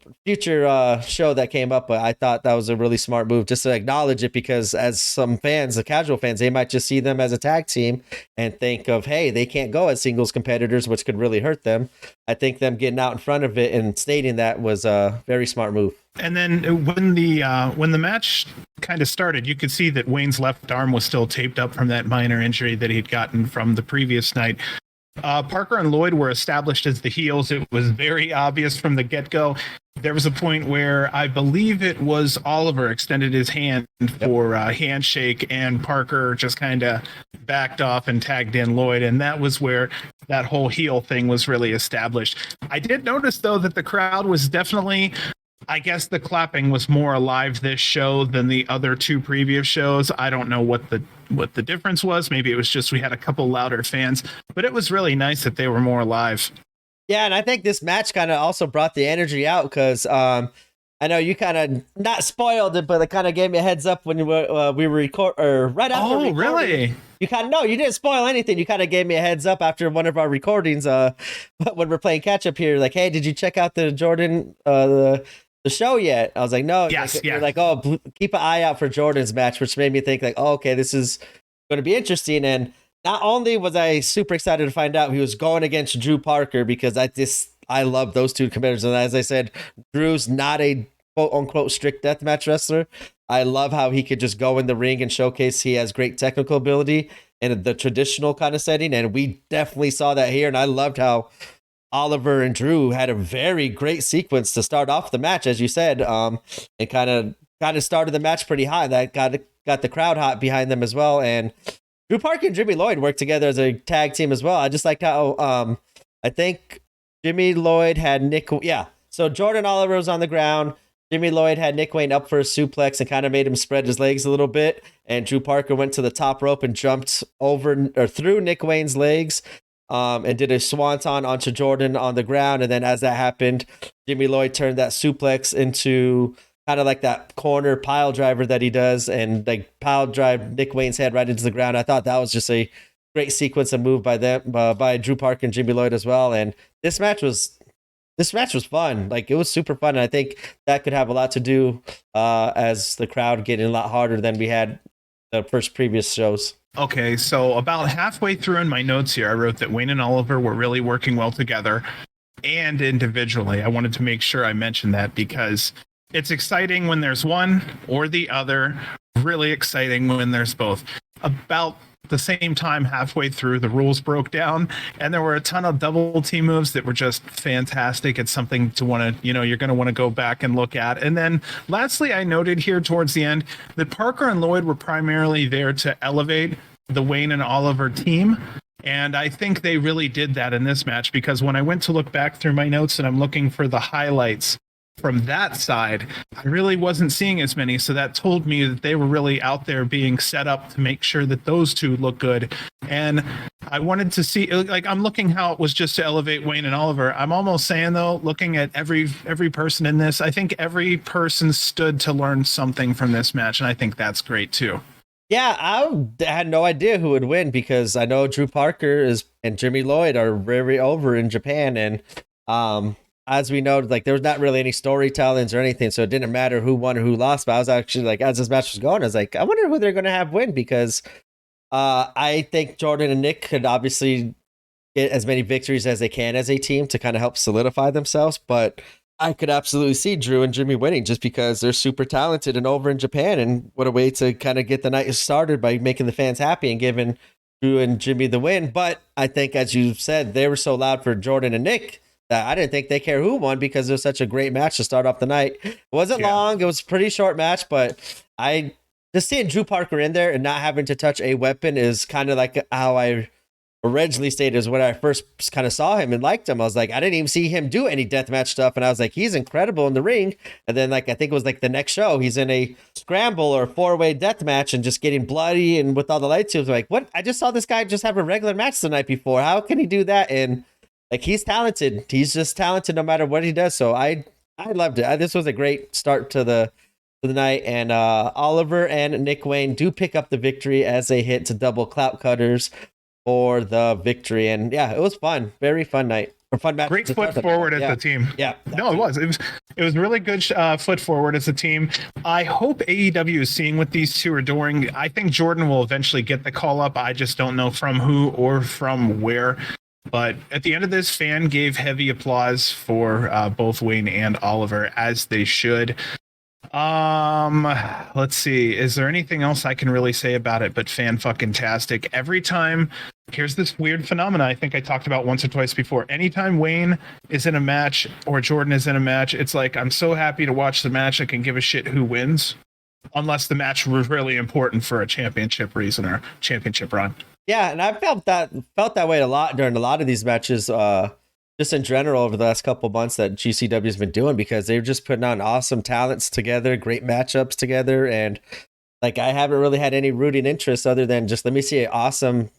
show that came up, but I thought that was a really smart move just to acknowledge it, because as some fans, the casual fans, they might just see them as a tag team and think of, hey, they can't go as singles competitors, which could really hurt them. I think them getting out in front of it and stating that was a very smart move. And then when the match kind of started, you could see that Wayne's left arm was still taped up from that minor injury that he'd gotten from the previous night. Parker and Lloyd were established as the heels. It was very obvious from the get-go. There was a point where I believe it was Oliver extended his hand for a handshake, and Parker just kind of backed off and tagged in Lloyd, and that was where that whole heel thing was really established. I did notice, though, that the crowd was definitely, I guess the clapping was more alive this show than the other two previous shows. I don't know what the difference was. Maybe it was just we had a couple louder fans, but it was really nice that they were more alive. Yeah, and I think this match kind of also brought the energy out because I know you kind of not spoiled it, but it kind of gave me a heads up when we were right after. Oh, really? You kind of no, you didn't spoil anything. You kind of gave me a heads up after one of our recordings when we're playing catch up here. Like, hey, did you check out the Jordan the show yet? I was like, no. Yes, You're like, oh, keep an eye out for Jordan's match, which made me think like, oh, okay, this is going to be interesting. And not only was I super excited to find out he was going against Drew Parker, because I love those two competitors. And as I said, Drew's not a quote unquote strict deathmatch wrestler. I love how he could just go in the ring and showcase he has great technical ability in the traditional kind of setting. And we definitely saw that here. And I loved how Oliver and Drew had a very great sequence to start off the match, as you said, and kind of started the match pretty high. That got the crowd hot behind them as well. And Drew Parker and Jimmy Lloyd worked together as a tag team as well. I just liked how I think Jimmy Lloyd had Nick. Yeah, so Jordan Oliver was on the ground. Jimmy Lloyd had Nick Wayne up for a suplex and kind of made him spread his legs a little bit. And Drew Parker went to the top rope and jumped over or through Nick Wayne's legs. And did a swanton onto Jordan on the ground. And then as that happened, Jimmy Lloyd turned that suplex into kind of like that corner pile driver that he does, and like pile drive Nick Wayne's head right into the ground. I thought that was just a great sequence and move by them, by Drew Parker and Jimmy Lloyd as well. And this match was fun. Like, it was super fun. And I think that could have a lot to do as the crowd getting a lot harder than we had the first previous shows. Okay, so about halfway through in my notes here, I wrote that Wayne and Oliver were really working well together and individually. I wanted to make sure I mentioned that because it's exciting when there's one or the other, really exciting when there's both. About the same time, halfway through, the rules broke down, and there were a ton of double team moves that were just fantastic. It's something to want to, you're going to want to go back and look at. And then lastly, I noted here towards the end that Parker and Lloyd were primarily there to elevate the Wayne and Oliver team. And I think they really did that in this match, because when I went to look back through my notes and I'm looking for the highlights from that side, I really wasn't seeing as many. So that told me that they were really out there being set up to make sure that those two look good. And I wanted to see, like, I'm looking how it was just to elevate Wayne and Oliver. I'm almost saying, though, looking at every person in this, I think every person stood to learn something from this match. And I think that's great, too. Yeah, I had no idea who would win because I know Drew Parker and Jimmy Lloyd are very over in Japan. And as we know, like, there was not really any storytellings or anything, so it didn't matter who won or who lost. But I was actually like, as this match was going, I was like, I wonder who they're going to have win, because I think Jordan and Nick could obviously get as many victories as they can as a team to kind of help solidify themselves. But I could absolutely see Drew and Jimmy winning just because they're super talented and over in Japan. And what a way to kind of get the night started by making the fans happy and giving Drew and Jimmy the win. But I think, as you said, they were so loud for Jordan and Nick that I didn't think they care who won because it was such a great match to start off the night. It wasn't long. It was a pretty short match, but just seeing Drew Parker in there and not having to touch a weapon is kind of like how I originally stated is when I first kind of saw him and liked him. I was like, I didn't even see him do any deathmatch stuff. And I was like, he's incredible in the ring. And then, like, I think it was like the next show, he's in a scramble or 4-way deathmatch and just getting bloody and with all the lights. He was like, what? I just saw this guy just have a regular match the night before. How can he do that? And like, he's talented. He's just talented no matter what he does. So I loved it. This was a great start to the night. And Oliver and Nick Wayne do pick up the victory as they hit to double clout cutters for the victory. And yeah, it was fun. Very fun night. Or fun match. Great foot forward as a team. Yeah. No, it was really good foot forward as a team. I hope AEW is seeing what these two are doing. I think Jordan will eventually get the call up. I just don't know from who or from where. But at the end of this, fan gave heavy applause for both Wayne and Oliver, as they should. Let's see. Is there anything else I can really say about it but fan-fucking-tastic? Every time, here's this weird phenomena I think I talked about once or twice before. Anytime Wayne is in a match or Jordan is in a match, it's like, I'm so happy to watch the match I can give a shit who wins, unless the match was really important for a championship reason or championship run. Yeah, and I felt that way a lot during a lot of these matches, just in general over the last couple months that GCW has been doing, because they're just putting on awesome talents together, great matchups together, and like, I haven't really had any rooting interest other than just let me see an awesome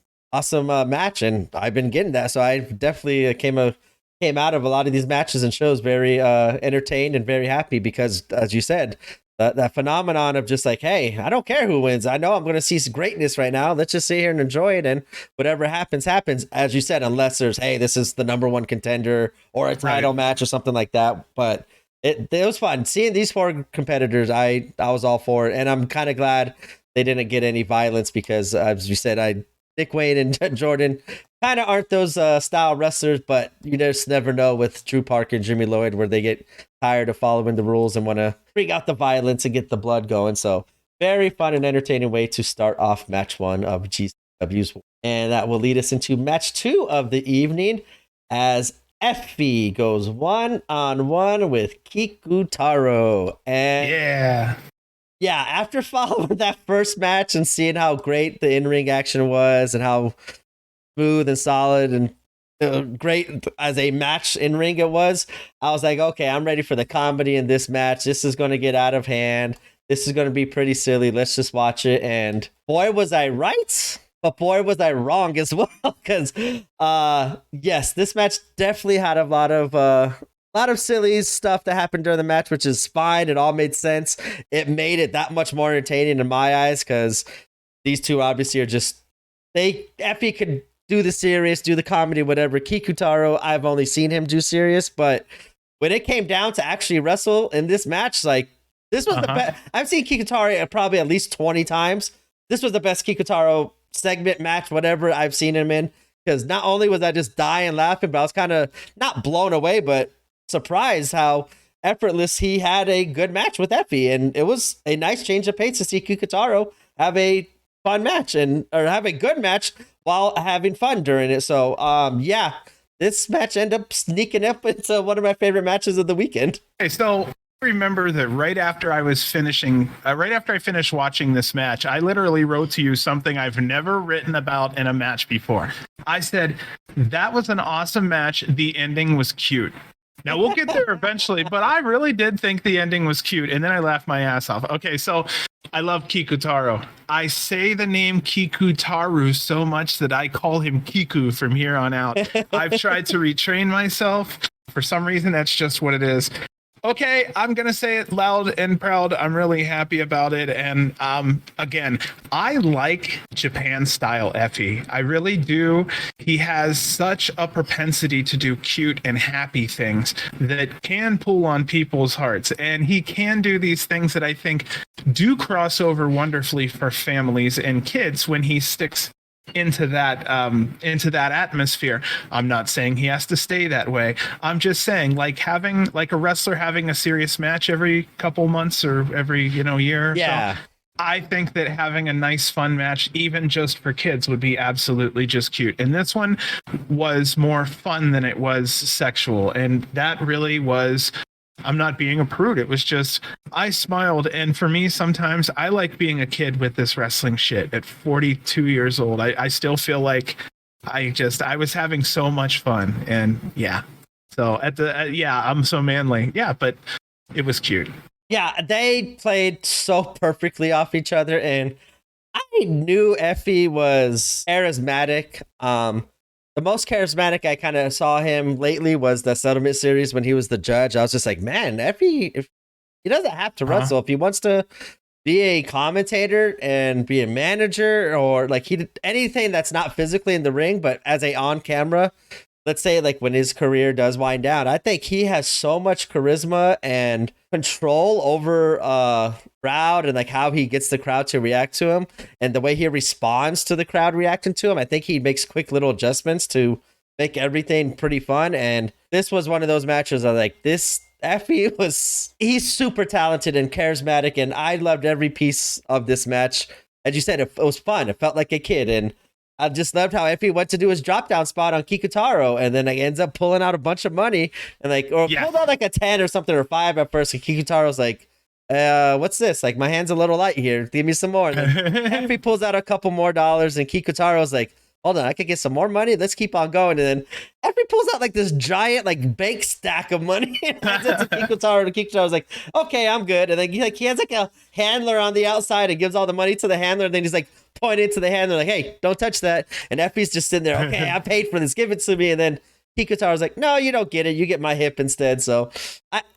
match, and I've been getting that. So I definitely came out of a lot of these matches and shows very entertained and very happy because, as you said, that phenomenon of just like, hey, I don't care who wins. I know I'm going to see some greatness right now. Let's just sit here and enjoy it. And whatever happens, happens. As you said, unless there's, hey, this is the number one contender or a title match or something like that. But it was fun. Seeing these four competitors, I was all for it. And I'm kind of glad they didn't get any violence because, as you said, Nick Wayne and Jordan kind of aren't those style wrestlers, but you just never know with Drew Parker and Jimmy Lloyd where they get tired of following the rules and want to bring out the violence and get the blood going. So very fun and entertaining way to start off match 1 of GCW's. And that will lead us into match 2 of the evening as Effie goes 1-on-1 with Kikutaro. And yeah, after following that first match and seeing how great the in-ring action was and how smooth and solid and great as a match in ring it was, I was like, okay, I'm ready for the comedy in this match. This is going to get out of hand. This is going to be pretty silly. Let's just watch it. And boy, was I right, but boy, was I wrong as well. Because yes, this match definitely had a lot of silly stuff that happened during the match, which is fine. It all made sense. It made it that much more entertaining in my eyes because these two obviously are just, Effie could do the serious, do the comedy, whatever. Kikutaro, I've only seen him do serious, but when it came down to actually wrestle in this match, like, this was the best. I've seen Kikutaro probably at least 20 times. This was the best Kikutaro segment, match, whatever I've seen him in, because not only was I just dying laughing, but I was kind of not blown away, but surprised how effortless he had a good match with Effie. And it was a nice change of pace to see Kikutaro have a fun match or have a good match while having fun during it. So yeah, this match ended up sneaking up into one of my favorite matches of the weekend. Okay, so I remember that right after I finished watching this match, I literally wrote to you something I've never written about in a match before. I said, that was an awesome match. The ending was cute. Now we'll get there eventually, but I really did think the ending was cute, and then I laughed my ass off. Okay, so I love Kikutaro. I say the name Kikutaru so much that I call him Kiku from here on out. I've tried to retrain myself. For some reason, that's just what it is. Okay, I'm going to say it loud and proud. I'm really happy about it. And again, I like Japan style Effie. I really do. He has such a propensity to do cute and happy things that can pull on people's hearts. And he can do these things that I think do cross over wonderfully for families and kids when he sticks into that atmosphere. I'm not saying he has to stay that way. I'm just saying, like a wrestler having a serious match every couple months or every year. Yeah. So I think that having a nice fun match, even just for kids, would be absolutely just cute. And this one was more fun than it was sexual, and that really was. I'm not being a prude. It was just, I smiled. And for me, sometimes I like being a kid with this wrestling shit at 42 years old. I still feel like I was having so much fun. And yeah. So I'm so manly. Yeah, but it was cute. Yeah, they played so perfectly off each other. And I knew Effie was charismatic. The most charismatic I kind of saw him lately was the Settlement Series when he was the judge. I was just like, man, Effie, if he doesn't have to wrestle. If he wants to be a commentator and be a manager, or like anything that's not physically in the ring, but as a on camera, let's say like when his career does wind down, I think he has so much charisma and control over crowd and like how he gets the crowd to react to him and the way he responds to the crowd reacting to him. I think he makes quick little adjustments to make everything pretty fun. And this was one of those matches I like, this Effie he's super talented and charismatic, and I loved every piece of this match. As you said, it was fun. It felt like a kid, and I just loved how Effie went to do his drop down spot on Kikutaro, and then like ends up pulling out a bunch of money and pulled out like a 10 or something or 5 at first. And Kikutaro's like, what's this? Like, my hand's a little light here. Give me some more. And then Effie pulls out a couple more dollars, and Kikutaro's like, hold on, I could get some more money. Let's keep on going. And then Effie pulls out like this giant like bank stack of money and hands it to Kikutaro. And Kikutaro's like, okay, I'm good. And then he has like a handler on the outside and gives all the money to the handler. And then he's like pointing to the handler like, hey, don't touch that. And Effie's just sitting there, okay, I paid for this, give it to me. And then Kikutaro's like, no, you don't get it. You get my hip instead. So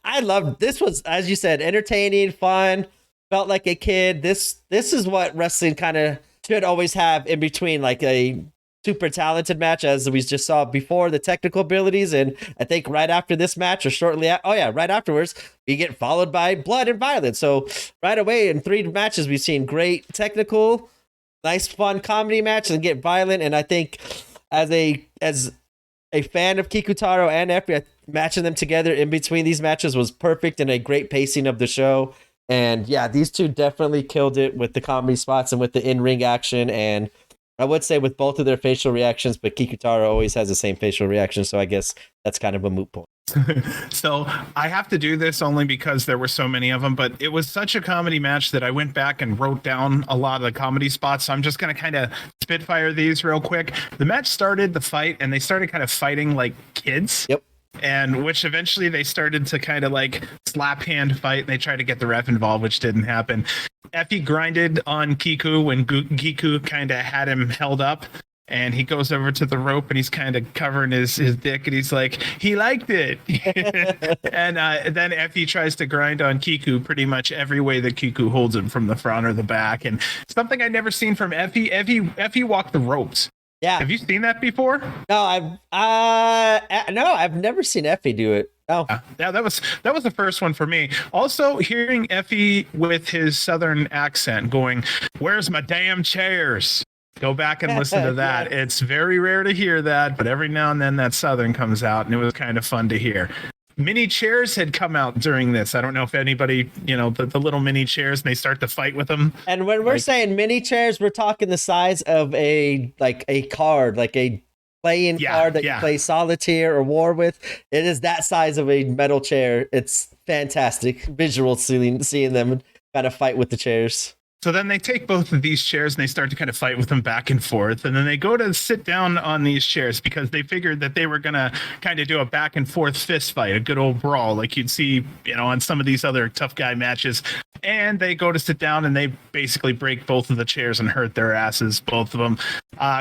I loved this. Was, as you said, entertaining, fun, felt like a kid. This is what wrestling kind of should always have in between, like a super talented match, as we just saw before, the technical abilities. And I think right after this match, or right afterwards, we get followed by blood and violence. So right away in 3 matches, we've seen great technical, nice fun comedy match, and get violent. And I think as a fan of Kikutaro and Effie, matching them together in between these matches was perfect and a great pacing of the show. And yeah, these two definitely killed it with the comedy spots and with the in-ring action. And I would say with both of their facial reactions, but Kikutaro always has the same facial reaction. So I guess that's kind of a moot point. So I have to do this only because there were so many of them, but it was such a comedy match that I went back and wrote down a lot of the comedy spots. So I'm just going to kind of spitfire these real quick. The match started the fight, and they started kind of fighting like kids. Yep. And which eventually they started to kind of like slap hand fight, and they tried to get the ref involved, which didn't happen. Effie grinded on Kiku when Kiku kind of had him held up, and he goes over to the rope and he's kind of covering his dick, and he's like, he liked it. And then Effie tries to grind on Kiku pretty much every way that Kiku holds him, from the front or the back. And something I'd never seen from Effie walked the ropes. Yeah. Have you seen that before? No, I've never seen Effie do it. Oh. Yeah, that was the first one for me. Also, hearing Effie with his southern accent going, "Where's my damn chairs?" Go back and listen to that. It's very rare to hear that, but every now and then that southern comes out, and it was kind of fun to hear. Mini chairs had come out during this. I don't know if anybody, the little mini chairs, and they start to fight with them. And when we're saying mini chairs, we're talking the size of a card, like a playing card that you play solitaire or war with. It is that size of a metal chair. It's fantastic visual seeing them kind of fight with the chairs. So then they take both of these chairs and they start to kind of fight with them back and forth. And then they go to sit down on these chairs because they figured that they were going to kind of do a back and forth fist fight, a good old brawl like you'd see, on some of these other tough guy matches. And they go to sit down and they basically break both of the chairs and hurt their asses, both of them.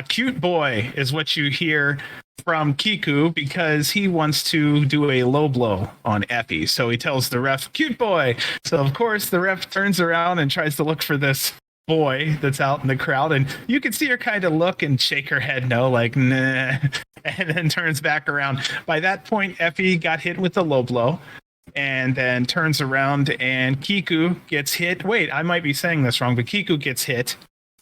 Cute boy is what you hear from Kiku because he wants to do a low blow on Effie. So he tells the ref, cute boy. So of course the ref turns around and tries to look for this boy that's out in the crowd. And you can see her kind of look and shake her head no, like, nah, and then turns back around. By that point, Effie got hit with the low blow and then turns around and Kiku gets hit. Wait, I might be saying this wrong, but Kiku gets hit.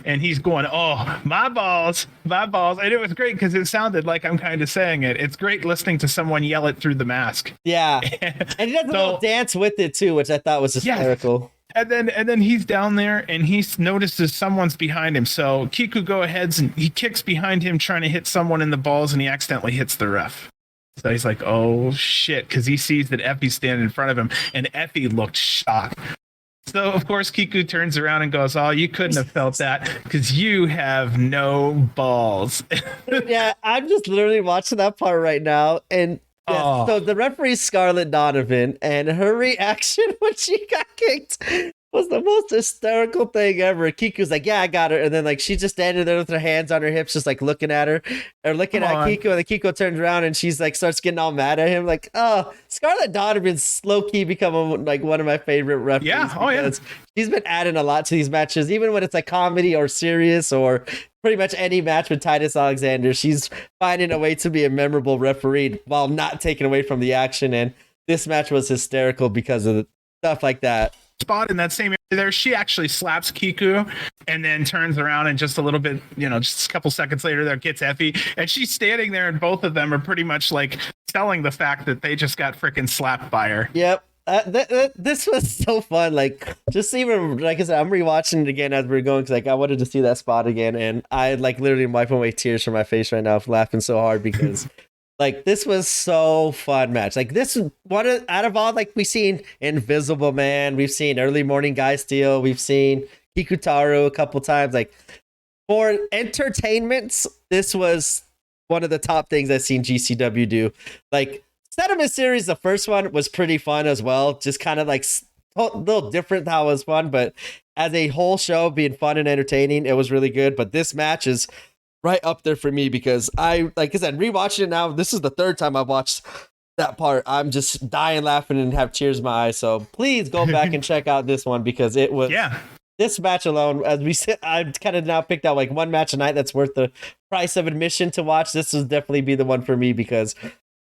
And he's going, oh, my balls. And it was great because it sounded like I'm kind of saying it. It's great listening to someone yell it through the mask. Yeah. And he does a little dance with it, too, which I thought was hysterical. Yeah. And then he's down there and he notices someone's behind him. So Kiku go ahead and he kicks behind him trying to hit someone in the balls and he accidentally hits the ref. So he's like, oh, shit, because he sees that Effie's standing in front of him and Effie looked shocked. So, of course, Kiku turns around and goes, oh, you couldn't have felt that because you have no balls. Yeah, I'm just literally watching that part right now. And so the referee, Scarlett Donovan, and her reaction when she got kicked was the most hysterical thing ever. Kiku's like, yeah, I got her. And then like she's just standing there with her hands on her hips, just like looking at her or looking at Kiku. And then Kiku turns around and she's like starts getting all mad at him. Like, oh, Scarlett Donovan's low key become like one of my favorite referees. Yeah. Oh, yeah. She's been adding a lot to these matches, even when it's like comedy or serious or pretty much any match with Titus Alexander. She's finding a way to be a memorable referee while not taking away from the action. And this match was hysterical because of stuff like that. Spot in that same area there, she actually slaps Kiku and then turns around and just a little bit, just a couple seconds later there gets Effie and she's standing there and both of them are pretty much like telling the fact that they just got freaking slapped by her. Yep. This was so fun. Like, just even like I said, I'm rewatching it again as we're going because like I wanted to see that spot again, and I like literally wiping away tears from my face right now, laughing so hard because like this was so fun match. Like this one out of all, like we've seen Invisible Man, we've seen Early Morning Guy Steel, we've seen Kikutaru a couple times. Like for entertainments, this was one of the top things I've seen GCW do. Like. Settlement series, the first one was pretty fun as well. Just kind of like a little different how it was fun, but as a whole show being fun and entertaining, it was really good. But this match is right up there for me because like I said, rewatching it now, this is the third time I've watched that part. I'm just dying laughing and have tears in my eyes. So please go back and check out this one because it was this match alone, as we said, I've kind of now picked out like one match a night that's worth the price of admission to watch. This will definitely be the one for me because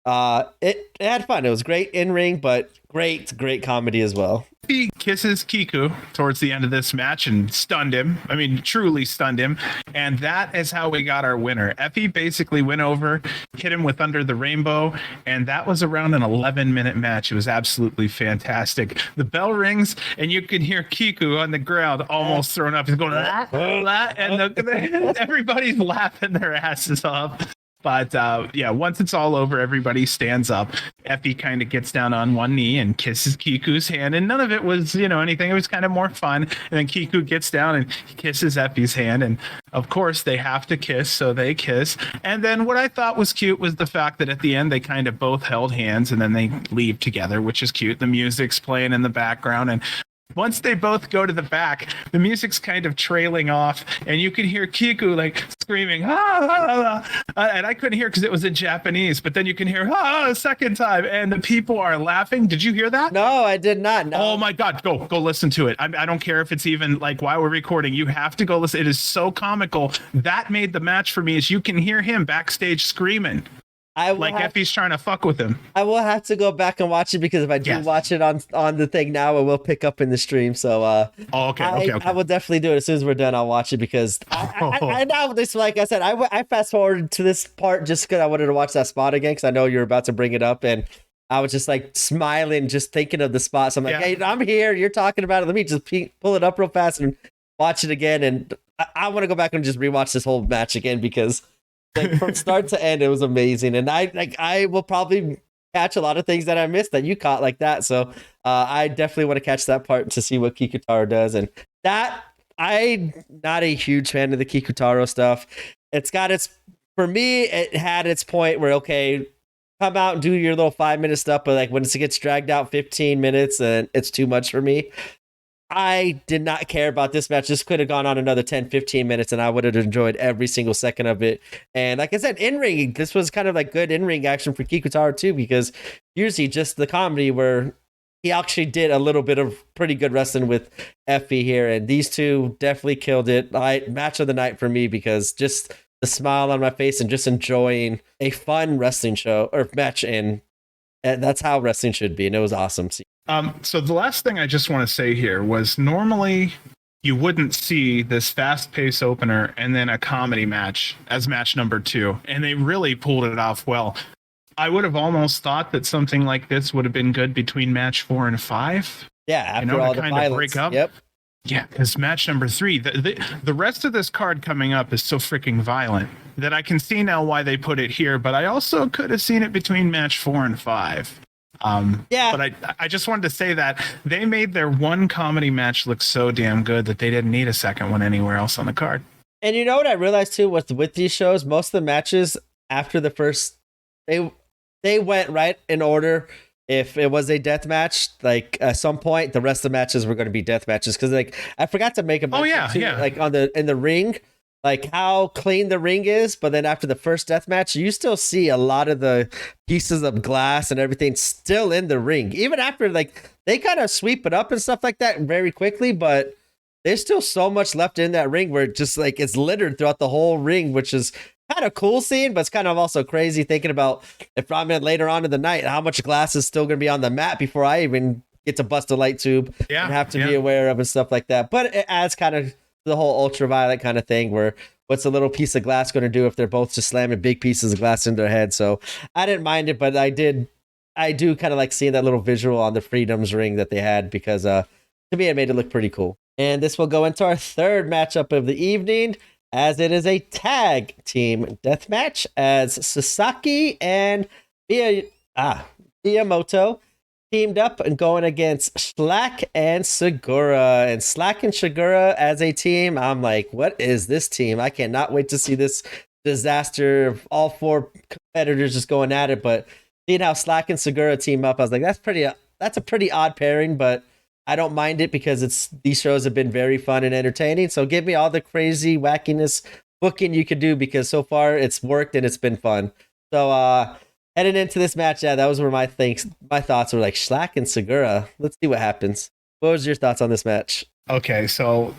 it had fun. It was great in ring, but great comedy as well. He kisses Kiku towards the end of this match and stunned him. I mean, truly stunned him. And that is how we got our winner. Effie basically went over, hit him with Under the Rainbow, and that was around an 11-minute match. It was absolutely fantastic. The bell rings, and you can hear Kiku on the ground almost thrown up. He's going, and everybody's laughing their asses off. But once it's all over, everybody stands up. Effie kind of gets down on one knee and kisses Kiku's hand. And none of it was, anything. It was kind of more fun. And then Kiku gets down and kisses Effie's hand. And of course, they have to kiss. So they kiss. And then what I thought was cute was the fact that at the end, they kind of both held hands and then they leave together, which is cute. The music's playing in the background. And once they both go to the back, the music's kind of trailing off, and you can hear Kiku like screaming, and I couldn't hear because it was in Japanese, but then you can hear a second time, and the people are laughing. Did you hear that? No, I did not. No. Oh my God, go listen to it. I don't care if it's even like while we're recording. You have to go listen. It is so comical. That made the match for me. Is you can hear him backstage screaming. Effie's trying to fuck with him. I will have to go back and watch it because if I do watch it on the thing now, it will pick up in the stream. So okay. I will definitely do it as soon as we're done. I'll watch it because I know this. Like I said, I fast forwarded to this part just because I wanted to watch that spot again because I know you're about to bring it up and I was just like smiling, just thinking of the spot. So I'm like, hey, I'm here. You're talking about it. Let me just pull it up real fast and watch it again. And I want to go back and just rewatch this whole match again because. Like from start to end, it was amazing, and I will probably catch a lot of things that I missed that you caught like that. So I definitely want to catch that part to see what Kikutaro does, and that I'm not a huge fan of the Kikutaro stuff. For me, it had its point where, okay, come out and do your little 5-minute stuff, but like when it gets dragged out 15 minutes and it's too much for me. I did not care about this match. This could have gone on another 10, 15 minutes and I would have enjoyed every single second of it. And like I said, in-ring, this was kind of like good in-ring action for Kikutaro too, because usually just the comedy where he actually did a little bit of pretty good wrestling with Effie here. And these two definitely killed it. Match of the night for me, because just the smile on my face and just enjoying a fun wrestling show or match. And that's how wrestling should be. And it was awesome. So the last thing I just want to say here was, normally you wouldn't see this fast-paced opener and then a comedy match as match number 2, and they really pulled it off well. I would have almost thought that something like this would have been good between match 4 and 5. Yeah, after all the violence. Break up. Yep. Yeah, because match number 3, the rest of this card coming up is so freaking violent that I can see now why they put it here, but I also could have seen it between match 4 and 5. But I just wanted to say that they made their one comedy match look so damn good that they didn't need a second one anywhere else on the card. And you know what I realized too, with these shows, most of the matches after the first, they went right in order. If it was a death match, like at some point, the rest of the matches were going to be death matches. Because like I forgot to make a mention like in the ring, like how clean the ring is. But then after the first death match, you still see a lot of the pieces of glass and everything still in the ring. Even after like they kind of sweep it up and stuff like that very quickly, but there's still so much left in that ring where it just like it's littered throughout the whole ring, which is kind of cool scene, but it's kind of also crazy thinking about if I'm in later on in the night, how much glass is still going to be on the mat before I even get to bust a light tube and have to be aware of and stuff like that. But it adds kind of the whole ultraviolet kind of thing where what's a little piece of glass going to do if they're both just slamming big pieces of glass into their head. So I didn't mind it, but I do kind of like seeing that little visual on the Freedoms ring that they had, because to me, it made it look pretty cool. And this will go into our third matchup of the evening, as it is a tag team death match, as Sasaki and Miyamoto teamed up and going against Slack and Segura. And Slack and Segura as a team, I'm like, what is this team? I cannot wait to see this disaster of all 4 competitors just going at it. But seeing how Slack and Segura team up, I was like, that's a pretty odd pairing, but I don't mind it because these shows have been very fun and entertaining. So give me all the crazy wackiness booking you could do, because so far it's worked and it's been fun. So heading into this match, that was where my thoughts were like Slack and Segura. Let's see what happens. What was your thoughts on this match? Okay, so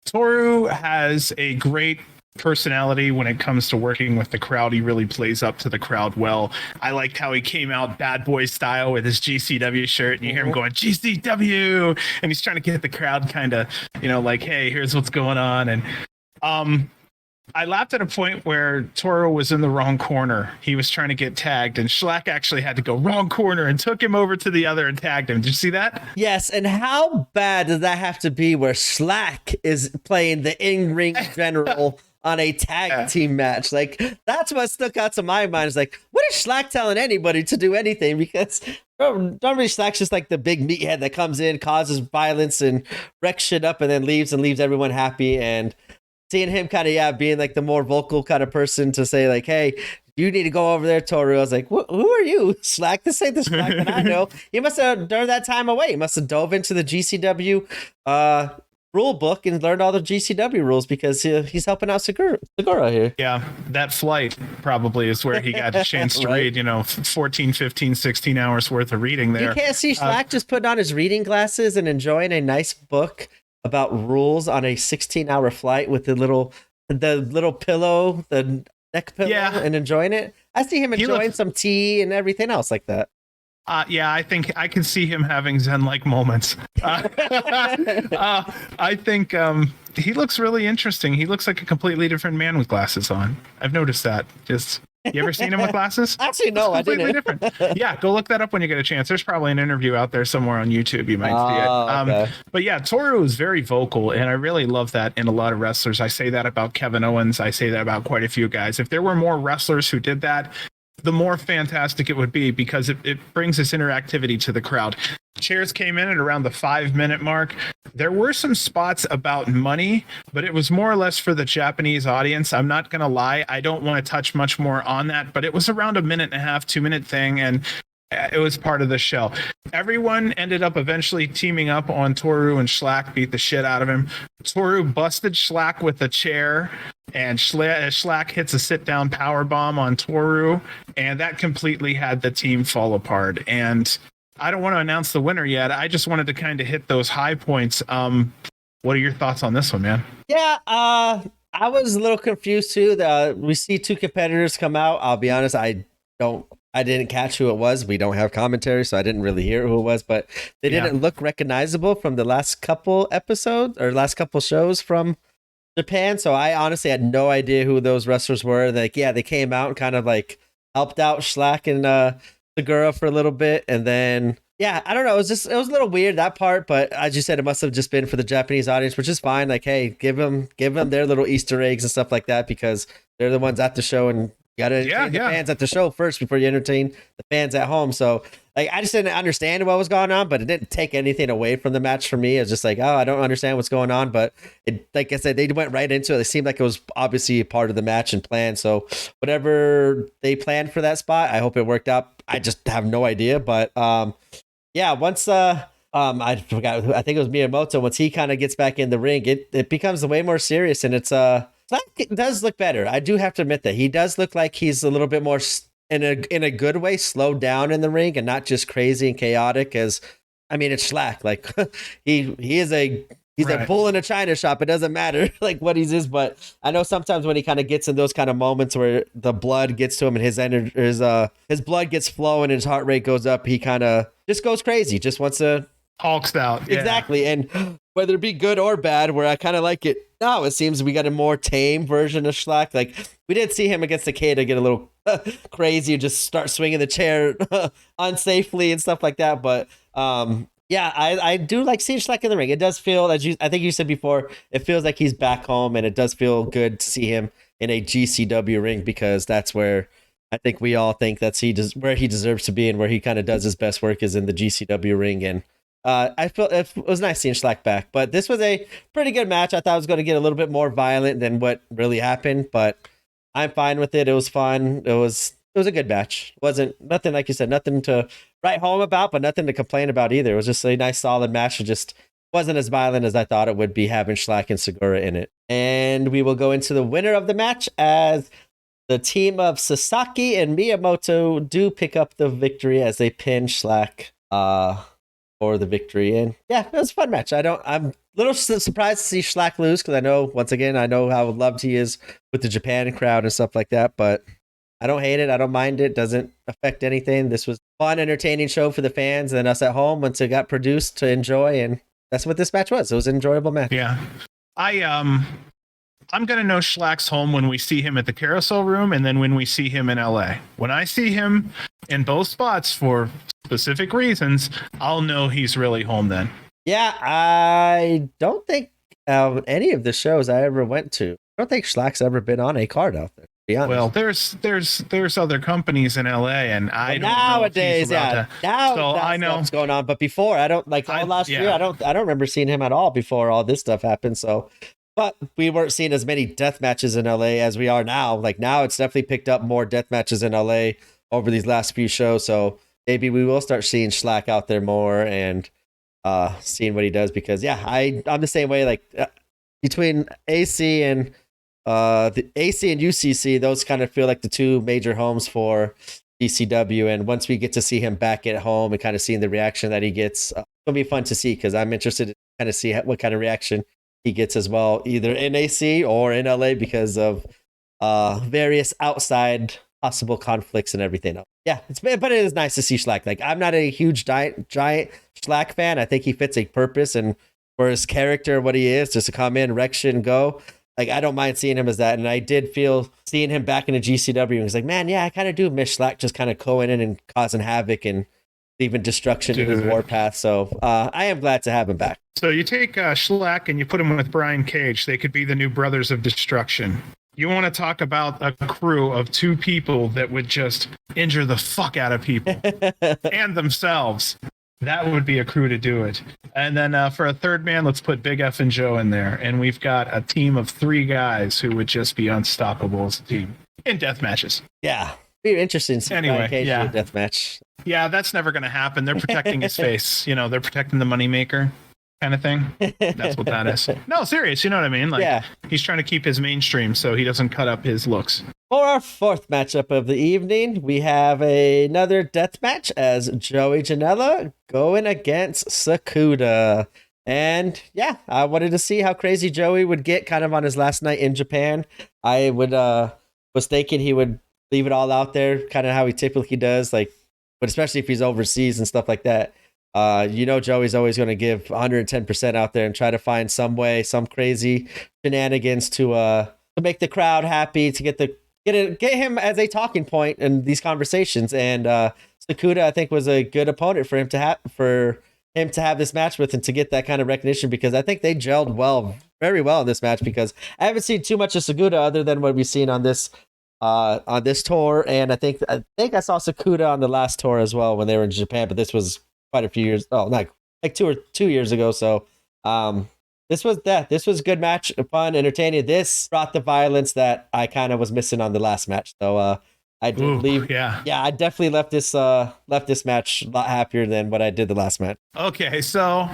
Toru has a great personality when it comes to working with the crowd. He really plays up to the crowd well. I liked how he came out bad boy style with his GCW shirt, and you hear him going GCW, and he's trying to get the crowd kind of, like, hey, here's what's going on. And I laughed at a point where Toro was in the wrong corner. He was trying to get tagged, and Schlack actually had to go wrong corner and took him over to the other and tagged him. Did you see that? Yes, and how bad does that have to be where Schlack is playing the in-ring general on a tag team match? Like, that's what stuck out to my mind. Is like, what is Schlack telling anybody to do anything? Because normally Schlack's just like the big meathead that comes in, causes violence and wrecks shit up, and then leaves everyone happy. And seeing him kind of being like the more vocal kind of person to say like, hey, you need to go over there, Toru. I was like, who are you, Slack? This ain't the Slack that I know. He must have during that time away. He must have dove into the GCW rule book and learned all the GCW rules, because he's helping out Segura here. Yeah, that flight probably is where he got a chance to read, 14, 15, 16 hours worth of reading there. You can't see Slack just putting on his reading glasses and enjoying a nice book about rules on a 16-hour flight with the little pillow, the neck pillow, and enjoying it. I see him enjoying some tea and everything else like that. I think I can see him having Zen-like moments. I think he looks really interesting. He looks like a completely different man with glasses on. I've noticed that. You ever seen him with glasses? Actually, no, I didn't. Different. Yeah, go look that up when you get a chance. There's probably an interview out there somewhere on YouTube. You might see it. Okay. But yeah, Toru is very vocal, and I really love that in a lot of wrestlers. I say that about Kevin Owens. I say that about quite a few guys. If there were more wrestlers who did that, the more fantastic it would be, because it brings this interactivity to the crowd. Chairs came in at around the 5-minute mark. There were some spots about money, but it was more or less for the Japanese audience. I'm not going to lie. I don't want to touch much more on that, but it was around a 1.5-minute, 2-minute thing, and it was part of the show. Everyone ended up eventually teaming up on Toru, and Schlack beat the shit out of him. Toru busted Schlack with a chair, and Schlack hits a sit-down power bomb on Toru, and that completely had the team fall apart. And I don't want to announce the winner yet. I just wanted to kind of hit those high points. What are your thoughts on this one, man? Yeah, I was a little confused too. We see two competitors come out. I'll be honest, I didn't catch who it was. We don't have commentary, so I didn't really hear who it was, but they didn't look recognizable from the last couple episodes or last couple shows from Japan. So I honestly had no idea who those wrestlers were. Like, yeah, they came out and kind of like helped out Schlack and Segura for a little bit. And then, yeah, I don't know. It was a little weird, that part, but as you said, it must have just been for the Japanese audience, which is fine. Like, hey, give them their little Easter eggs and stuff like that, because they're the ones at the show, and you gotta entertain the fans at the show first before you entertain the fans at home. So like, I just didn't understand what was going on, but it didn't take anything away from the match for me. It was just like, oh, I don't understand what's going on, but it, like I said, they went right into it. It seemed like it was obviously a part of the match and planned. So whatever they planned for that spot, I hope it worked out. I just have no idea, but yeah, once I forgot, I think it was Miyamoto. Once he kind of gets back in the ring, it becomes way more serious, and it does look better. I do have to admit that he does look like he's a little bit more in a good way, slowed down in the ring, and not just crazy and chaotic. As I mean, it's Schlack. Like he's a bull in a china shop. It doesn't matter like what he is, but I know sometimes when he kind of gets in those kind of moments where the blood gets to him and his blood gets flowing and his heart rate goes up, he kind of just goes crazy. Just wants to hulks out. Yeah. Exactly. And whether it be good or bad, where I kind of like it now, it seems we got a more tame version of Schlack. Like, we did see him against Takeda get a little crazy, just start swinging the chair unsafely and stuff like that. But yeah, I do like seeing Schlack in the ring. It does feel, I think you said before, it feels like he's back home, and it does feel good to see him in a GCW ring, because that's where I think we all think where he deserves to be, and where he kind of does his best work is in the GCW ring. And I felt it was nice seeing Schlack back, but this was a pretty good match. I thought it was going to get a little bit more violent than what really happened, but I'm fine with it. It was fun. It was a good match. It wasn't nothing, like you said, nothing to write home about, but nothing to complain about either. It was just a nice, solid match. It just wasn't as violent as I thought it would be, having Schlack and Segura in it. And we will go into the winner of the match, as the team of Sasaki and Miyamoto do pick up the victory as they pin Schlack for the victory. And yeah, it was a fun match. I'm a little surprised to see Schlack lose, because I know how loved he is with the Japan crowd and stuff like that, but I don't hate it. I don't mind it. Doesn't affect anything. This was a fun, entertaining show for the fans and us at home once it got produced to enjoy, and that's what this match was. It was an enjoyable match. Yeah. I'm going to know Schlack's home when we see him at the Carousel Room, and then when we see him in LA. When I see him in both spots for specific reasons, I'll know he's really home then. Yeah, I don't think any of the shows I ever went to, I don't think Schlack's ever been on a card out there, to be honest. Well, there's other companies in LA, and I don't nowadays, know now so I know what's going on. But before, I don't like all last year. I don't remember seeing him at all before all this stuff happened. So, but we weren't seeing as many death matches in LA as we are now. Like, now it's definitely picked up more death matches in LA over these last few shows. So maybe we will start seeing Schlack out there more and seeing what he does, because yeah, I'm the same way. Like between AC and the AC and UCC, those kind of feel like the two major homes for GCW. And once we get to see him back at home and kind of seeing the reaction that he gets, it's gonna be fun to see, because I'm interested to kind of see what kind of reaction he gets as well, either in AC or in LA, because of various outside possible conflicts and everything else. Yeah, but it is nice to see Schlack. Like, I'm not a huge giant Schlack fan. I think he fits a purpose, and for his character, what he is, just to come in, wreck shit, and go. Like, I don't mind seeing him as that. And I did feel seeing him back in the GCW, and he's like, man, yeah, I kind of do miss Schlack just kind of going in and causing havoc and leaving destruction in his warpath. So I am glad to have him back. So you take Schlack and you put him with Brian Cage. They could be the new Brothers of Destruction. You want to talk about a crew of two people that would just injure the fuck out of people and themselves. That would be a crew to do it. And then for a third man, let's put Big F and Joe in there. And we've got a team of 3 guys who would just be unstoppable as a team in death matches. Yeah. Be interesting. Anyway, yeah. Death match. Yeah, that's never going to happen. They're protecting his face. You know, they're protecting the moneymaker kind of thing. That's what that is. No, serious. You know what I mean? Like, yeah. He's trying to keep his mainstream so he doesn't cut up his looks. For our 4th matchup of the evening, we have another death match as Joey Janela going against Sakuda. And yeah, I wanted to see how crazy Joey would get kind of on his last night in Japan. I was thinking he would leave it all out there, kind of how he typically does, like, but especially if he's overseas and stuff like that. Joey's always going to give 110% out there and try to find some way, some crazy shenanigans to make the crowd happy, to get him as a talking point in these conversations. And Sakuda, I think, was a good opponent for him to have this match with and to get that kind of recognition, because I think they gelled very well in this match, because I haven't seen too much of Sakuda other than what we've seen on this tour. And I think I saw Sakuda on the last tour as well when they were in Japan, but this was quite a few years. Oh, not like 2 years ago. So this was a good match, fun, entertaining. This brought the violence that I kind of was missing on the last match. So I did leave. Yeah, I definitely left this match a lot happier than what I did the last match. Okay, so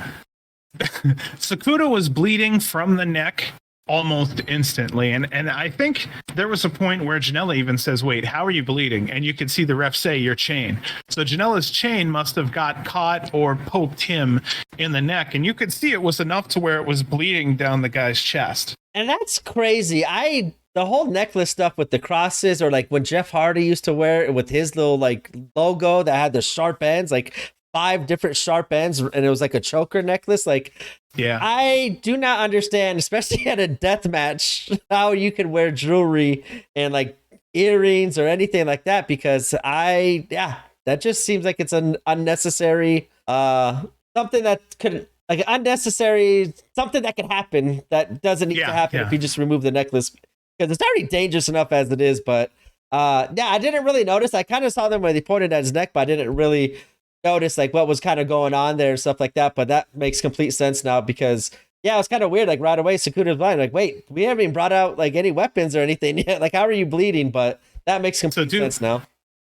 Sakuda was bleeding from the neck almost instantly, and I think there was a point where Janela even says, wait, how are you bleeding? And you can see the ref say your chain. So Janela's chain must have got caught or poked him in the neck, and you could see it was enough to where it was bleeding down the guy's chest. And that's crazy. The whole necklace stuff with the crosses, or like when Jeff Hardy used to wear it with his little like logo that had the sharp ends, like 5 different sharp ends, and it was like a choker necklace. Like, yeah, I do not understand, especially at a death match, how you can wear jewelry and like earrings or anything like that, because that just seems like it's an unnecessary something that could something that could happen that doesn't need to happen if you just remove the necklace, because it's already dangerous enough as it is. But I didn't really notice. I kind of saw them when they pointed at his neck, but I didn't really notice like what was kind of going on there and stuff like that. But that makes complete sense now, because it was kind of weird. Like right away, Sakuda's blind. Like, wait, we haven't even brought out like any weapons or anything yet. Like, how are you bleeding? But that makes complete sense now.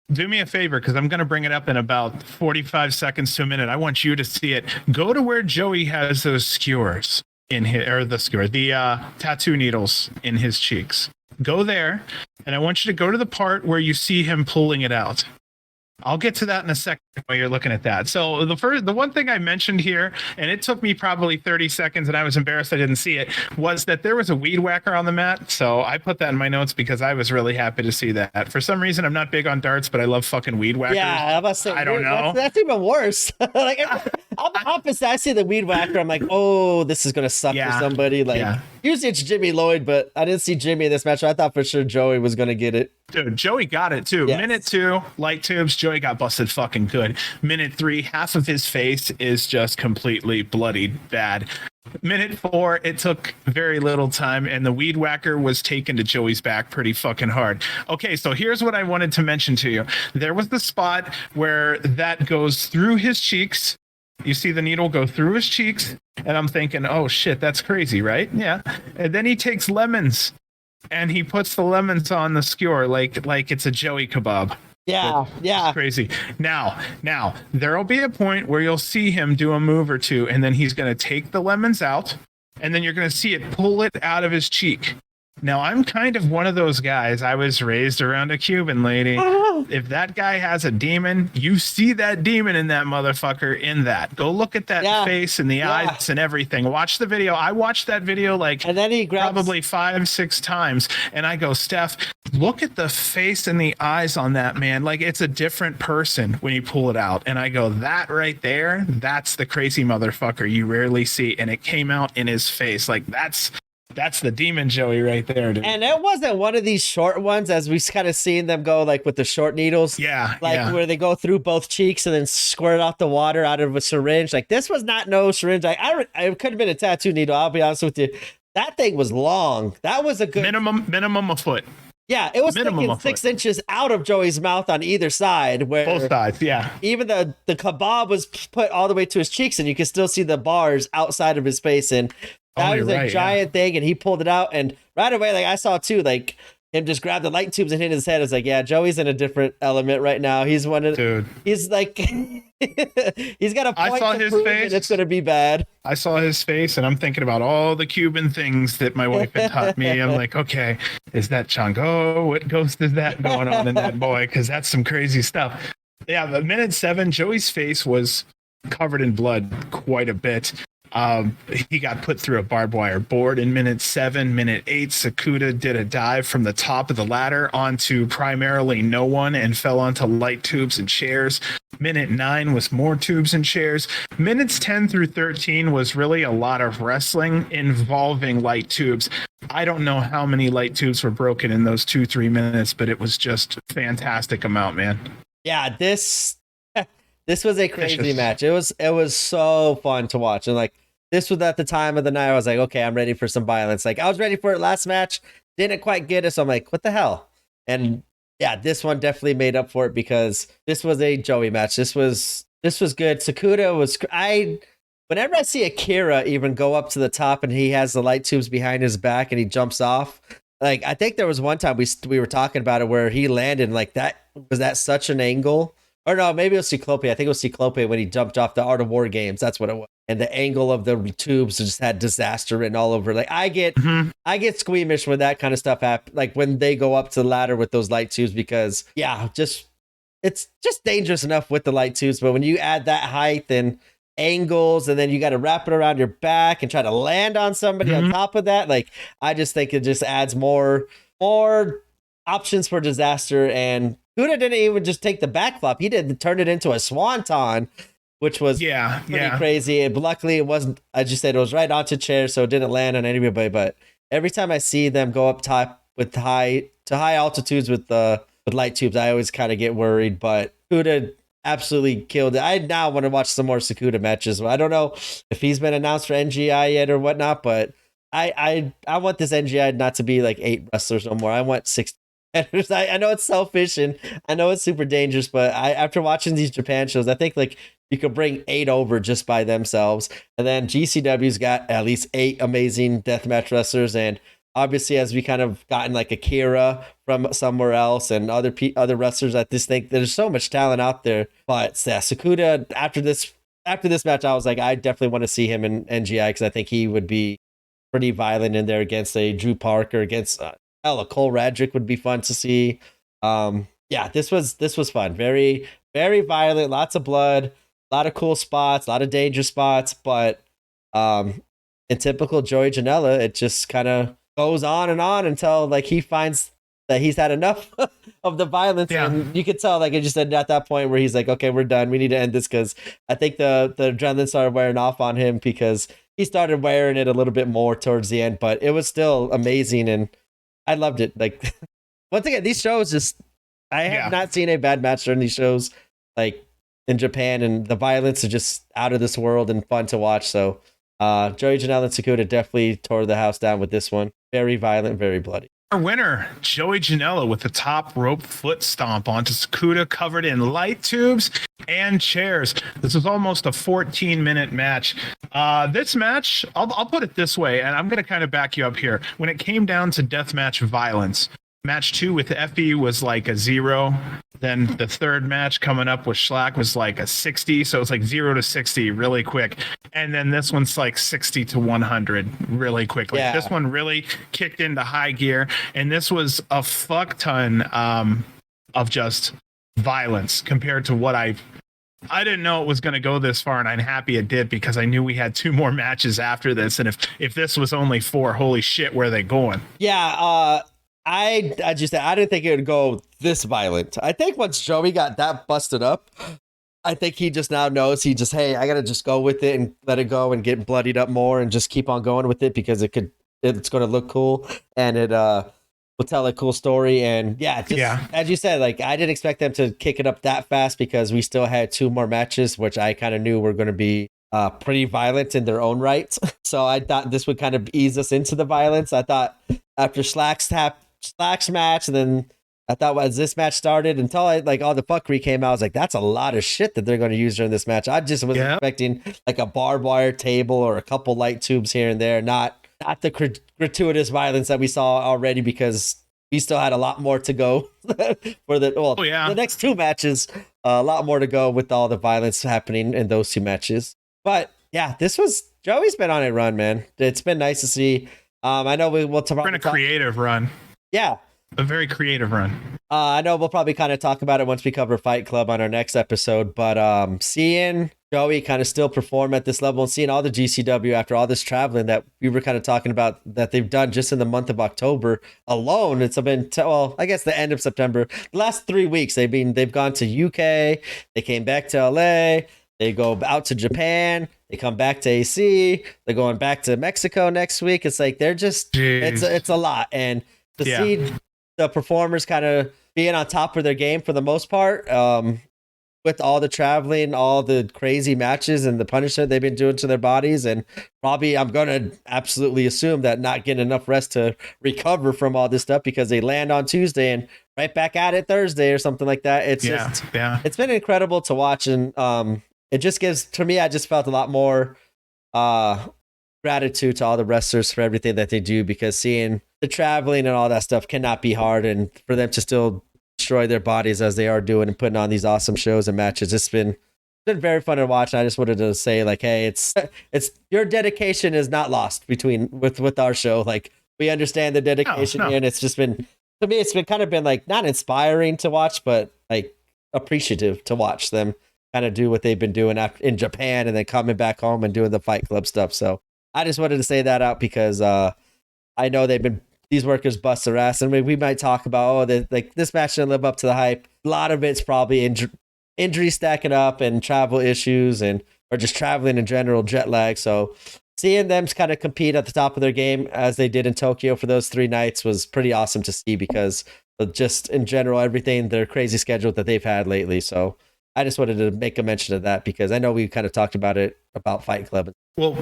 Do me a favor, because I'm going to bring it up in about 45 seconds to a minute. I want you to see it. Go to where Joey has those skewers in his, or the tattoo needles in his cheeks. Go there, and I want you to go to the part where you see him pulling it out. I'll get to that in a second while you're looking at that. So the one thing I mentioned here, and it took me probably 30 seconds and I was embarrassed I didn't see it, was that there was a weed whacker on the mat. So I put that in my notes because I was really happy to see that. For some reason, I'm not big on darts, but I love fucking weed whackers. Yeah, I don't know. That's even worse. Like, I'm the opposite. I see the weed whacker, I'm like, oh, this is going to suck for somebody. Like, usually it's Jimmy Lloyd, but I didn't see Jimmy in this match. I thought for sure Joey was going to get it. Dude, Joey got it too. Yes. Minute 2, light tubes, Joey got busted fucking good. Minute 3, half of his face is just completely bloodied bad. Minute 4, it took very little time, and the weed whacker was taken to Joey's back pretty fucking hard. Okay, so here's what I wanted to mention to you. There was the spot where that goes through his cheeks. You see the needle go through his cheeks, and I'm thinking, oh shit, that's crazy, right? Yeah. And then he takes lemons, and he puts the lemons on the skewer like it's a Joey kebab. Yeah, it's crazy. Now, there'll be a point where you'll see him do a move or two, and then he's going to take the lemons out, and then you're going to see it pull it out of his cheek. Now, I'm kind of one of those guys. I was raised around a Cuban lady. If that guy has a demon, you see that demon in that motherfucker in that. Go look at that face and the eyes and everything. Watch the video. I watched that video and then he probably 5-6 times. And I go, Steph, look at the face and the eyes on that man. Like, it's a different person when you pull it out. And I go, that right there, that's the crazy motherfucker you rarely see. And it came out in his face. Like, that's the demon Joey right there, dude. And it wasn't one of these short ones, as we kind of seen them go like with the short needles. Where they go through both cheeks and then squirt out the water out of a syringe. Like, this was not no syringe. It could have been a tattoo needle. I'll be honest with you. that thing was long. That was a good minimum a foot. Yeah, it was taking 6 inches out of Joey's mouth on either side. Where both sides, yeah. Even the kebab was put all the way to his cheeks, and you could still see the bars outside of his face. And that was a giant thing, and he pulled it out. And right away, like I saw too, like him just grab the light tubes and hit his head. It's like, yeah, Joey's in a different element right now. He's one of, dude. He's like, he's got a point. I saw his face. It's gonna be bad. I saw his face, and I'm thinking about all the Cuban things that my wife had taught me. I'm like, okay, is that Chango? What ghost is that going on in that boy? Because that's some crazy stuff. Yeah, the minute 7, Joey's face was covered in blood quite a bit. He got put through a barbed wire board in minute 7. Minute 8, Sakuda did a dive from the top of the ladder onto primarily no one and fell onto light tubes and chairs. Minute 9 was more tubes and chairs. Minutes 10 through 13 was really a lot of wrestling involving light tubes. I don't know how many light tubes were broken in those 2-3 minutes, but it was just a fantastic amount, man. Yeah, this was a crazy match. It was so fun to watch. And like, this was at the time of the night I was like, okay, I'm ready for some violence. Like I was ready for it last match, didn't quite get it, so I'm like, what the hell? And yeah, this one definitely made up for it because this was a Joey match. This was good. Sakuda was whenever I see Akira even go up to the top and he has the light tubes behind his back and he jumps off. Like I think there was one time we were talking about it where he landed like that. Was that such an angle? Or no, maybe it was Cyclope. I think it was Cyclope when he jumped off the Art of War games. That's what it was. And the angle of the tubes just had disaster written all over. Like I get squeamish when that kind of stuff happens. Like when they go up to the ladder with those light tubes, because it's just dangerous enough with the light tubes. But when you add that height and angles, and then you got to wrap it around your back and try to land on somebody on top of that, like I just think it just adds more options for disaster. And Kuda didn't even just take the back flop. He did turn it into a swanton, which was pretty crazy. But luckily it wasn't, as you said, it was right onto chair, so it didn't land on anybody. But every time I see them go up top with high altitudes with light tubes, I always kind of get worried. But Kuda absolutely killed it. I now want to watch some more Sakuda matches. I don't know if he's been announced for NGI yet or whatnot, but I want this NGI not to be like 8 wrestlers no more. I want 6. I know it's selfish and I know it's super dangerous, but after watching these Japan shows, I think like you could bring 8 over just by themselves. And then GCW's got at least 8 amazing deathmatch wrestlers. And obviously, as we kind of gotten like Akira from somewhere else and other wrestlers, I just think there's so much talent out there. But yeah, Sakuda, after this match, I was like, I definitely want to see him in NGI because I think he would be pretty violent in there against a Drew Parker, against a Cole Radrick would be fun to see. Yeah, this was fun. Very, very violent, lots of blood, a lot of cool spots, a lot of dangerous spots. But in typical Joey Janela, it just kind of goes on and on until like he finds that he's had enough of the violence. Yeah. And you could tell, like I just said, at that point where he's like, okay, we're done. We need to end this, because I think the adrenaline started wearing off on him because he started wearing it a little bit more towards the end. But it was still amazing, and I loved it. Like, once again, these shows I have not seen a bad match during these shows, like in Japan, and the violence is just out of this world and fun to watch. So Joey Janela and Sakuda definitely tore the house down with this one. Very violent, very bloody. Our winner, Joey Janela, with the top rope foot stomp onto Sakuda, covered in light tubes and chairs. This was almost a 14-minute match. This match, I'll put it this way, and I'm going to kind of back you up here. When it came down to deathmatch violence, match 2 with Effie was like a 0. Then the third match coming up with Schlack was like a 60. So it's like 0 to 60 really quick. And then this one's like 60 to 100 really quickly. Yeah. This one really kicked into high gear. And this was a fuck ton of just violence compared to what I didn't know it was going to go this far, and I'm happy it did, because I knew we had 2 more matches after this. And if this was only 4, holy shit, where are they going? Yeah, I didn't think it would go this violent. I think once Joey got that busted up, I think he just now knows hey, I got to just go with it and let it go and get bloodied up more and just keep on going with it, because it's going to look cool, and it will tell a cool story. And as you said, like I didn't expect them to kick it up that fast, because we still had 2 more matches, which I kind of knew were going to be pretty violent in their own right. So I thought this would kind of ease us into the violence. I thought after Slack's match, and then I thought as this match started, until all the fuckery came out, I was like, that's a lot of shit that they're going to use during this match. I just was expecting like a barbed wire table or a couple light tubes here and there, not the gratuitous violence that we saw already, because we still had a lot more to go for the next two matches. A lot more to go with all the violence happening in those two matches. But yeah, Joey's been on a run, man. It's been nice to see. I know we'll talk about a creative run. Yeah. A very creative run. I know we'll probably kind of talk about it once we cover Fight Club on our next episode, but seeing Joey kind of still perform at this level and seeing all the GCW after all this traveling that we were kind of talking about that they've done just in the month of October alone. It's been, I guess the end of September. The last 3 weeks, they've gone to UK, they came back to LA, they go out to Japan, they come back to AC, they're going back to Mexico next week. It's like they're just, it's a lot. And to see the performers kind of being on top of their game for the most part, with all the traveling, all the crazy matches and the punishment they've been doing to their bodies. And probably I'm going to absolutely assume that not getting enough rest to recover from all this stuff, because they land on Tuesday and right back at it Thursday or something like that. It's it's been incredible to watch. And it just gives, to me, I just felt a lot more gratitude to all the wrestlers for everything that they do, because seeing the traveling and all that stuff cannot be hard, and for them to still destroy their bodies as they are doing and putting on these awesome shows and matches, it's been very fun to watch. And I just wanted to say, like, hey, it's your dedication is not lost with our show. Like, we understand the dedication, and it's just been, to me, it's been kind of been like not inspiring to watch, but like appreciative to watch them kind of do what they've been doing in Japan and then coming back home and doing the Fight Club stuff. So I just wanted to say that out, because I know these workers bust their ass, and we might talk about, this match didn't live up to the hype. A lot of it's probably injury stacking up and travel issues, or just traveling in general, jet lag. So seeing them kind of compete at the top of their game as they did in Tokyo for those 3 nights was pretty awesome to see, because of just in general, everything, their crazy schedule that they've had lately. So I just wanted to make a mention of that, because I know we kind of talked about it about Fight Club. Well,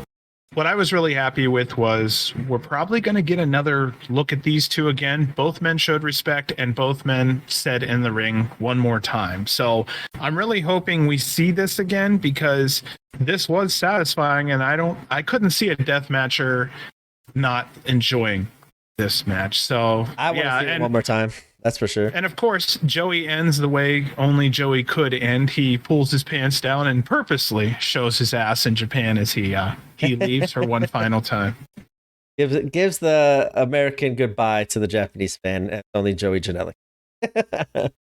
what I was really happy with was we're probably going to get another look at these two again. Both men showed respect, and both men said in the ring one more time. So I'm really hoping we see this again, because this was satisfying, and I couldn't see a death matcher not enjoying this match. So I want to see it one more time. That's for sure. And of course, Joey ends the way only Joey could end. He pulls his pants down and purposely shows his ass in Japan as he leaves for one final time. Gives the American goodbye to the Japanese fan, and only Joey Janela.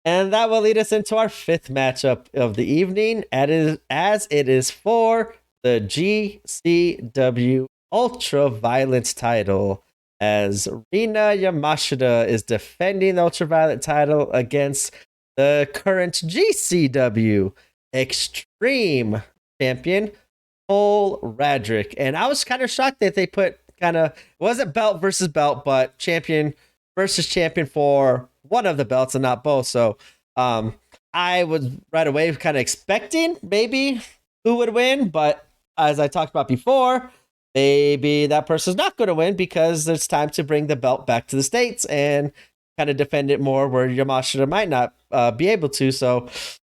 And that will lead us into our 5th matchup of the evening, as it is for the GCW Ultra Violence title, as Rina Yamashita is defending the Ultraviolet title against the current GCW Extreme champion, Cole Radrick. And I was kind of shocked that they put wasn't belt versus belt, but champion versus champion for one of the belts and not both. So I was right away kind of expecting maybe who would win, but as I talked about before, maybe that person's not going to win, because it's time to bring the belt back to the States and kind of defend it more where Yamashita might not be able to. So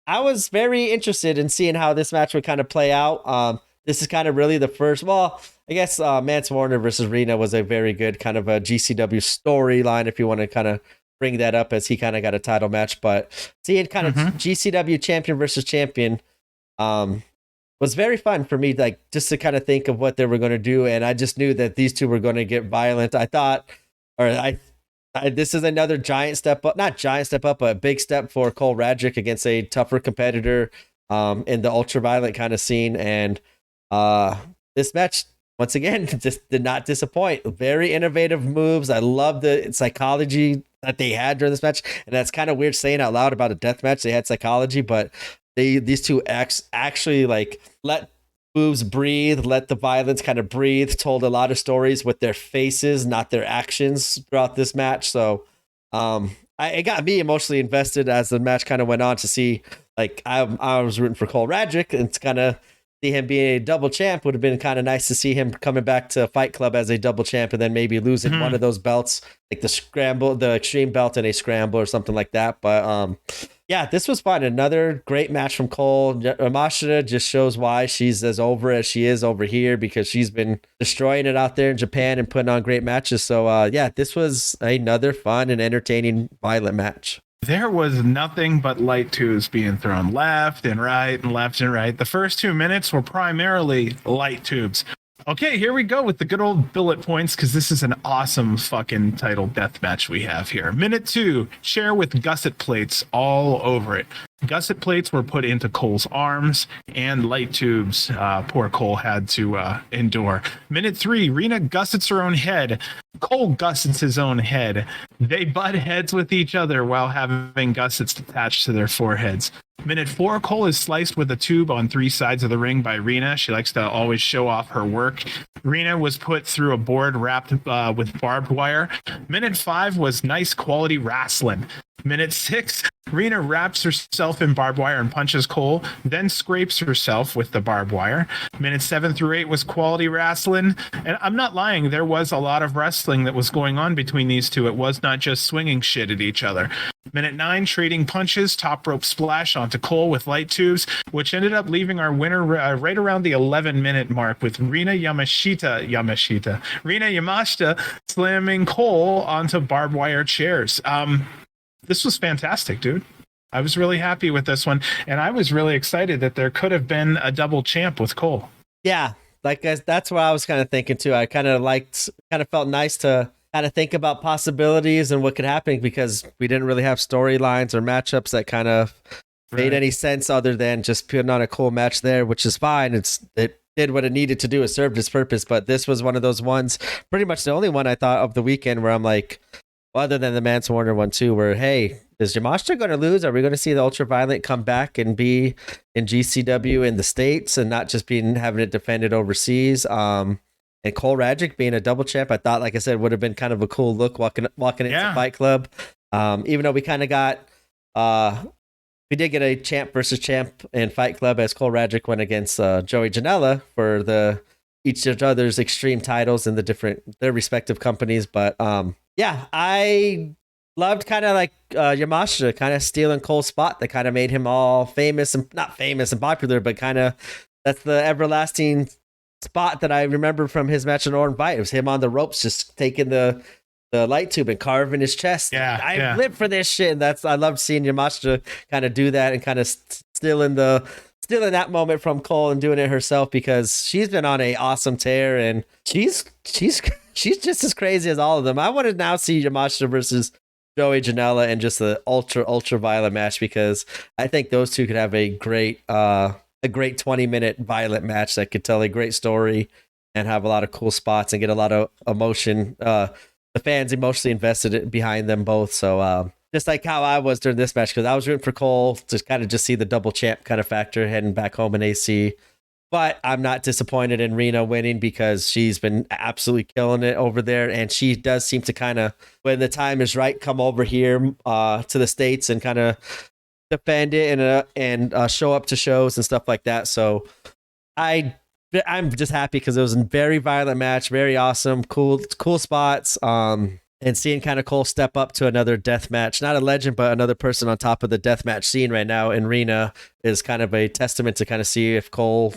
I was very interested in seeing how this match would kind of play out. This is kind of really the first, I guess Mance Warner versus Rena was a very good kind of a GCW storyline, if you want to kind of bring that up, as he kind of got a title match. But seeing kind of GCW champion versus champion, was very fun for me, like just to kind of think of what they were going to do. And I just knew that these two were going to get violent. I thought, this is another giant step up, not giant step up, but a big step for Cole Radrick against a tougher competitor in the ultraviolet kind of scene. And this match, once again, just did not disappoint. Very innovative moves. I love the psychology that they had during this match. And that's kind of weird saying out loud about a death match. They had psychology, but these two actually like let moves breathe, let the violence kind of breathe, told a lot of stories with their faces, not their actions throughout this match. So it got me emotionally invested as the match kind of went on to see, like I was rooting for Cole Radrick, and it's kind of see him being a double champ. Would have been kind of nice to see him coming back to Fight Club as a double champ and then maybe losing one of those belts, like the extreme belt and a scramble or something like that. But yeah, this was fun. Another great match from Cole. Yamashita just shows why she's as over as she is over here, because she's been destroying it out there in Japan and putting on great matches. So yeah, this was another fun and entertaining violent match. There was nothing but light tubes being thrown left and right and left and right. The first 2 minutes were primarily light tubes. Okay, here we go with the good old bullet points, because this is an awesome fucking title death match we have here. Minute 2, chair with gusset plates all over it. Gusset plates were put into Cole's arms, and light tubes poor Cole had to endure. Minute 3, Rena gussets her own head. Cole gussets his own head. They butt heads with each other while having gussets attached to their foreheads. Minute 4, Cole is sliced with a tube on 3 sides of the ring by Rena. She likes to always show off her work. Rena was put through a board wrapped with barbed wire. Minute 5 was nice quality wrestling. Minute 6, Rena wraps herself in barbed wire and punches Cole, then scrapes herself with the barbed wire. Minutes 7 through 8 was quality wrestling. And I'm not lying, there was a lot of wrestling that was going on between these two. It was not just swinging shit at each other. Minute 9, trading punches, top rope splash onto Cole with light tubes, which ended up leaving our winner right around the 11-minute mark with Rena Yamashita slamming Cole onto barbed wire chairs. This was fantastic, dude. I was really happy with this one, and I was really excited that there could have been a double champ with Cole. Yeah, like that's what I was kind of thinking too. I kind of felt nice to kind of think about possibilities and what could happen, because we didn't really have storylines or matchups that kind of made any sense other than just putting on a cool match there, which is fine. It did what it needed to do. It served its purpose, but this was one of those ones, pretty much the only one I thought of the weekend where I'm like, other than the Mance Warner one too, where, hey, is Yamashita going to lose? Are we going to see the Ultraviolent come back and be in GCW in the States and not just having it defended overseas? And Cole Radrick being a double champ, I thought, like I said, would have been kind of a cool look walking into Fight Club. Even though we kind of got, we did get a champ versus champ in Fight Club as Cole Radrick went against Joey Janela for each other's extreme titles in their respective companies. But yeah, I loved kind of like Yamashita kind of stealing Cole's spot that kind of made him all famous and not famous and popular, but kind of that's the everlasting spot that I remember from his match in Orin Fight. It was him on the ropes, just taking the light tube and carving his chest. I live for this shit. And I loved seeing Yamashita kind of do that and kind of stealing that moment from Cole and doing it herself, because she's been on a awesome tear and she's just as crazy as all of them. I want to now see Yamashita versus Joey Janela and just the ultra violent match, because I think those two could have a great 20-minute violent match that could tell a great story and have a lot of cool spots and get a lot of emotion. The fans emotionally invested behind them both. So just like how I was during this match, because I was rooting for Cole to kind of just see the double champ kind of factor heading back home in AC. But I'm not disappointed in Rena winning, because she's been absolutely killing it over there. And she does seem to kind of, when the time is right, come over here to the States and kind of defend it and show up to shows and stuff like that. So I'm just happy, because it was a very violent match, very awesome, cool spots. And seeing kind of Cole step up to another death match, not a legend, but another person on top of the death match scene right now in Rena, is kind of a testament to kind of see if Cole,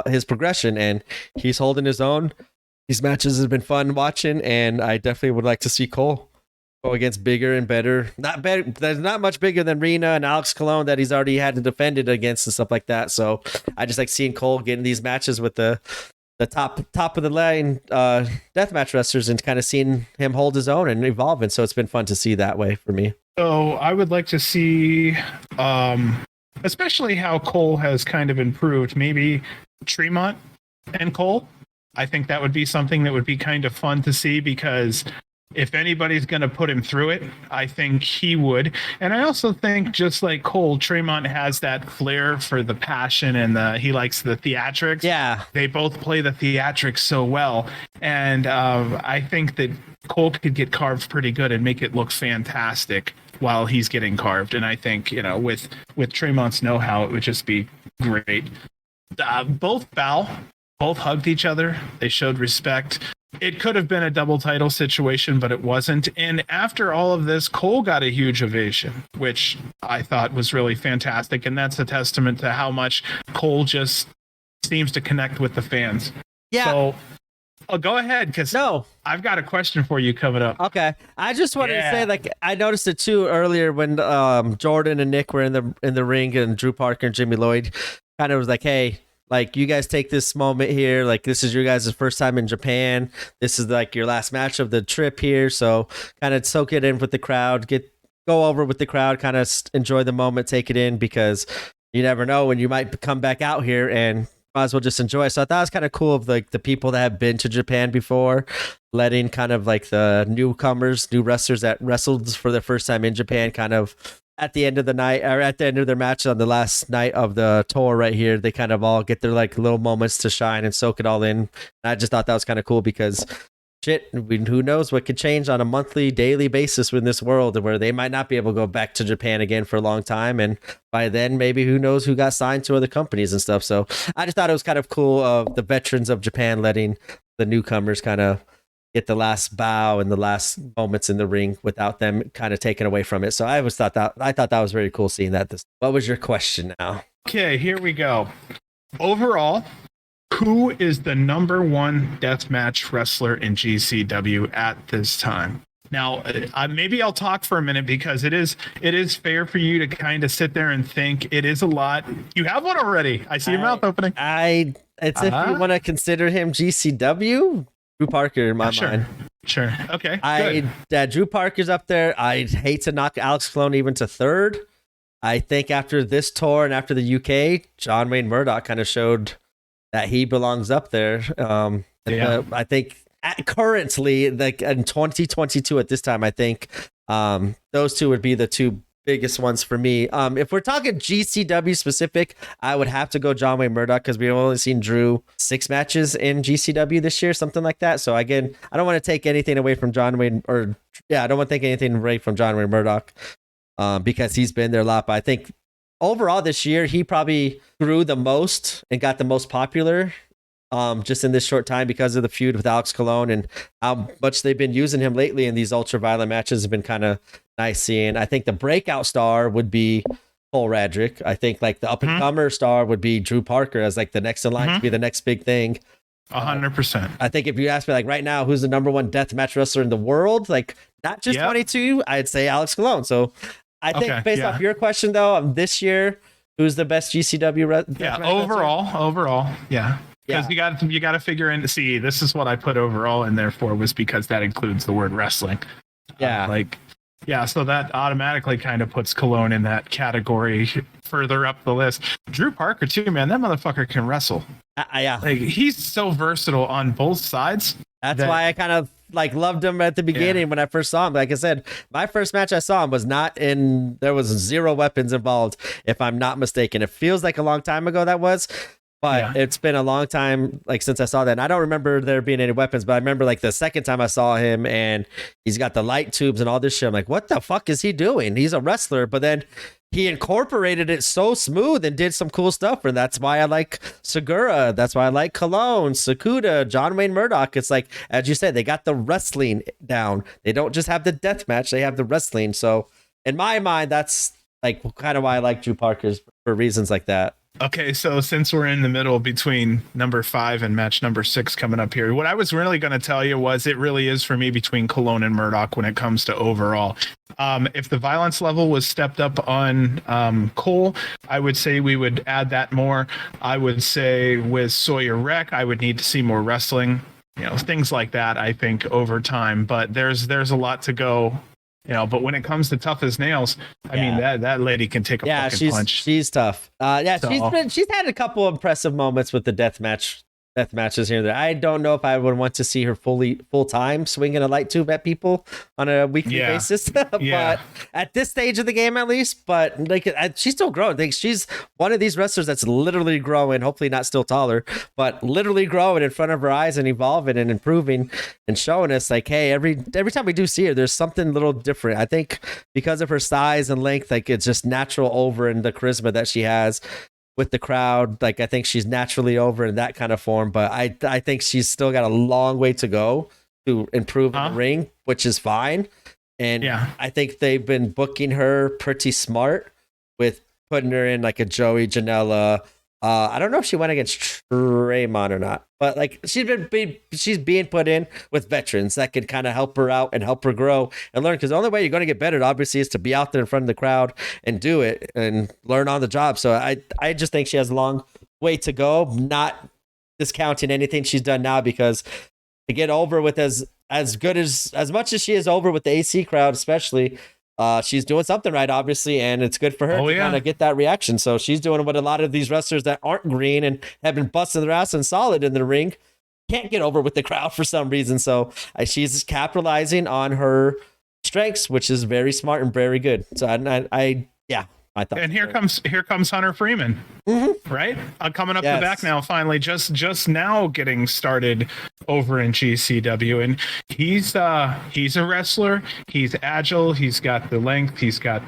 his progression, and he's holding his own. These matches have been fun watching, and I definitely would like to see Cole go against bigger and better. There's not much bigger than Rena and Alex Colon that he's already had to defend it against and stuff like that. So I just like seeing Cole getting these matches with the top of the line deathmatch wrestlers and kind of seeing him hold his own and evolve. And so it's been fun to see that way for me. So I would like to see, especially how Cole has kind of improved, maybe Tremont and Cole. I think that would be something that would be kind of fun to see, because if anybody's going to put him through it, I think he would. And I also think, just like Cole, Tremont has that flair for the passion, and he likes the theatrics. Yeah. They both play the theatrics so well. And I think that Cole could get carved pretty good and make it look fantastic while he's getting carved. And I think, with Tremont's know-how, it would just be great. Both both hugged each other. They showed respect. It could have been a double title situation, but it wasn't. And after all of this, Cole got a huge ovation, which I thought was really fantastic. And that's a testament to how much Cole just seems to connect with the fans. Yeah. So go ahead, because I've got a question for you coming up. Okay. I just wanted to say, like, I noticed it too earlier when Jordan and Nick were in the ring, and Drew Parker and Jimmy Lloyd kind of was like, hey, like, you guys take this moment here. Like, this is your guys' first time in Japan. This is like your last match of the trip here. So kind of soak it in with the crowd, go over with the crowd, kind of enjoy the moment, take it in, because you never know when you might come back out here, and might as well just enjoy it. So I thought it was kind of cool of like the people that have been to Japan before, letting kind of like the newcomers, new wrestlers that wrestled for the first time in Japan, kind of at the end of the night, or at the end of their match on the last night of the tour right here, they kind of all get their like little moments to shine and soak it all in. And I just thought that was kind of cool, because shit, who knows what could change on a monthly, daily basis in this world, where they might not be able to go back to Japan again for a long time. And by then, maybe who knows who got signed to other companies and stuff. So I just thought it was kind of cool of the veterans of Japan letting the newcomers kind of get the last bow and the last moments in the ring without them kind of taken away from it. So I thought that was very cool seeing that. What was your question now? Okay, here we go. Overall, who is the number one deathmatch wrestler in GCW at this time? Now, maybe I'll talk for a minute, because it is fair for you to kind of sit there and think. It is a lot. You have one already. I see your mouth opening. If you want to consider him GCW, Drew Parker in my mind. Sure. Okay. Drew Parker's up there. I'd hate to knock Alex Colon even to third. I think after this tour and after the UK, John Wayne Murdoch kind of showed that he belongs up there. I think currently, like in 2022 at this time, I think those two would be the two biggest ones for me. If we're talking GCW specific, I would have to go John Wayne Murdoch, because we've only seen Drew 6 matches in GCW this year, something like that. So again, I don't want to take anything away from John Wayne, I don't want to take anything away from John Wayne Murdoch, because he's been there a lot. But I think overall this year, he probably grew the most and got the most popular just in this short time, because of the feud with Alex Colon and how much they've been using him lately in these ultra violent matches has been kind of nice seeing. I think the breakout star would be Cole Radrick. I think like the up and comer star would be Drew Parker as like the next in line to be the next big thing. 100%. I think if you ask me like right now, who's the number one deathmatch wrestler in the world, like not just 22, I'd say Alex Colon. So I think based off your question though, this year, who's the best GCW overall. Yeah. Because you got to figure in to see, this is what I put overall in there for, was because that includes the word wrestling. So that automatically kind of puts Cologne in that category further up the list. Drew Parker too, man, that motherfucker can wrestle. Like, he's so versatile on both sides. That's why I kind of like loved him at the beginning when I first saw him. Like I said, my first match I saw him was there was 0 weapons involved, if I'm not mistaken. It feels like a long time ago that was. But it's been a long time, like, since I saw that. And I don't remember there being any weapons, but I remember like the second time I saw him and he's got the light tubes and all this shit. I'm like, what the fuck is he doing? He's a wrestler, but then he incorporated it so smooth and did some cool stuff. And that's why I like Segura. That's why I like Cologne, Sakuda, John Wayne Murdoch. It's like, as you said, they got the wrestling down. They don't just have the death match, they have the wrestling. So in my mind, that's like kind of why I like Drew Parker's, for reasons like that. Okay, so since we're in the middle between number 5 and match number 6 coming up here, what I was really going to tell you was it really is for me between Cologne and Murdoch when it comes to overall. If the violence level was stepped up on Cole, I would say we would add that more. I would say with Sawyer Wreck, I would need to see more wrestling, things like that, I think, over time. But there's a lot to go. But when it comes to tough as nails, I mean, that lady can take a fucking punch. She's tough. She's had a couple of impressive moments with the death matches here and there. I don't know if I would want to see her full time swinging a light tube at people on a weekly basis. But at this stage of the game, at least, but like she's still growing. Like, she's one of these wrestlers that's literally growing, hopefully not still taller, but literally growing in front of her eyes and evolving and improving and showing us like, hey, every time we do see her, there's something a little different. I think because of her size and length, like it's just natural over and the charisma that she has. with the crowd. Like, I think she's naturally over in that kind of form, but I think she's still got a long way to go to improve in the ring, which is fine. And I think they've been booking her pretty smart with putting her in like a Joey Janela. I don't know if she went against Draymond or not, but like she's being put in with veterans that could kind of help her out and help her grow and learn. Because the only way you're going to get better, obviously, is to be out there in front of the crowd and do it and learn on the job. So I just think she has a long way to go. Not discounting anything she's done now, because to get over with as much as she is over with the AC crowd, especially. She's doing something right, obviously, and it's good for her to kind of get that reaction. So she's doing what a lot of these wrestlers that aren't green and have been busting their ass and solid in the ring can't get over with the crowd for some reason. So she's capitalizing on her strengths, which is very smart and very good. So I thought. And here comes Hunter Freeman, right? Coming up the back now, finally, just now getting started over in GCW, and he's a wrestler. He's agile. He's got the length. He's got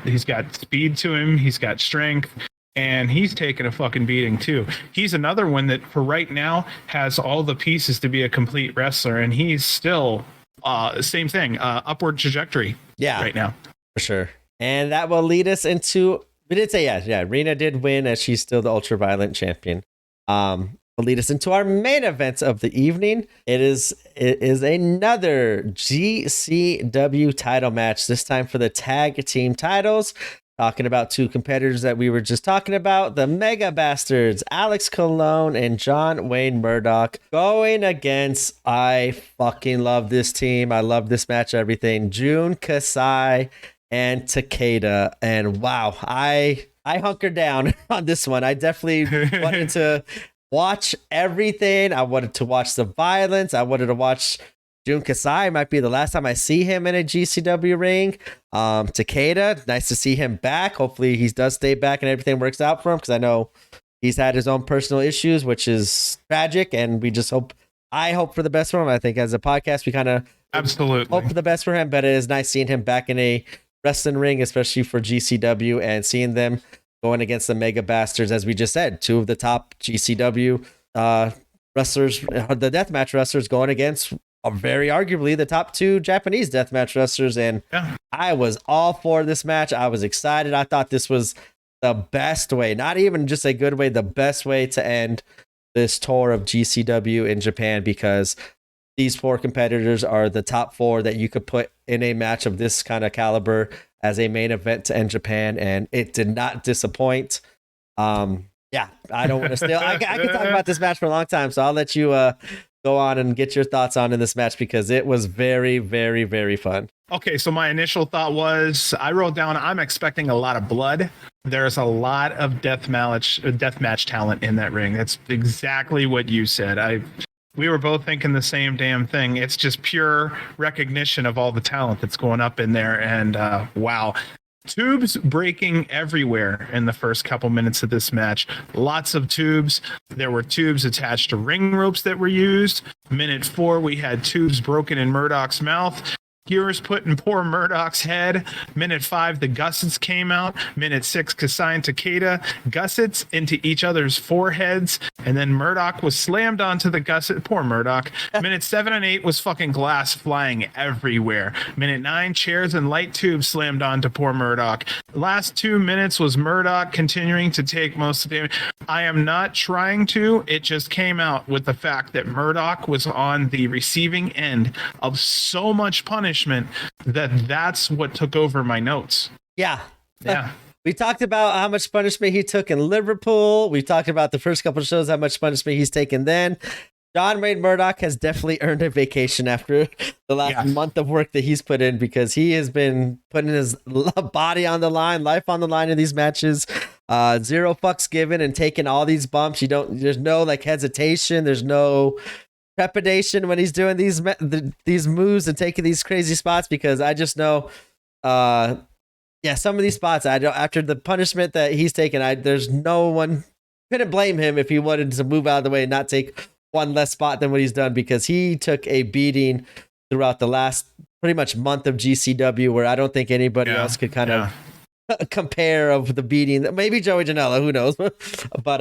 speed to him. He's got strength, and he's taking a fucking beating too. He's another one that for right now has all the pieces to be a complete wrestler, and he's still same thing, upward trajectory. Right now for sure. And that will lead us into. We did say, Rena did win as she's still the ultra-violent champion. Will lead us into our main events of the evening. It is another GCW title match, this time for the tag team titles. Talking about two competitors that we were just talking about, the Mega Bastards, Alex Colon and John Wayne Murdoch, going against, I fucking love this team. I love this match, everything. Jun Kasai and Takeda, and wow, I hunkered down on this one. I definitely wanted to watch everything. I wanted to watch the violence. I wanted to watch Jun Kasai. Might be the last time I see him in a GCW ring. Takeda, nice to see him back. Hopefully he does stay back and everything works out for him, because I know he's had his own personal issues, which is tragic, and I hope for the best for him. I think as a podcast, we kind of absolutely hope for the best for him, but it is nice seeing him back in a wrestling ring, especially for GCW, and seeing them going against the Mega Bastards, as we just said, two of the top GCW wrestlers, the deathmatch wrestlers, going against very arguably the top two Japanese deathmatch wrestlers. And I was all for this match. I was excited. I thought this was the best way, not even just a good way, the best way to end this tour of GCW in Japan, because these four competitors are the top four that you could put in a match of this kind of caliber as a main event to end Japan, and it did not disappoint. I don't want to steal. I could talk about this match for a long time, so I'll let you go on and get your thoughts on in this match, because it was very, very, very fun. Okay, so my initial thought was, I wrote down, I'm expecting a lot of blood. There's a lot of deathmatch talent in that ring. That's exactly what you said. We were both thinking the same damn thing. It's just pure recognition of all the talent that's going up in there. And wow. Tubes breaking everywhere in the first couple minutes of this match. Lots of tubes. There were tubes attached to ring ropes that were used. Minute 4, we had tubes broken in Murdoch's mouth. Skewers put in poor Murdoch's head. Minute 5, the gussets came out. Minute 6, Kasai and Takeda gussets into each other's foreheads, and then Murdoch was slammed onto the gusset. Poor Murdoch. Minute 7 and 8 was fucking glass flying everywhere. Minute 9, chairs and light tubes slammed onto poor Murdoch. The last 2 minutes was Murdoch continuing to take most of the damage. I am not trying to. It just came out with the fact that Murdoch was on the receiving end of so much punishment that's what took over my notes. Yeah. We talked about how much punishment he took in Liverpool. We talked about the first couple of shows, how much punishment he's taken then. John Wayne Murdoch has definitely earned a vacation after the last month of work that he's put in, because he has been putting his body on the line, life on the line in these matches. 0 fucks given and taking all these bumps. There's no like hesitation. There's no trepidation when he's doing these moves and taking these crazy spots, because I just know some of these spots after the punishment that he's taken, there's no one couldn't blame him if he wanted to move out of the way and not take one less spot than what he's done, because he took a beating throughout the last pretty much month of GCW where I don't think anybody else could kind of compare of the beating. Maybe Joey Janela, who knows? But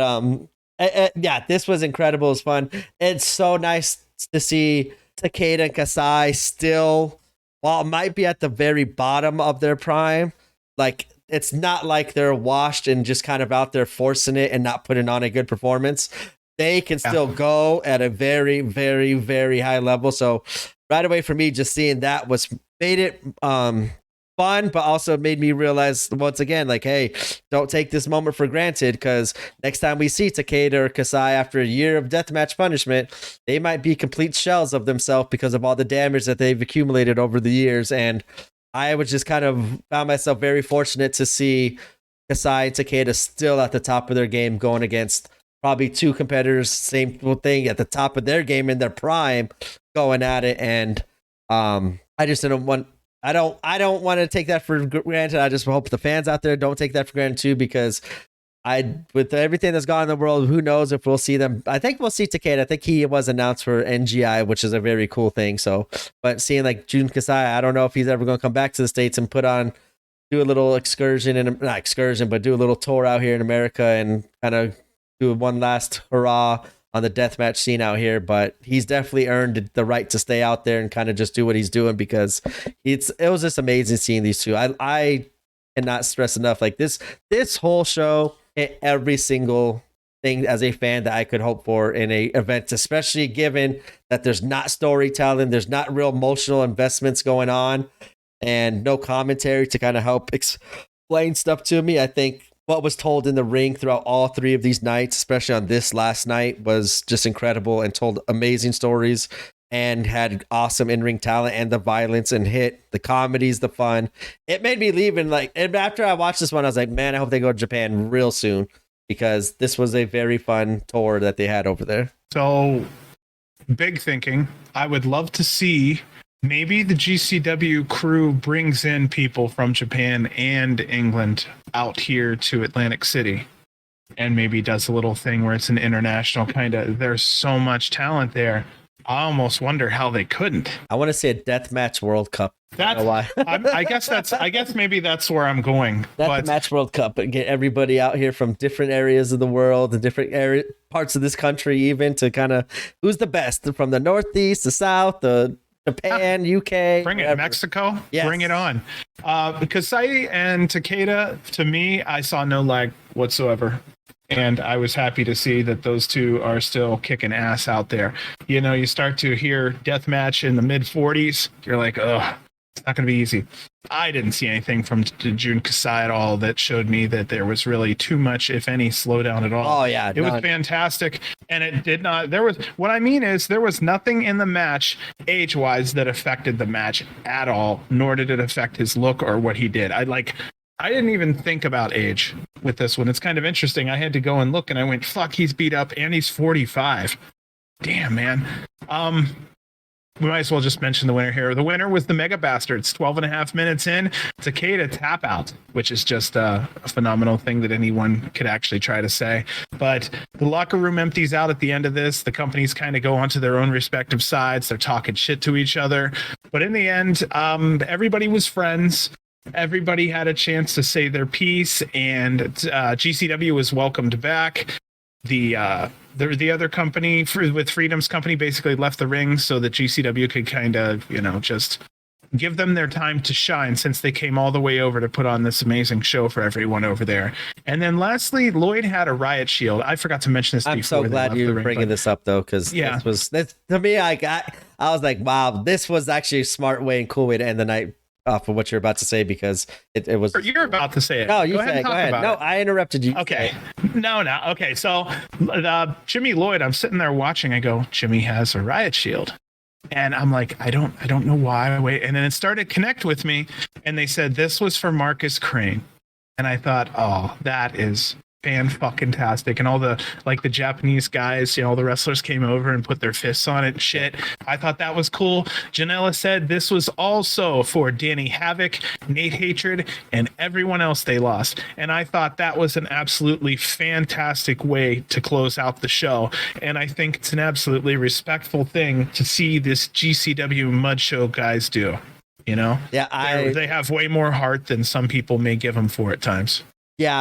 yeah, this was incredible. It was fun. It's so nice to see Takeda and Kasai still, while it might be at the very bottom of their prime, like it's not like they're washed and just kind of out there forcing it and not putting on a good performance. They can still go at a very, very, very high level. So right away for me, just seeing that made it fun, but also made me realize once again, like, hey, don't take this moment for granted, because next time we see Takeda or Kasai after a year of deathmatch punishment, they might be complete shells of themselves because of all the damage that they've accumulated over the years. And I was just kind of found myself very fortunate to see Kasai and Takeda still at the top of their game, going against probably two competitors, same thing, at the top of their game in their prime, going at it. And I just didn't want. I don't want to take that for granted. I just hope the fans out there don't take that for granted too, because with everything that's gone in the world, who knows if we'll see them. I think we'll see Takeda. I think he was announced for NGI, which is a very cool thing. So, but seeing like Jun Kasai, I don't know if he's ever going to come back to the States and do a little excursion, and not excursion, but do a little tour out here in America and kind of do one last hurrah on the deathmatch scene out here. But he's definitely earned the right to stay out there and kind of just do what he's doing, because it was just amazing seeing these two. I cannot stress enough, like this whole show hit every single thing as a fan that I could hope for in a event, especially given that there's not storytelling, there's not real emotional investments going on, and no commentary to kind of help explain stuff to me. I think what was told in the ring throughout all three of these nights, especially on this last night, was just incredible and told amazing stories and had awesome in-ring talent, and the violence and hit the comedies, the fun. It made me leave, and after I watched this one, I was like, man, I hope they go to Japan real soon, because this was a very fun tour that they had over there. So big thinking. I would love to see maybe the GCW crew brings in people from Japan and England out here to Atlantic City, and maybe does a little thing where it's an international kind of. There's so much talent there. I almost wonder how they couldn't. I want to see a deathmatch World Cup. That's why. I guess maybe that's where I'm going. Deathmatch World Cup, and get everybody out here from different areas of the world and different parts of this country, even to kind of who's the best from the Northeast, the South, the Japan, UK. Bring it, Mexico. Yes. Bring it on. Because Kasai and Takeda, to me, I saw no lag whatsoever. And I was happy to see that those two are still kicking ass out there. You know, you start to hear deathmatch in the mid 40s. You're like, oh, it's not going to be easy. I didn't see anything from Jun Kasai at all that showed me that there was really too much, if any, slowdown at all. Oh, yeah. It was fantastic. And it did not, what I mean is there was nothing in the match age-wise that affected the match at all, nor did it affect his look or what he did. I didn't even think about age with this one. It's kind of interesting. I had to go and look, and I went, fuck, he's beat up, and he's 45. Damn, man. We might as well just mention the winner here. The winner was the Mega Bastards. 12 and a half minutes in, Takeda tap out, which is just a phenomenal thing that anyone could actually try to say. But the locker room empties out at the end of this. The companies kind of go onto their own respective sides. They're talking shit to each other. But in the end, everybody was friends. Everybody had a chance to say their piece, and GCW was welcomed back. The other company with Freedom's company basically left the ring so that GCW could kind of, just give them their time to shine, since they came all the way over to put on this amazing show for everyone over there. And then lastly, Lloyd had a riot shield. I forgot to mention this. I'm so glad you're bringing this up, though, because this to me, I was like, wow, this was actually a smart way and cool way to end the night. Off of what you're about to say, because it was. You're about to say it. No, you say it. Go ahead. No, I interrupted you. Okay. No. Okay. So, Jimmy Lloyd, I'm sitting there watching. I go, Jimmy has a riot shield, and I'm like, I don't know why. Wait, and then it started to connect with me, and they said this was for Marcus Crane, and I thought, oh, that is fan-fucking-tastic. And all the Japanese guys, all the wrestlers came over and put their fists on it and shit. I thought that was cool. Janela said this was also for Danny Havoc, Nate Hatred, and everyone else they lost. And I thought that was an absolutely fantastic way to close out the show. And I think it's an absolutely respectful thing to see this GCW Mud Show guys do. You know, yeah, they have way more heart than some people may give them for at times. Yeah,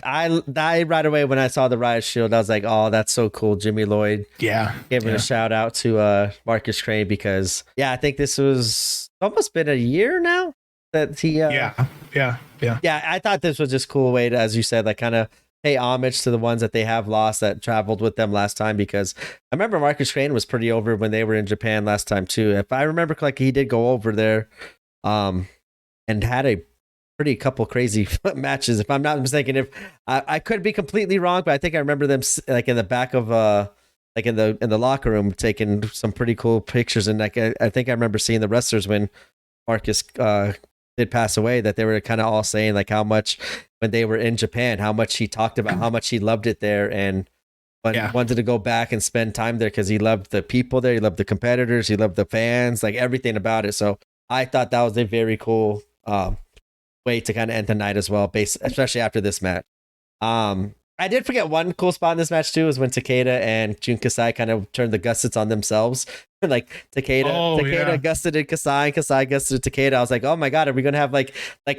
I right away when I saw the Riot Shield, I was like, oh, that's so cool. Jimmy Lloyd. Yeah. Giving a shout out to Marcus Crane because I think this was almost been a year now that he Yeah, I thought this was just a cool way to, as you said, like kind of pay homage to the ones that they have lost that traveled with them last time, because I remember Marcus Crane was pretty over when they were in Japan last time too. If I remember correctly, he did go over there and had a pretty couple crazy matches, if I'm not mistaken. If I could be completely wrong, but I think I remember them like in the back of like in the locker room taking some pretty cool pictures, and like I think I remember seeing the wrestlers when Marcus did pass away, that they were kind of all saying like how much when they were in Japan, how much he talked about how much he loved it there, and wanted to go back and spend time there because he loved the people there, he loved the competitors, he loved the fans, like everything about it. So I thought that was a very cool way to kind of end the night as well, especially after this match. I did forget one cool spot in this match too, is when Takeda and Jun Kasai kind of turned the gussets on themselves. Like Takeda gusseted Kasai, and Kasai gusseted Takeda. I was like, oh my god, are we gonna have like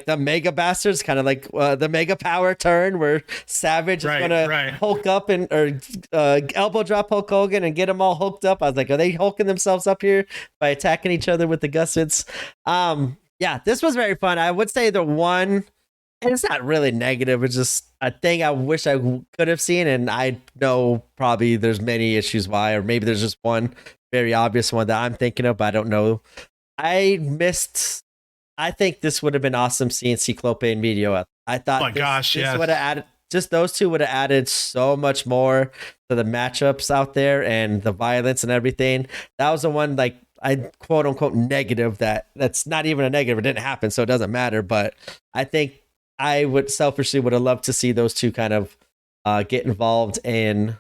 the Mega Bastards, kind of like the Mega Power turn where Savage is gonna Hulk up or elbow drop Hulk Hogan and get them all hulked up? I was like, are they hulking themselves up here by attacking each other with the gussets? Yeah, this was very fun. I would say the one, and it's not really negative, it's just a thing I wish I could have seen, and I know probably there's many issues why, or maybe there's just one very obvious one that I'm thinking of, but I don't know. I think this would have been awesome seeing Ciclope and Meteor. I thought this would have added, just those two would have added so much more to the matchups out there and the violence and everything. That was the one, like, I quote unquote negative that's not even a negative. It didn't happen, so it doesn't matter. But I think I would have loved to see those two kind of get involved in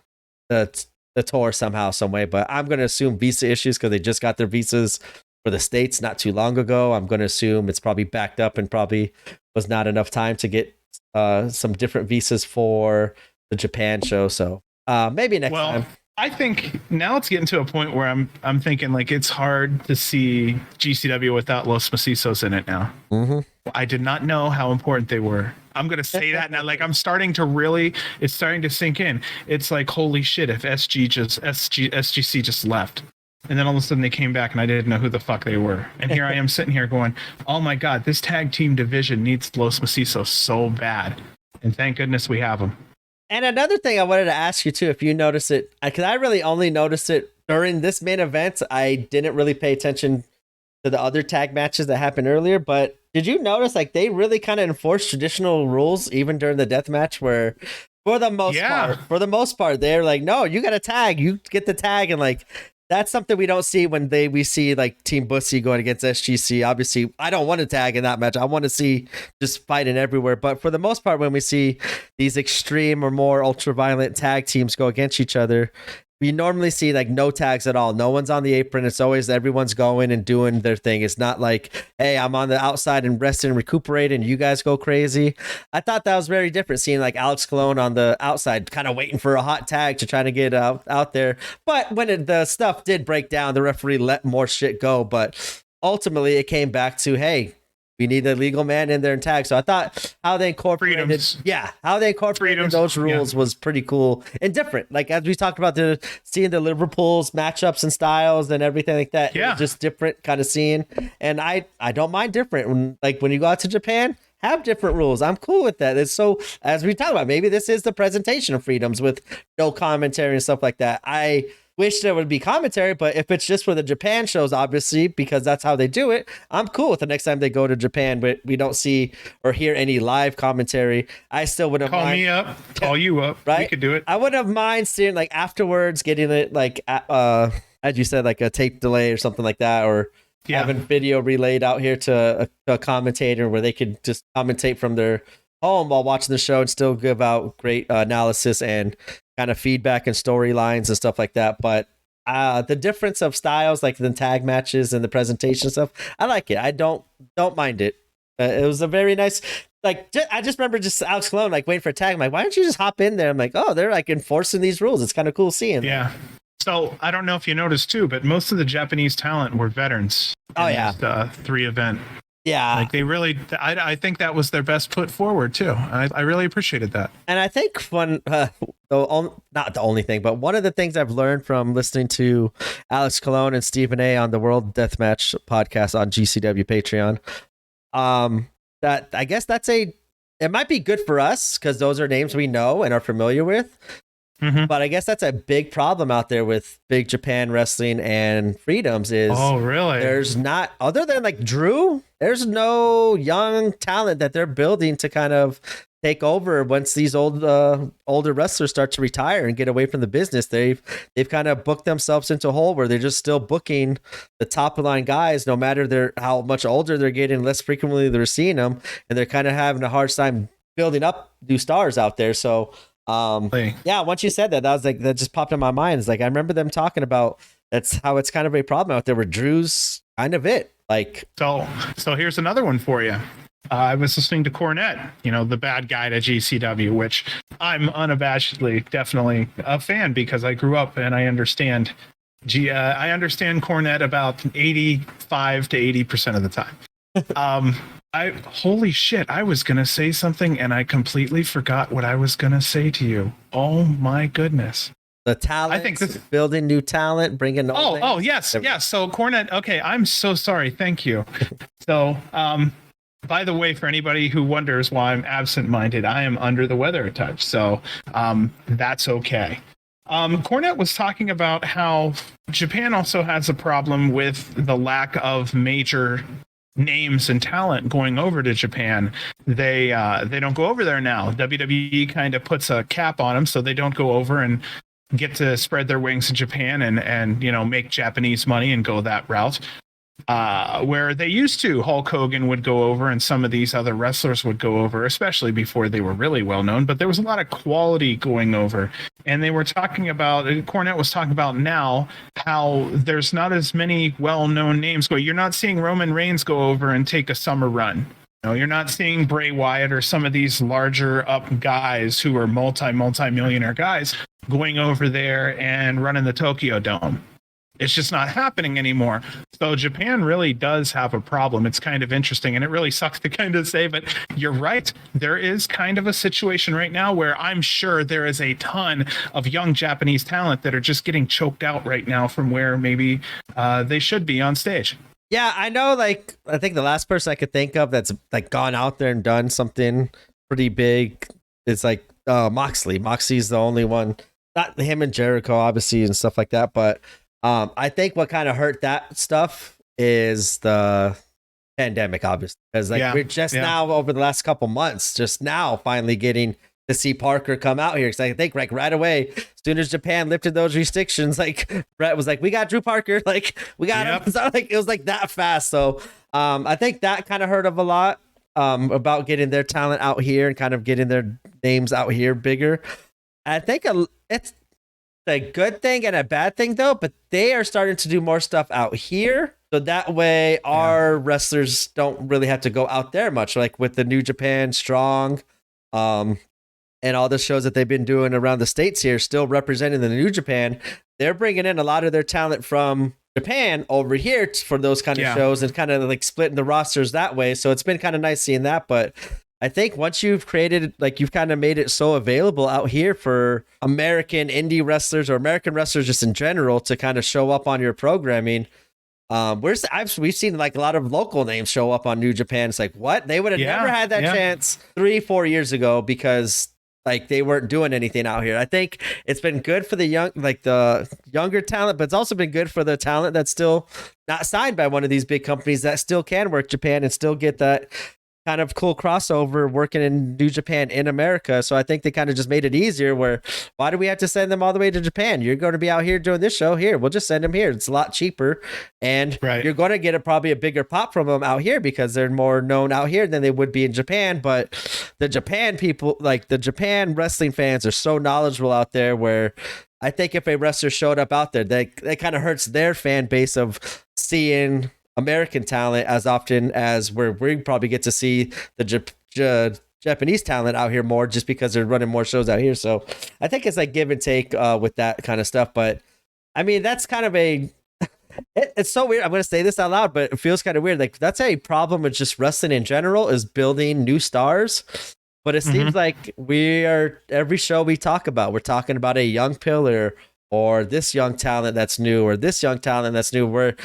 the tour somehow, some way. But I'm going to assume visa issues because they just got their visas for the States not too long ago. I'm going to assume it's probably backed up and probably was not enough time to get some different visas for the Japan show. So maybe next time. I think now it's getting to a point where I'm thinking like it's hard to see GCW without Los Macizos in it now. Mm-hmm. I did not know how important they were. I'm going to say that now. Like it's starting to sink in. It's like, holy shit, if SGC just left. And then all of a sudden they came back and I didn't know who the fuck they were. And here I am sitting here going, oh my God, this tag team division needs Los Macizos so bad. And thank goodness we have them. And another thing I wanted to ask you too, if you notice it, because I really only noticed it during this main event. I didn't really pay attention to the other tag matches that happened earlier, but did you notice like they really kind of enforced traditional rules even during the death match, where for the most part, they're like, no, you got to tag, you get the tag, and like that's something we don't see when we see like Team Bussy going against SGC. Obviously, I don't want to tag in that match. I want to see just fighting everywhere. But for the most part, when we see these extreme or more ultra-violent tag teams go against each other, we normally see like no tags at all. No one's on the apron. It's always everyone's going and doing their thing. It's not like, hey, I'm on the outside and resting and recuperating, you guys go crazy. I thought that was very different, seeing like Alex Colon on the outside kind of waiting for a hot tag to try to get out there. But when the stuff did break down, the referee let more shit go. But ultimately it came back to, hey, we need a legal man in there and tag. So I thought how they incorporated those rules was pretty cool and different. Like as we talked about, seeing the Liverpool's matchups and styles and everything like that. Yeah, just different kind of seeing. And I don't mind different. When you go out to Japan, have different rules. I'm cool with that. It's so, as we talked about, maybe this is the presentation of freedoms with no commentary and stuff like that. I wish there would be commentary, but if it's just for the Japan shows, obviously, because that's how they do it, I'm cool with the next time they go to Japan, but we don't see or hear any live commentary. I still wouldn't mind. Call you up. Right? We could do it. I wouldn't mind seeing like afterwards, getting it like, as you said, like a tape delay or something like that, or having video relayed out here to a commentator where they could just commentate from their home while watching the show and still give out great analysis and kind of feedback and storylines and stuff like that. But the difference of styles, like the tag matches and the presentation stuff, I like it. I don't mind it. It was a very nice, like, I just remember just Alex Colon like waiting for a tag. I'm like, why don't you just hop in there? I'm like, oh, they're like enforcing these rules. It's kind of cool seeing. Yeah. So I don't know if you noticed too, but most of the Japanese talent were veterans. Oh yeah, this, 3 event. Yeah, like they really. I think that was their best foot forward too. I really appreciated that. And I think not the only thing, but one of the things I've learned from listening to Alex Colon and Stephen A on the World Deathmatch podcast on GCW Patreon, that I guess it might be good for us because those are names we know and are familiar with. Mm-hmm. But I guess that's a big problem out there with Big Japan Wrestling and Freedoms is, oh really? There's not, other than like Drew, there's no young talent that they're building to kind of take over once these older wrestlers start to retire and get away from the business. They've kind of booked themselves into a hole where they're just still booking the top line guys, no matter how much older they're getting, less frequently they're seeing them, and they're kind of having a hard time building up new stars out there. So yeah, once you said that was like, that just popped in my mind. It's like I remember them talking about that's how it's kind of a problem out there where Drew's kind of it. Like so here's another one for you. I was listening to Cornette, the bad guy to GCW, which I'm unabashedly definitely a fan because I grew up and I understand. I understand Cornette about 85 to 80% of the time. Holy shit, I was going to say something and I completely forgot what I was going to say to you. Oh my goodness. The talent, I think building new talent, bringing yes. So Cornette, okay, I'm so sorry. Thank you. So, by the way, for anybody who wonders why I'm absent-minded, I am under the weather a touch. So, that's okay. Cornette was talking about how Japan also has a problem with the lack of major names and talent going over to Japan. They don't go over there now. WWE kind of puts a cap on them so they don't go over and get to spread their wings in Japan and make Japanese money and go that route. Where they used to, Hulk Hogan would go over and some of these other wrestlers would go over, especially before they were really well known, but there was a lot of quality going over. And they were talking about, Cornette was talking about now, how there's not as many well-known names go. You're not seeing Roman Reigns go over and take a summer run. You're not seeing Bray Wyatt or some of these larger up guys who are multi-millionaire guys going over there and running the Tokyo Dome. It's just not happening anymore. So Japan really does have a problem. It's kind of interesting, and it really sucks to kind of say, but you're right. There is kind of a situation right now where I'm sure there is a ton of young Japanese talent that are just getting choked out right now from where maybe they should be on stage. Yeah, I know. Like, I think the last person I could think of that's like gone out there and done something pretty big is like Moxley. Moxley's the only one, not him and Jericho, obviously, and stuff like that. But I think what kind of hurt that stuff is the pandemic, obviously, because we're just now over the last couple months, just now finally getting to see Parker come out here. Because I think like right away, as soon as Japan lifted those restrictions, like Brett was like, "We got Drew Parker, like we got him." So like it was like that fast. So I think that kind of hurt of a lot about getting their talent out here and kind of getting their names out here bigger. I think it's a good thing and a bad thing though, but they are starting to do more stuff out here. So that way our wrestlers don't really have to go out there much, like with the New Japan Strong, and all the shows that they've been doing around the States here, still representing the New Japan. They're bringing in a lot of their talent from Japan over here for those kind of shows and kind of like splitting the rosters that way. So it's been kind of nice seeing that. But I think once you've created, like you've kind of made it so available out here for American indie wrestlers or American wrestlers just in general to kind of show up on your programming. We've seen like a lot of local names show up on New Japan. It's like, what? They would have never had that chance 3-4 years ago because like they weren't doing anything out here. I think it's been good for the younger talent, but it's also been good for the talent that's still not signed by one of these big companies that still can work Japan and still get that kind of cool crossover working in New Japan in America. So I think they kind of just made it easier where why do we have to send them all the way to Japan? You're going to be out here doing this show here. We'll just send them here. It's a lot cheaper. And you're going to get probably a bigger pop from them out here because they're more known out here than they would be in Japan. But the Japan people, like the Japan wrestling fans are so knowledgeable out there where I think if a wrestler showed up out there, that kind of hurts their fan base of seeing American talent as often as where we probably get to see the Japanese talent out here more just because they're running more shows out here. So I think it's like give and take with that kind of stuff. But I mean, that's kind of it's so weird. I'm going to say this out loud, but it feels kind of weird. Like that's a problem with just wrestling in general is building new stars. But it seems like every show we talk about, we're talking about a young pillar or this young talent that's new or this young talent that's new. Where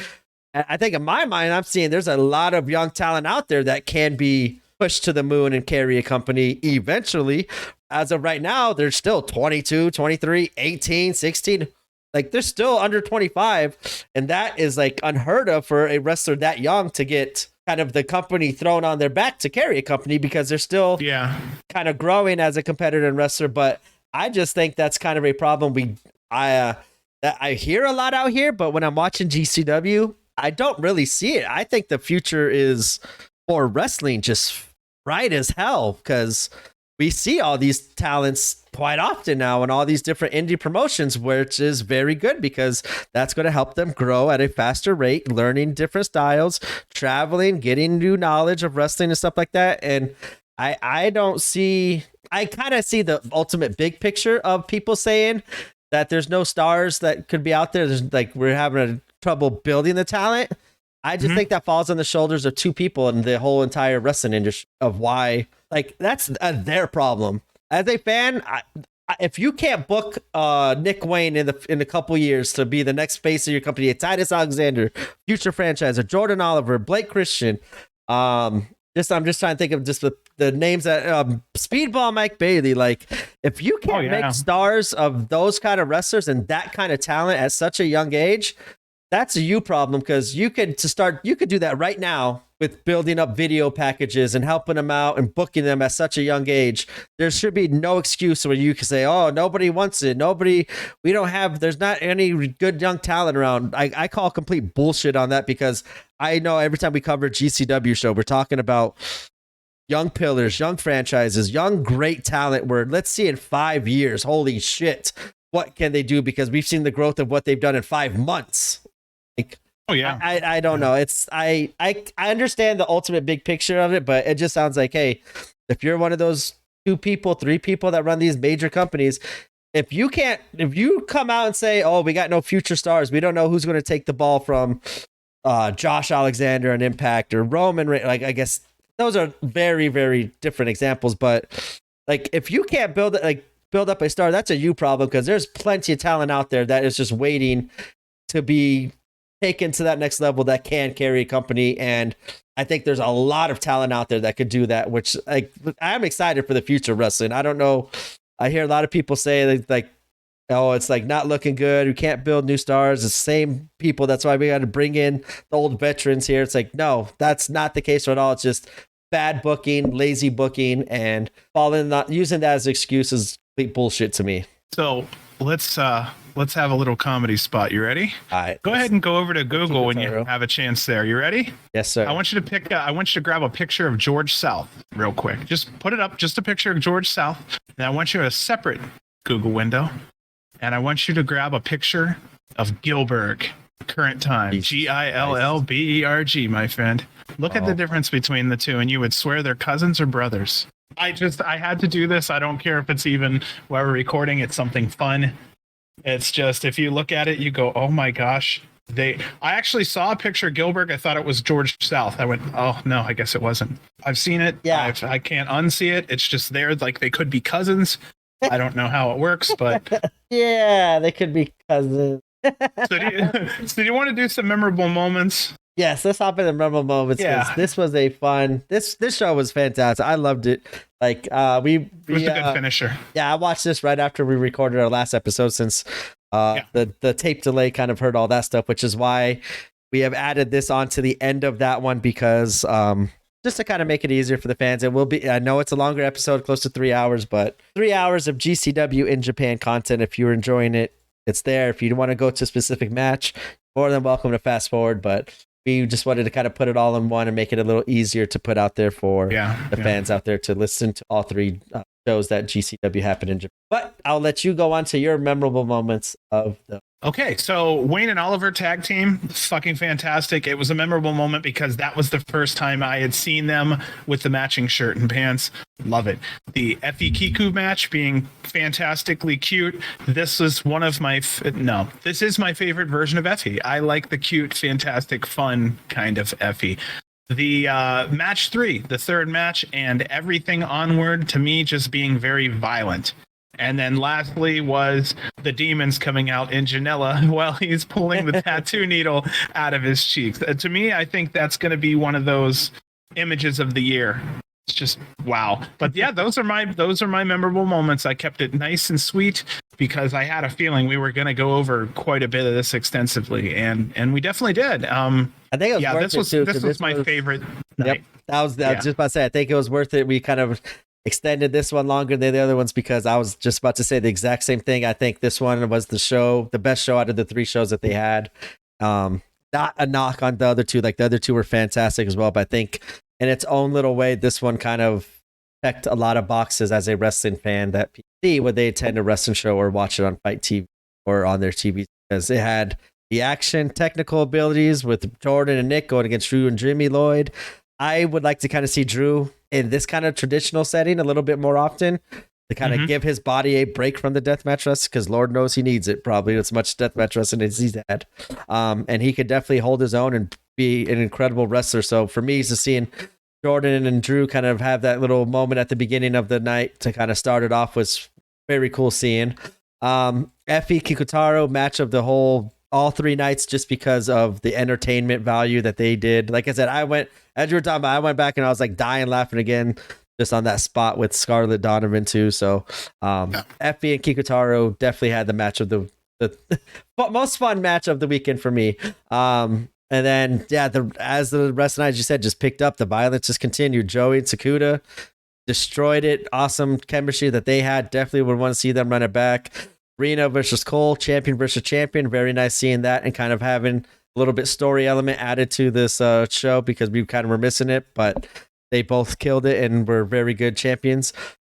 I think in my mind, I'm seeing there's a lot of young talent out there that can be pushed to the moon and carry a company eventually. As of right now, they're still 22, 23, 18, 16. Like they're still under 25. And that is like unheard of for a wrestler that young to get kind of the company thrown on their back to carry a company because they're still kind of growing as a competitor and wrestler. But I just think that's kind of a problem I hear a lot out here, but when I'm watching GCW, I don't really see it. I think the future is for wrestling just bright as hell because we see all these talents quite often now in all these different indie promotions, which is very good because that's going to help them grow at a faster rate, learning different styles, traveling, getting new knowledge of wrestling and stuff like that. And I kind of see the ultimate big picture of people saying that there's no stars that could be out there. There's like, we're having trouble building the talent. I just think that falls on the shoulders of two people in the whole entire wrestling industry of why, like, that's their problem. As a fan, if you can't book Nick Wayne in a couple years to be the next face of your company, Titus Alexander, future franchise, or Jordan Oliver, Blake Christian, I'm just trying to think of just the names that Speedball Mike Bailey. Like, if you can't make stars of those kind of wrestlers and that kind of talent at such a young age, that's a you problem because you could do that right now with building up video packages and helping them out and booking them at such a young age. There should be no excuse where you can say, oh, nobody wants it. There's not any good young talent around. I call complete bullshit on that because I know every time we cover a GCW show, we're talking about young pillars, young franchises, young great talent where let's see in 5 years, holy shit, what can they do? Because we've seen the growth of what they've done in 5 months. Like, I don't know. It's I understand the ultimate big picture of it, but it just sounds like, hey, if you're one of those 2 people, 3 people that run these major companies, if you come out and say, oh, we got no future stars, we don't know who's going to take the ball from Josh Alexander and Impact or Roman, like, I guess those are very, very different examples, but like if you can't build up a star, that's a you problem because there's plenty of talent out there that is just waiting to be taken to that next level that can carry a company. And I think there's a lot of talent out there that could do that, which I'm excited for the future of wrestling. I don't know. I hear a lot of people say like, oh, it's like not looking good. We can't build new stars. It's the same people. That's why we got to bring in the old veterans here. It's like, no, that's not the case at all. It's just bad booking, lazy booking, and using that as an excuse is complete bullshit to me. So let's have a little comedy spot. You ready? All right. Go ahead and go over to Google when you have a chance there. You ready? Yes, sir. I want you to grab a picture of George South real quick. Just put it up, just a picture of George South. And I want you a separate Google window. And I want you to grab a picture of Gillberg, current time. Gillberg, my friend. Look at the difference between the two, and you would swear they're cousins or brothers. I had to do this. I don't care if it's even while we're recording. It's something fun. It's just, if you look at it, you go, oh my gosh. I actually saw a picture of Gillberg. I thought it was George South. I went, oh no, I guess it wasn't. I've seen it. Yeah. I can't unsee it. It's just there. Like they could be cousins. I don't know how it works, but yeah, they could be cousins. So do you want to do some memorable moments? Yes, let's hop in the memorable moments. Yeah, this was a fun. This show was fantastic. I loved it. Like it was a good finisher. Yeah, I watched this right after we recorded our last episode since the tape delay kind of hurt all that stuff, which is why we have added this on to the end of that one because just to kind of make it easier for the fans. It will be, I know it's a longer episode, close to 3 hours, but 3 hours of GCW in Japan content. If you're enjoying it, it's there. If you want to go to a specific match, more than welcome to fast forward, but we just wanted to kind of put it all in one and make it a little easier to put out there for the fans out there to listen to all 3 shows that GCW happened in Japan. But I'll let you go on to your memorable moments of the. Okay, so Wayne and Oliver tag team, fucking fantastic. It was a memorable moment because that was the first time I had seen them with the matching shirt and pants. Love it. The Effie Kiku match being fantastically cute. This is one of my this is my favorite version of Effie. I like the cute, fantastic, fun kind of Effie. The match 3, the third match, and everything onward to me just being very violent. And then lastly was the demons coming out in Janela while he's pulling the tattoo needle out of his cheeks. To me, I think that's going to be one of those images of the year. It's just wow. But yeah, those are my memorable moments. I kept it nice and sweet because I had a feeling we were going to go over quite a bit of this extensively, and we definitely did. I think it was worth it too, this was my favorite night. Yep. I was just about to say, I think it was worth it. We kind of extended this one longer than the other ones because I was just about to say the exact same thing. I think this one was the best show out of the 3 shows that they had. Not a knock on the other 2. Like the other 2 were fantastic as well, but I think in its own little way, this one kind of checked a lot of boxes as a wrestling fan that people see when they attend a wrestling show or watch it on Fight TV or on their TV, because it had the action, technical abilities with Jordan and Nick going against Drew and Jimmy Lloyd. I would like to kind of see Drew in this kind of traditional setting a little bit more often to kind of give his body a break from the deathmatch wrestling, because Lord knows he needs it probably as much deathmatch wrestling as he's had. And he could definitely hold his own and be an incredible wrestler. So for me, just seeing Jordan and Drew kind of have that little moment at the beginning of the night to kind of start it off was very cool seeing. Effie Kikutaro match of all 3 nights just because of the entertainment value that they did. Like I said, as you were talking about, I went back and I was like dying laughing again just on that spot with Scarlett Donovan too. So Effie and Kikutaro definitely had the match of the most fun match of the weekend for me. And then, as the rest of the night, as you said, just picked up, the violence just continued. Joey and Sakuda destroyed it. Awesome chemistry that they had. Definitely would want to see them run it back. Reno versus Cole, champion versus champion. Very nice seeing that and kind of having a little bit story element added to this show because we kind of were missing it, but they both killed it and were very good champions.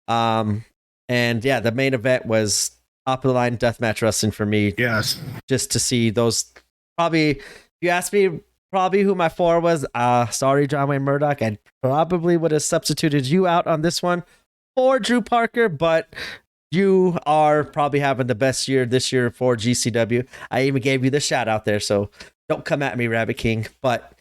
And the main event was top of the line deathmatch wrestling for me. Yes. Just to see those, probably, if you asked me probably who my 4 was, sorry, John Wayne Murdoch, I probably would have substituted you out on this one for Drew Parker, but you are probably having the best year this year for GCW. I even gave you the shout out there, so don't come at me, Rabbit King. But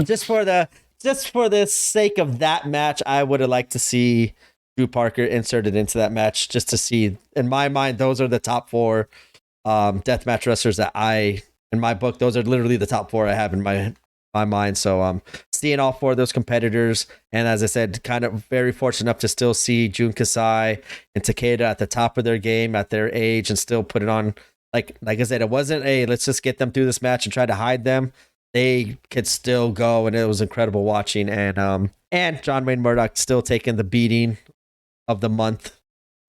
just for the sake of that match, I would have liked to see Drew Parker inserted into that match just to see. In my mind, those are the top 4 deathmatch wrestlers that in my book, those are literally the top 4 I have in my mind. So seeing all 4 of those competitors, and as I said, kind of very fortunate enough to still see Jun Kasai and Takeda at the top of their game at their age and still put it on. Like I said, it wasn't let's just get them through this match and try to hide them. They could still go, and it was incredible watching. And John Wayne Murdoch still taking the beating of the month.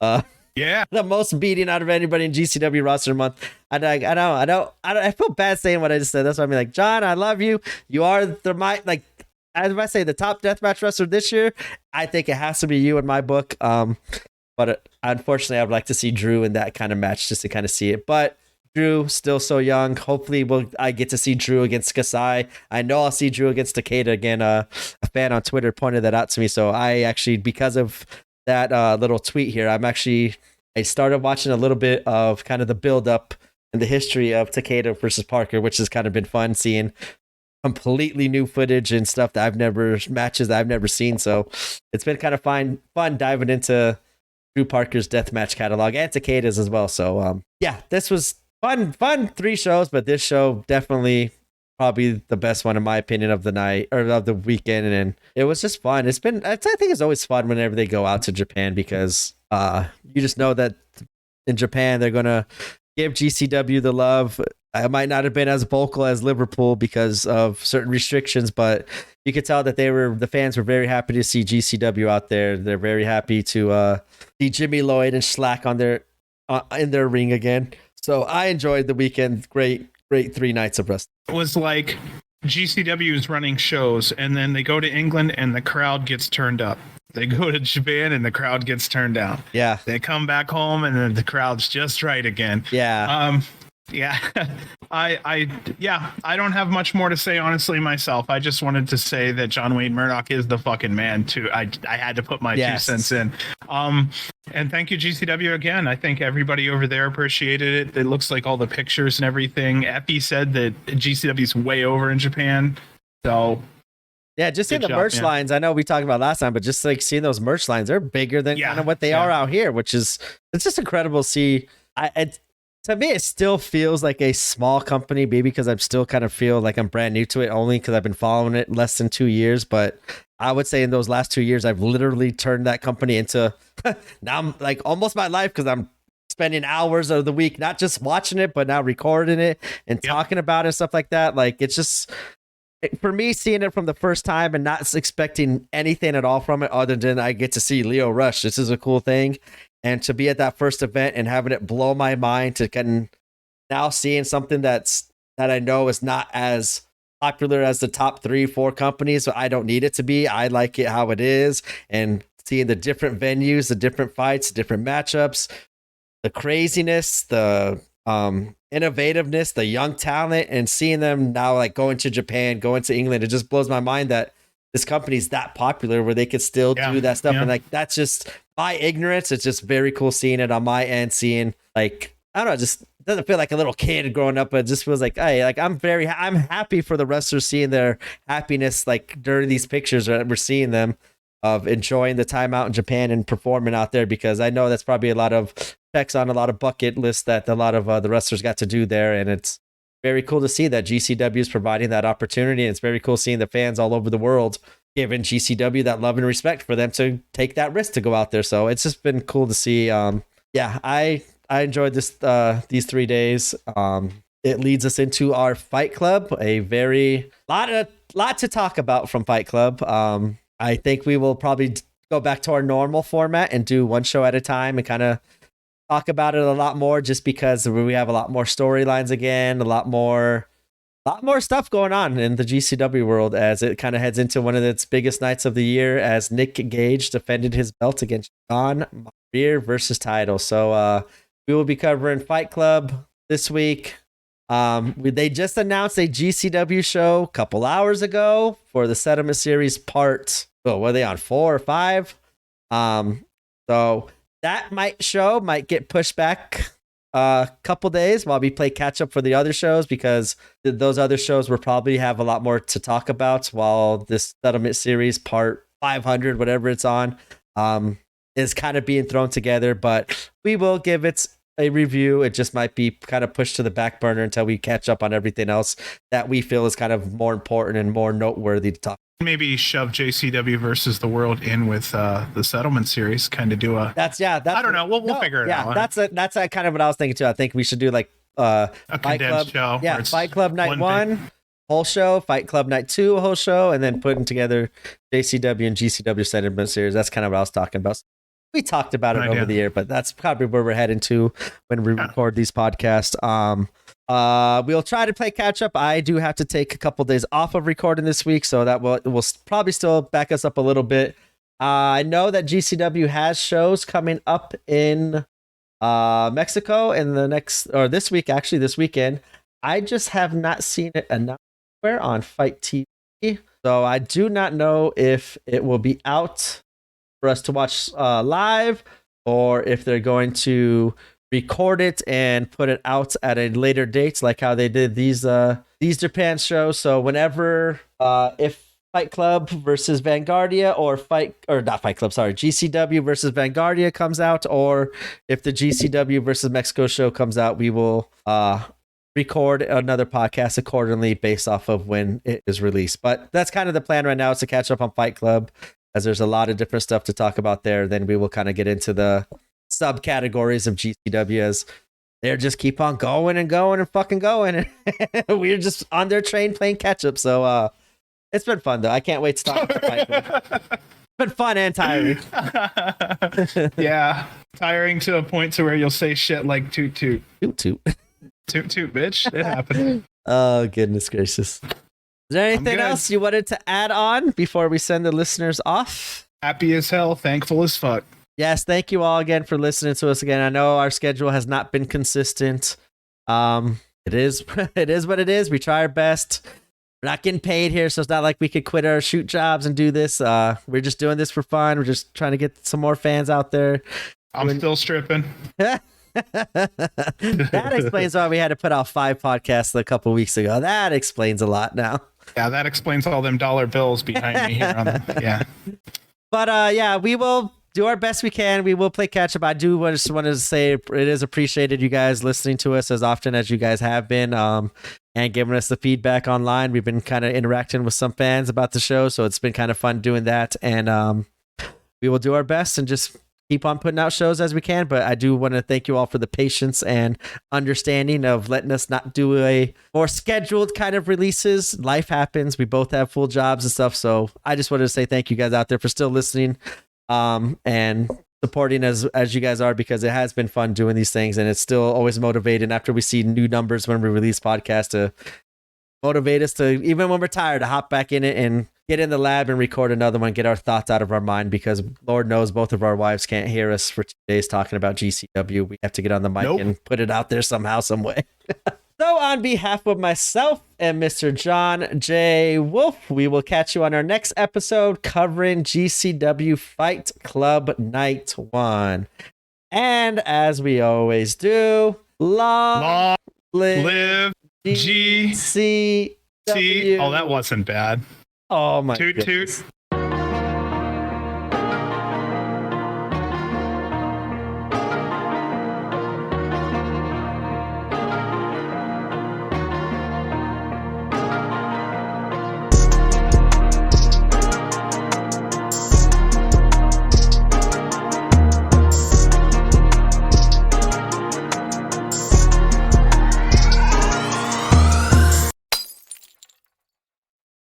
The most beating out of anybody in GCW roster month. I feel bad saying what I just said. That's why I'm like, John, I love you. You are as I say, the top deathmatch wrestler this year. I think it has to be you in my book. But unfortunately, I would like to see Drew in that kind of match just to kind of see it. But Drew, still so young. Hopefully, I get to see Drew against Kasai. I know I'll see Drew against Takeda again. A fan on Twitter pointed that out to me. So I actually, because of that little tweet here, I started watching a little bit of kind of the build up and the history of Takeda versus Parker, which has kind of been fun seeing completely new footage and stuff matches that I've never seen. So it's been kind of fun diving into Drew Parker's deathmatch catalog and Takeda's as well. So this was fun 3 shows, but this show definitely probably the best one in my opinion of the night or of the weekend, and it was just fun. I think it's always fun whenever they go out to Japan because you just know that in Japan they're gonna give GCW the love. I might not have been as vocal as Liverpool because of certain restrictions, but you could tell that the fans were very happy to see GCW out there. They're very happy to see Jimmy Lloyd and Slack on in their ring again. So I enjoyed the weekend. Great 3 nights of wrestling. It was like GCW is running shows, and then they go to England, and the crowd gets turned up. They go to Japan and the crowd gets turned down. Yeah. They come back home and then the crowd's just right again. Yeah. Yeah. I don't have much more to say, honestly, myself. I just wanted to say that John Wayne Murdoch is the fucking man too. I had to put my 2 cents in. And thank you, GCW, again. I think everybody over there appreciated it. It looks like all the pictures and everything. Epi said that GCW's way over in Japan. So yeah, just seeing the merch lines. I know we talked about last time, but just like seeing those merch lines, they're bigger than kind of what they are out here, which is, it's just incredible to see. To me, it still feels like a small company, maybe because I'm still kind of feel like I'm brand new to it, only because I've been following it less than 2 years. But I would say in those last 2 years, I've literally turned that company into now I'm like almost my life, because I'm spending hours of the week, not just watching it, but now recording it and talking about it and stuff like that. Like, it's just, for me, seeing it from the first time and not expecting anything at all from it other than I get to see Leo Rush. This is a cool thing. And to be at that first event and having it blow my mind to kind of now seeing something that I know is not as popular as the top 3-4 companies, so I don't need it to be. I like it how it is, and seeing the different venues, the different fights, the different matchups, the craziness, the innovativeness, the young talent, and seeing them now like going to Japan, going to England, it just blows my mind that this company's that popular where they could still do that stuff. And like, that's just my ignorance. It's just very cool seeing it on my end, seeing like, I don't know, just doesn't feel like a little kid growing up, but it just feels like, hey, like I'm happy for the wrestlers, seeing their happiness like during these pictures that we're seeing them of enjoying the time out in Japan and performing out there, because I know that's probably a lot of checks on a lot of bucket lists that a lot of the wrestlers got to do there. And it's very cool to see that GCW is providing that opportunity. And it's very cool seeing the fans all over the world giving GCW that love and respect for them to take that risk to go out there. So it's just been cool to see. I enjoyed this these 3 days. It leads us into our Fight Club, a very lot to talk about from Fight Club. I think we will probably go back to our normal format and do one show at a time and kind of talk about it a lot more, just because we have a lot more storylines again, a lot more stuff going on in the GCW world as it kind of heads into one of its biggest nights of the year, as Nick Gage defended his belt against John Maria versus title. So we will be covering Fight Club this week. They just announced a GCW show a couple hours ago for the Settlement Series part. Oh, what are they on, 4 or 5? So that might get pushed back a couple days while we play catch up for the other shows, because those other shows will probably have a lot more to talk about, while this Settlement Series part 500, whatever it's on, is kind of being thrown together. But we will give it a review. It just might be kind of pushed to the back burner until we catch up on everything else that we feel is kind of more important and more noteworthy to talk. Maybe shove JCW versus the World in with the Settlement Series, kind of do a. That's I don't know. We'll figure it out. That's kind of what I was thinking too. I think we should do like a Fight Club show. Yeah, Fight Club night 1 whole show, Fight Club night 2 a whole show, and then putting together JCW and GCW Settlement Series. That's kind of what I was talking about. We talked about it over the year, but that's probably where we're heading to when we record these podcasts. We'll try to play catch up. I do have to take a couple days off of recording this week, so that will probably still back us up a little bit. I know that GCW has shows coming up in Mexico in this weekend. I just have not seen it anywhere on Fight TV, so I do not know if it will be out for us to watch live, or if they're going to record it and put it out at a later date, like how they did these Japan shows. So whenever if Fight Club versus Vanguardia GCW versus Vanguardia comes out, or if the GCW versus Mexico show comes out, we will record another podcast accordingly based off of when it is released. But that's kind of the plan right now, is to catch up on Fight Club, as there's a lot of different stuff to talk about there. Then we will kind of get into the subcategories of GCW, as they're just keep on going and going and fucking going. And we're just on their train playing catch up. So it's been fun though. I can't wait to talk about Fight Club. It's been fun and tiring. Yeah. Tiring to a point to where you'll say shit like toot toot. Toot toot. Toot toot, bitch. It happened. Oh, goodness gracious. Is there anything else you wanted to add on before we send the listeners off? Happy as hell, thankful as fuck. Yes, thank you all again for listening to us again. I know our schedule has not been consistent. It is it is what it is. We try our best. We're not getting paid here, so it's not like we could quit our shoot jobs and do this. We're just doing this for fun. We're just trying to get some more fans out there. I'm still stripping. That explains why we had to put out 5 podcasts a couple weeks ago. That explains a lot now. Yeah, that explains all them dollar bills behind me here. Yeah. But yeah, we will do our best we can. We will play catch up. I do just want to say it is appreciated you guys listening to us as often as you guys have been, and giving us the feedback online. We've been kind of interacting with some fans about the show, so it's been kind of fun doing that. And we will do our best and just keep on putting out shows as we can. But I do want to thank you all for the patience and understanding of letting us not do a more scheduled kind of releases. Life happens. We both have full jobs and stuff. So I just wanted to say thank you guys out there for still listening, and supporting as you guys are, because it has been fun doing these things, and it's still always motivating after we see new numbers when we release podcasts to motivate us to, even when we're tired, to hop back in it and get in the lab and record another one, get our thoughts out of our mind, because Lord knows both of our wives can't hear us for 2 days talking about GCW. We have to get on the mic and put it out there somehow, some way. So on behalf of myself and Mr. John J. Wolf, we will catch you on our next episode covering GCW Fight Club Night 1. And as we always do, long live GCW. Oh, that wasn't bad. Oh my toot goodness. Toot.